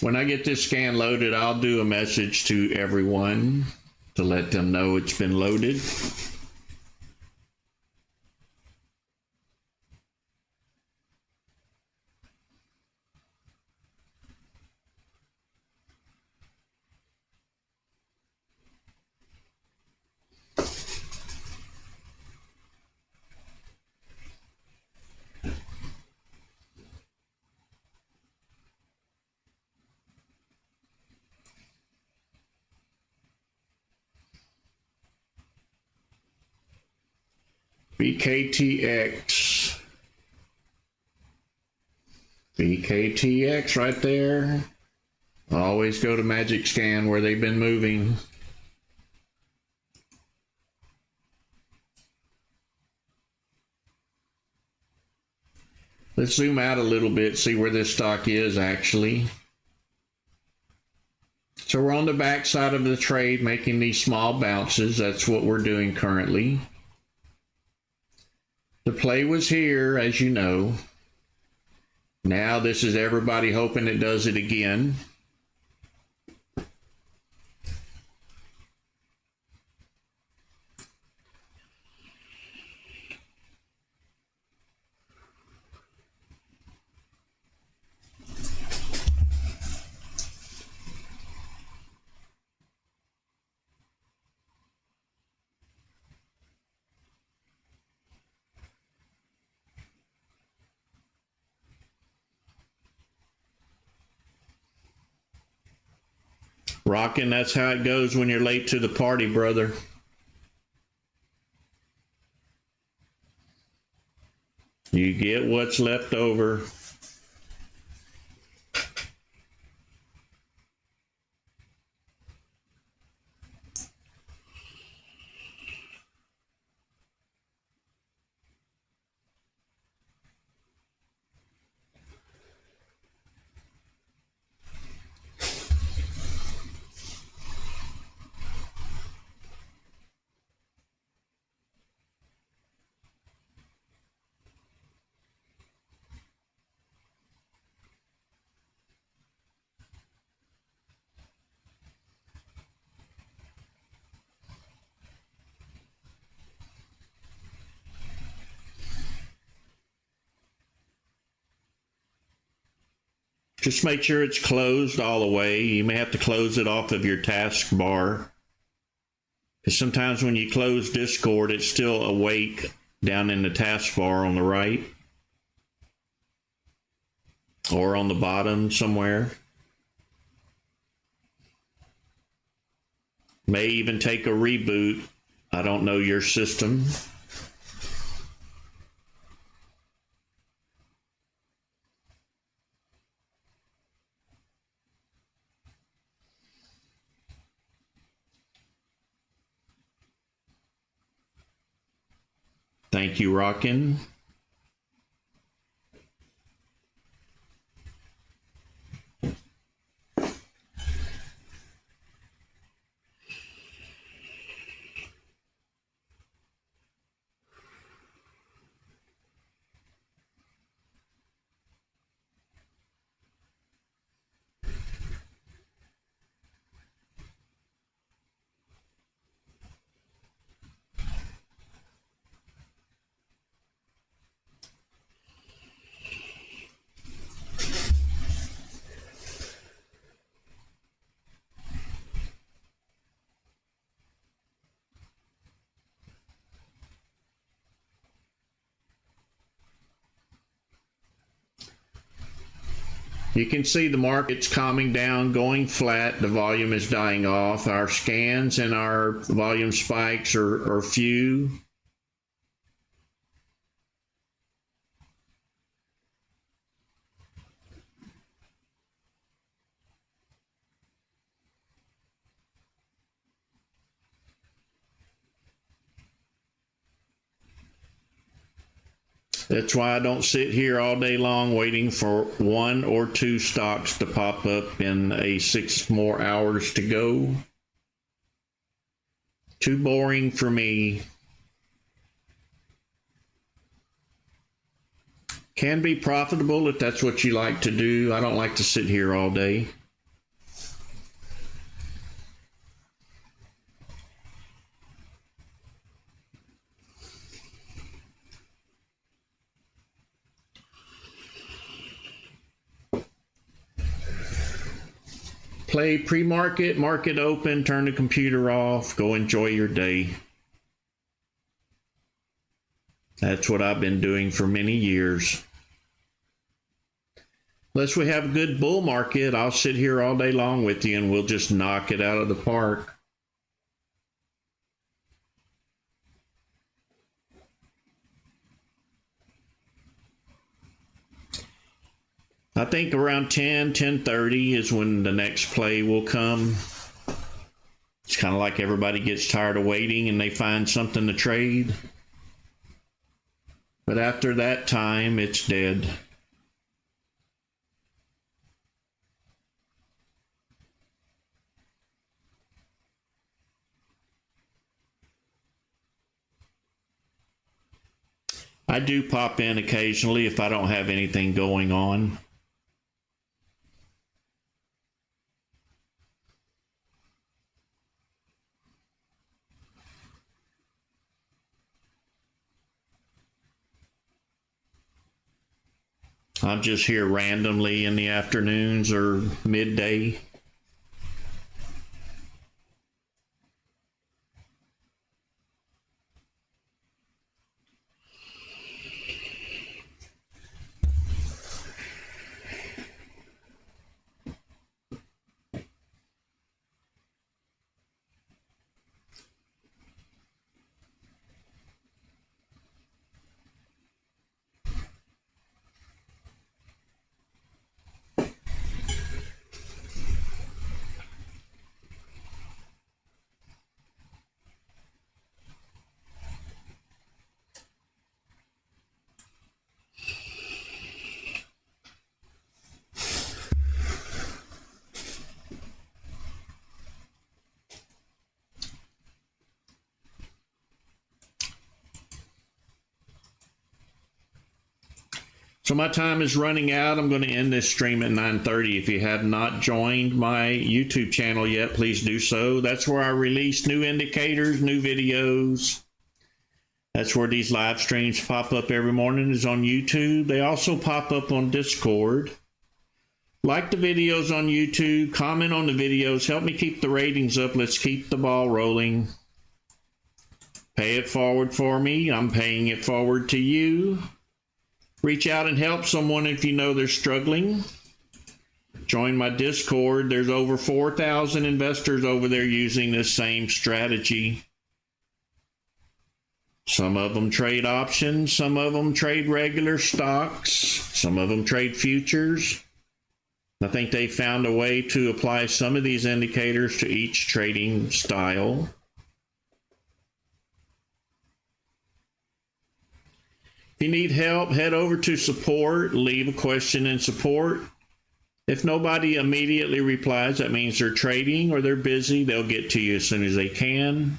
When I get this scan loaded, I'll do a message to everyone to let them know it's been loaded. BKTX. BKTX right there. Always go to Magic Scan where they've been moving. Let's zoom out a little bit, see where this stock is actually. So we're on the back side of the trade making these small bounces. That's what we're doing currently. The play was here, as you know. Now this is everybody hoping it does it again. Rockin', that's how it goes when you're late to the party, brother. You get what's left over. Just make sure it's closed all the way. You may have to close it off of your taskbar, because sometimes when you close Discord, it's still awake down in the taskbar on the right or on the bottom somewhere. May even take a reboot. I don't know your system. Thank you, Rockin'. You can see the market's calming down, going flat. The volume is dying off. Our scans and our volume spikes are few. That's why I don't sit here all day long waiting for 1 or 2 stocks to pop up in a 6 more hours to go. Too boring for me. Can be profitable if that's what you like to do. I don't like to sit here all day. Play pre-market, market open, turn the computer off, go enjoy your day. That's what I've been doing for many years. Unless we have a good bull market, I'll sit here all day long with you and we'll just knock it out of the park. I think around 10:30 is when the next play will come. It's kind of like everybody gets tired of waiting and they find something to trade. But after that time, it's dead. I do pop in occasionally if I don't have anything going on. I'm just here randomly in the afternoons or midday. So my time is running out. I'm going to end this stream at 9:30. If you have not joined my YouTube channel yet, please do so. That's where I release new indicators, new videos. That's where these live streams pop up every morning, is on YouTube. They also pop up on Discord. Like the videos on YouTube, comment on the videos, help me keep the ratings up. Let's keep the ball rolling. Pay it forward for me. I'm paying it forward to you. Reach out and help someone if you know they're struggling. Join my Discord. There's over 4,000 investors over there using this same strategy. Some of them trade options, some of them trade regular stocks, some of them trade futures. I think they found a way to apply some of these indicators to each trading style. If you need help, head over to support, leave a question in support. If nobody immediately replies, that means they're trading or they're busy. They'll get to you as soon as they can.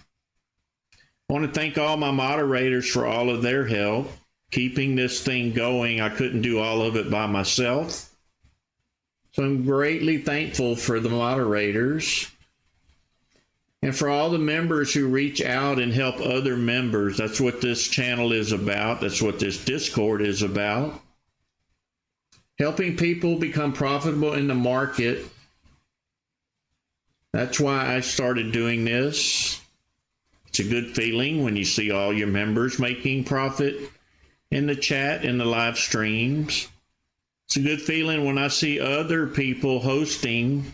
I want to thank all my moderators for all of their help keeping this thing going. I couldn't do all of it by myself. So I'm greatly thankful for the moderators and for all the members who reach out and help other members. That's what this channel is about. That's what this Discord is about. Helping people become profitable in the market. That's why I started doing this. It's a good feeling when you see all your members making profit in the chat and the live streams. It's a good feeling when I see other people hosting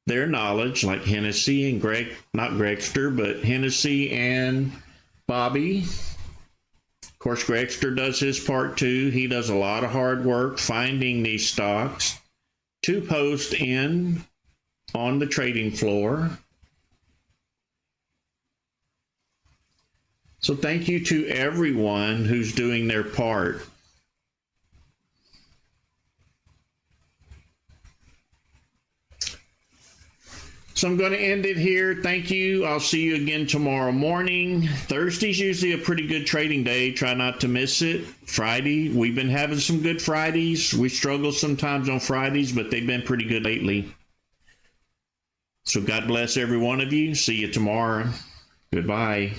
their knowledge, like Hennessy and not Gregster, but Hennessy and Bobby. Of course, Gregster does his part too. He does a lot of hard work finding these stocks to post on the trading floor. So thank you to everyone who's doing their part. So I'm going to end it here. Thank you. I'll see you again tomorrow morning. Thursday's usually a pretty good trading day. Try not to miss it. Friday, we've been having some good Fridays. We struggle sometimes on Fridays, but they've been pretty good lately. So God bless every one of you. See you tomorrow. Goodbye.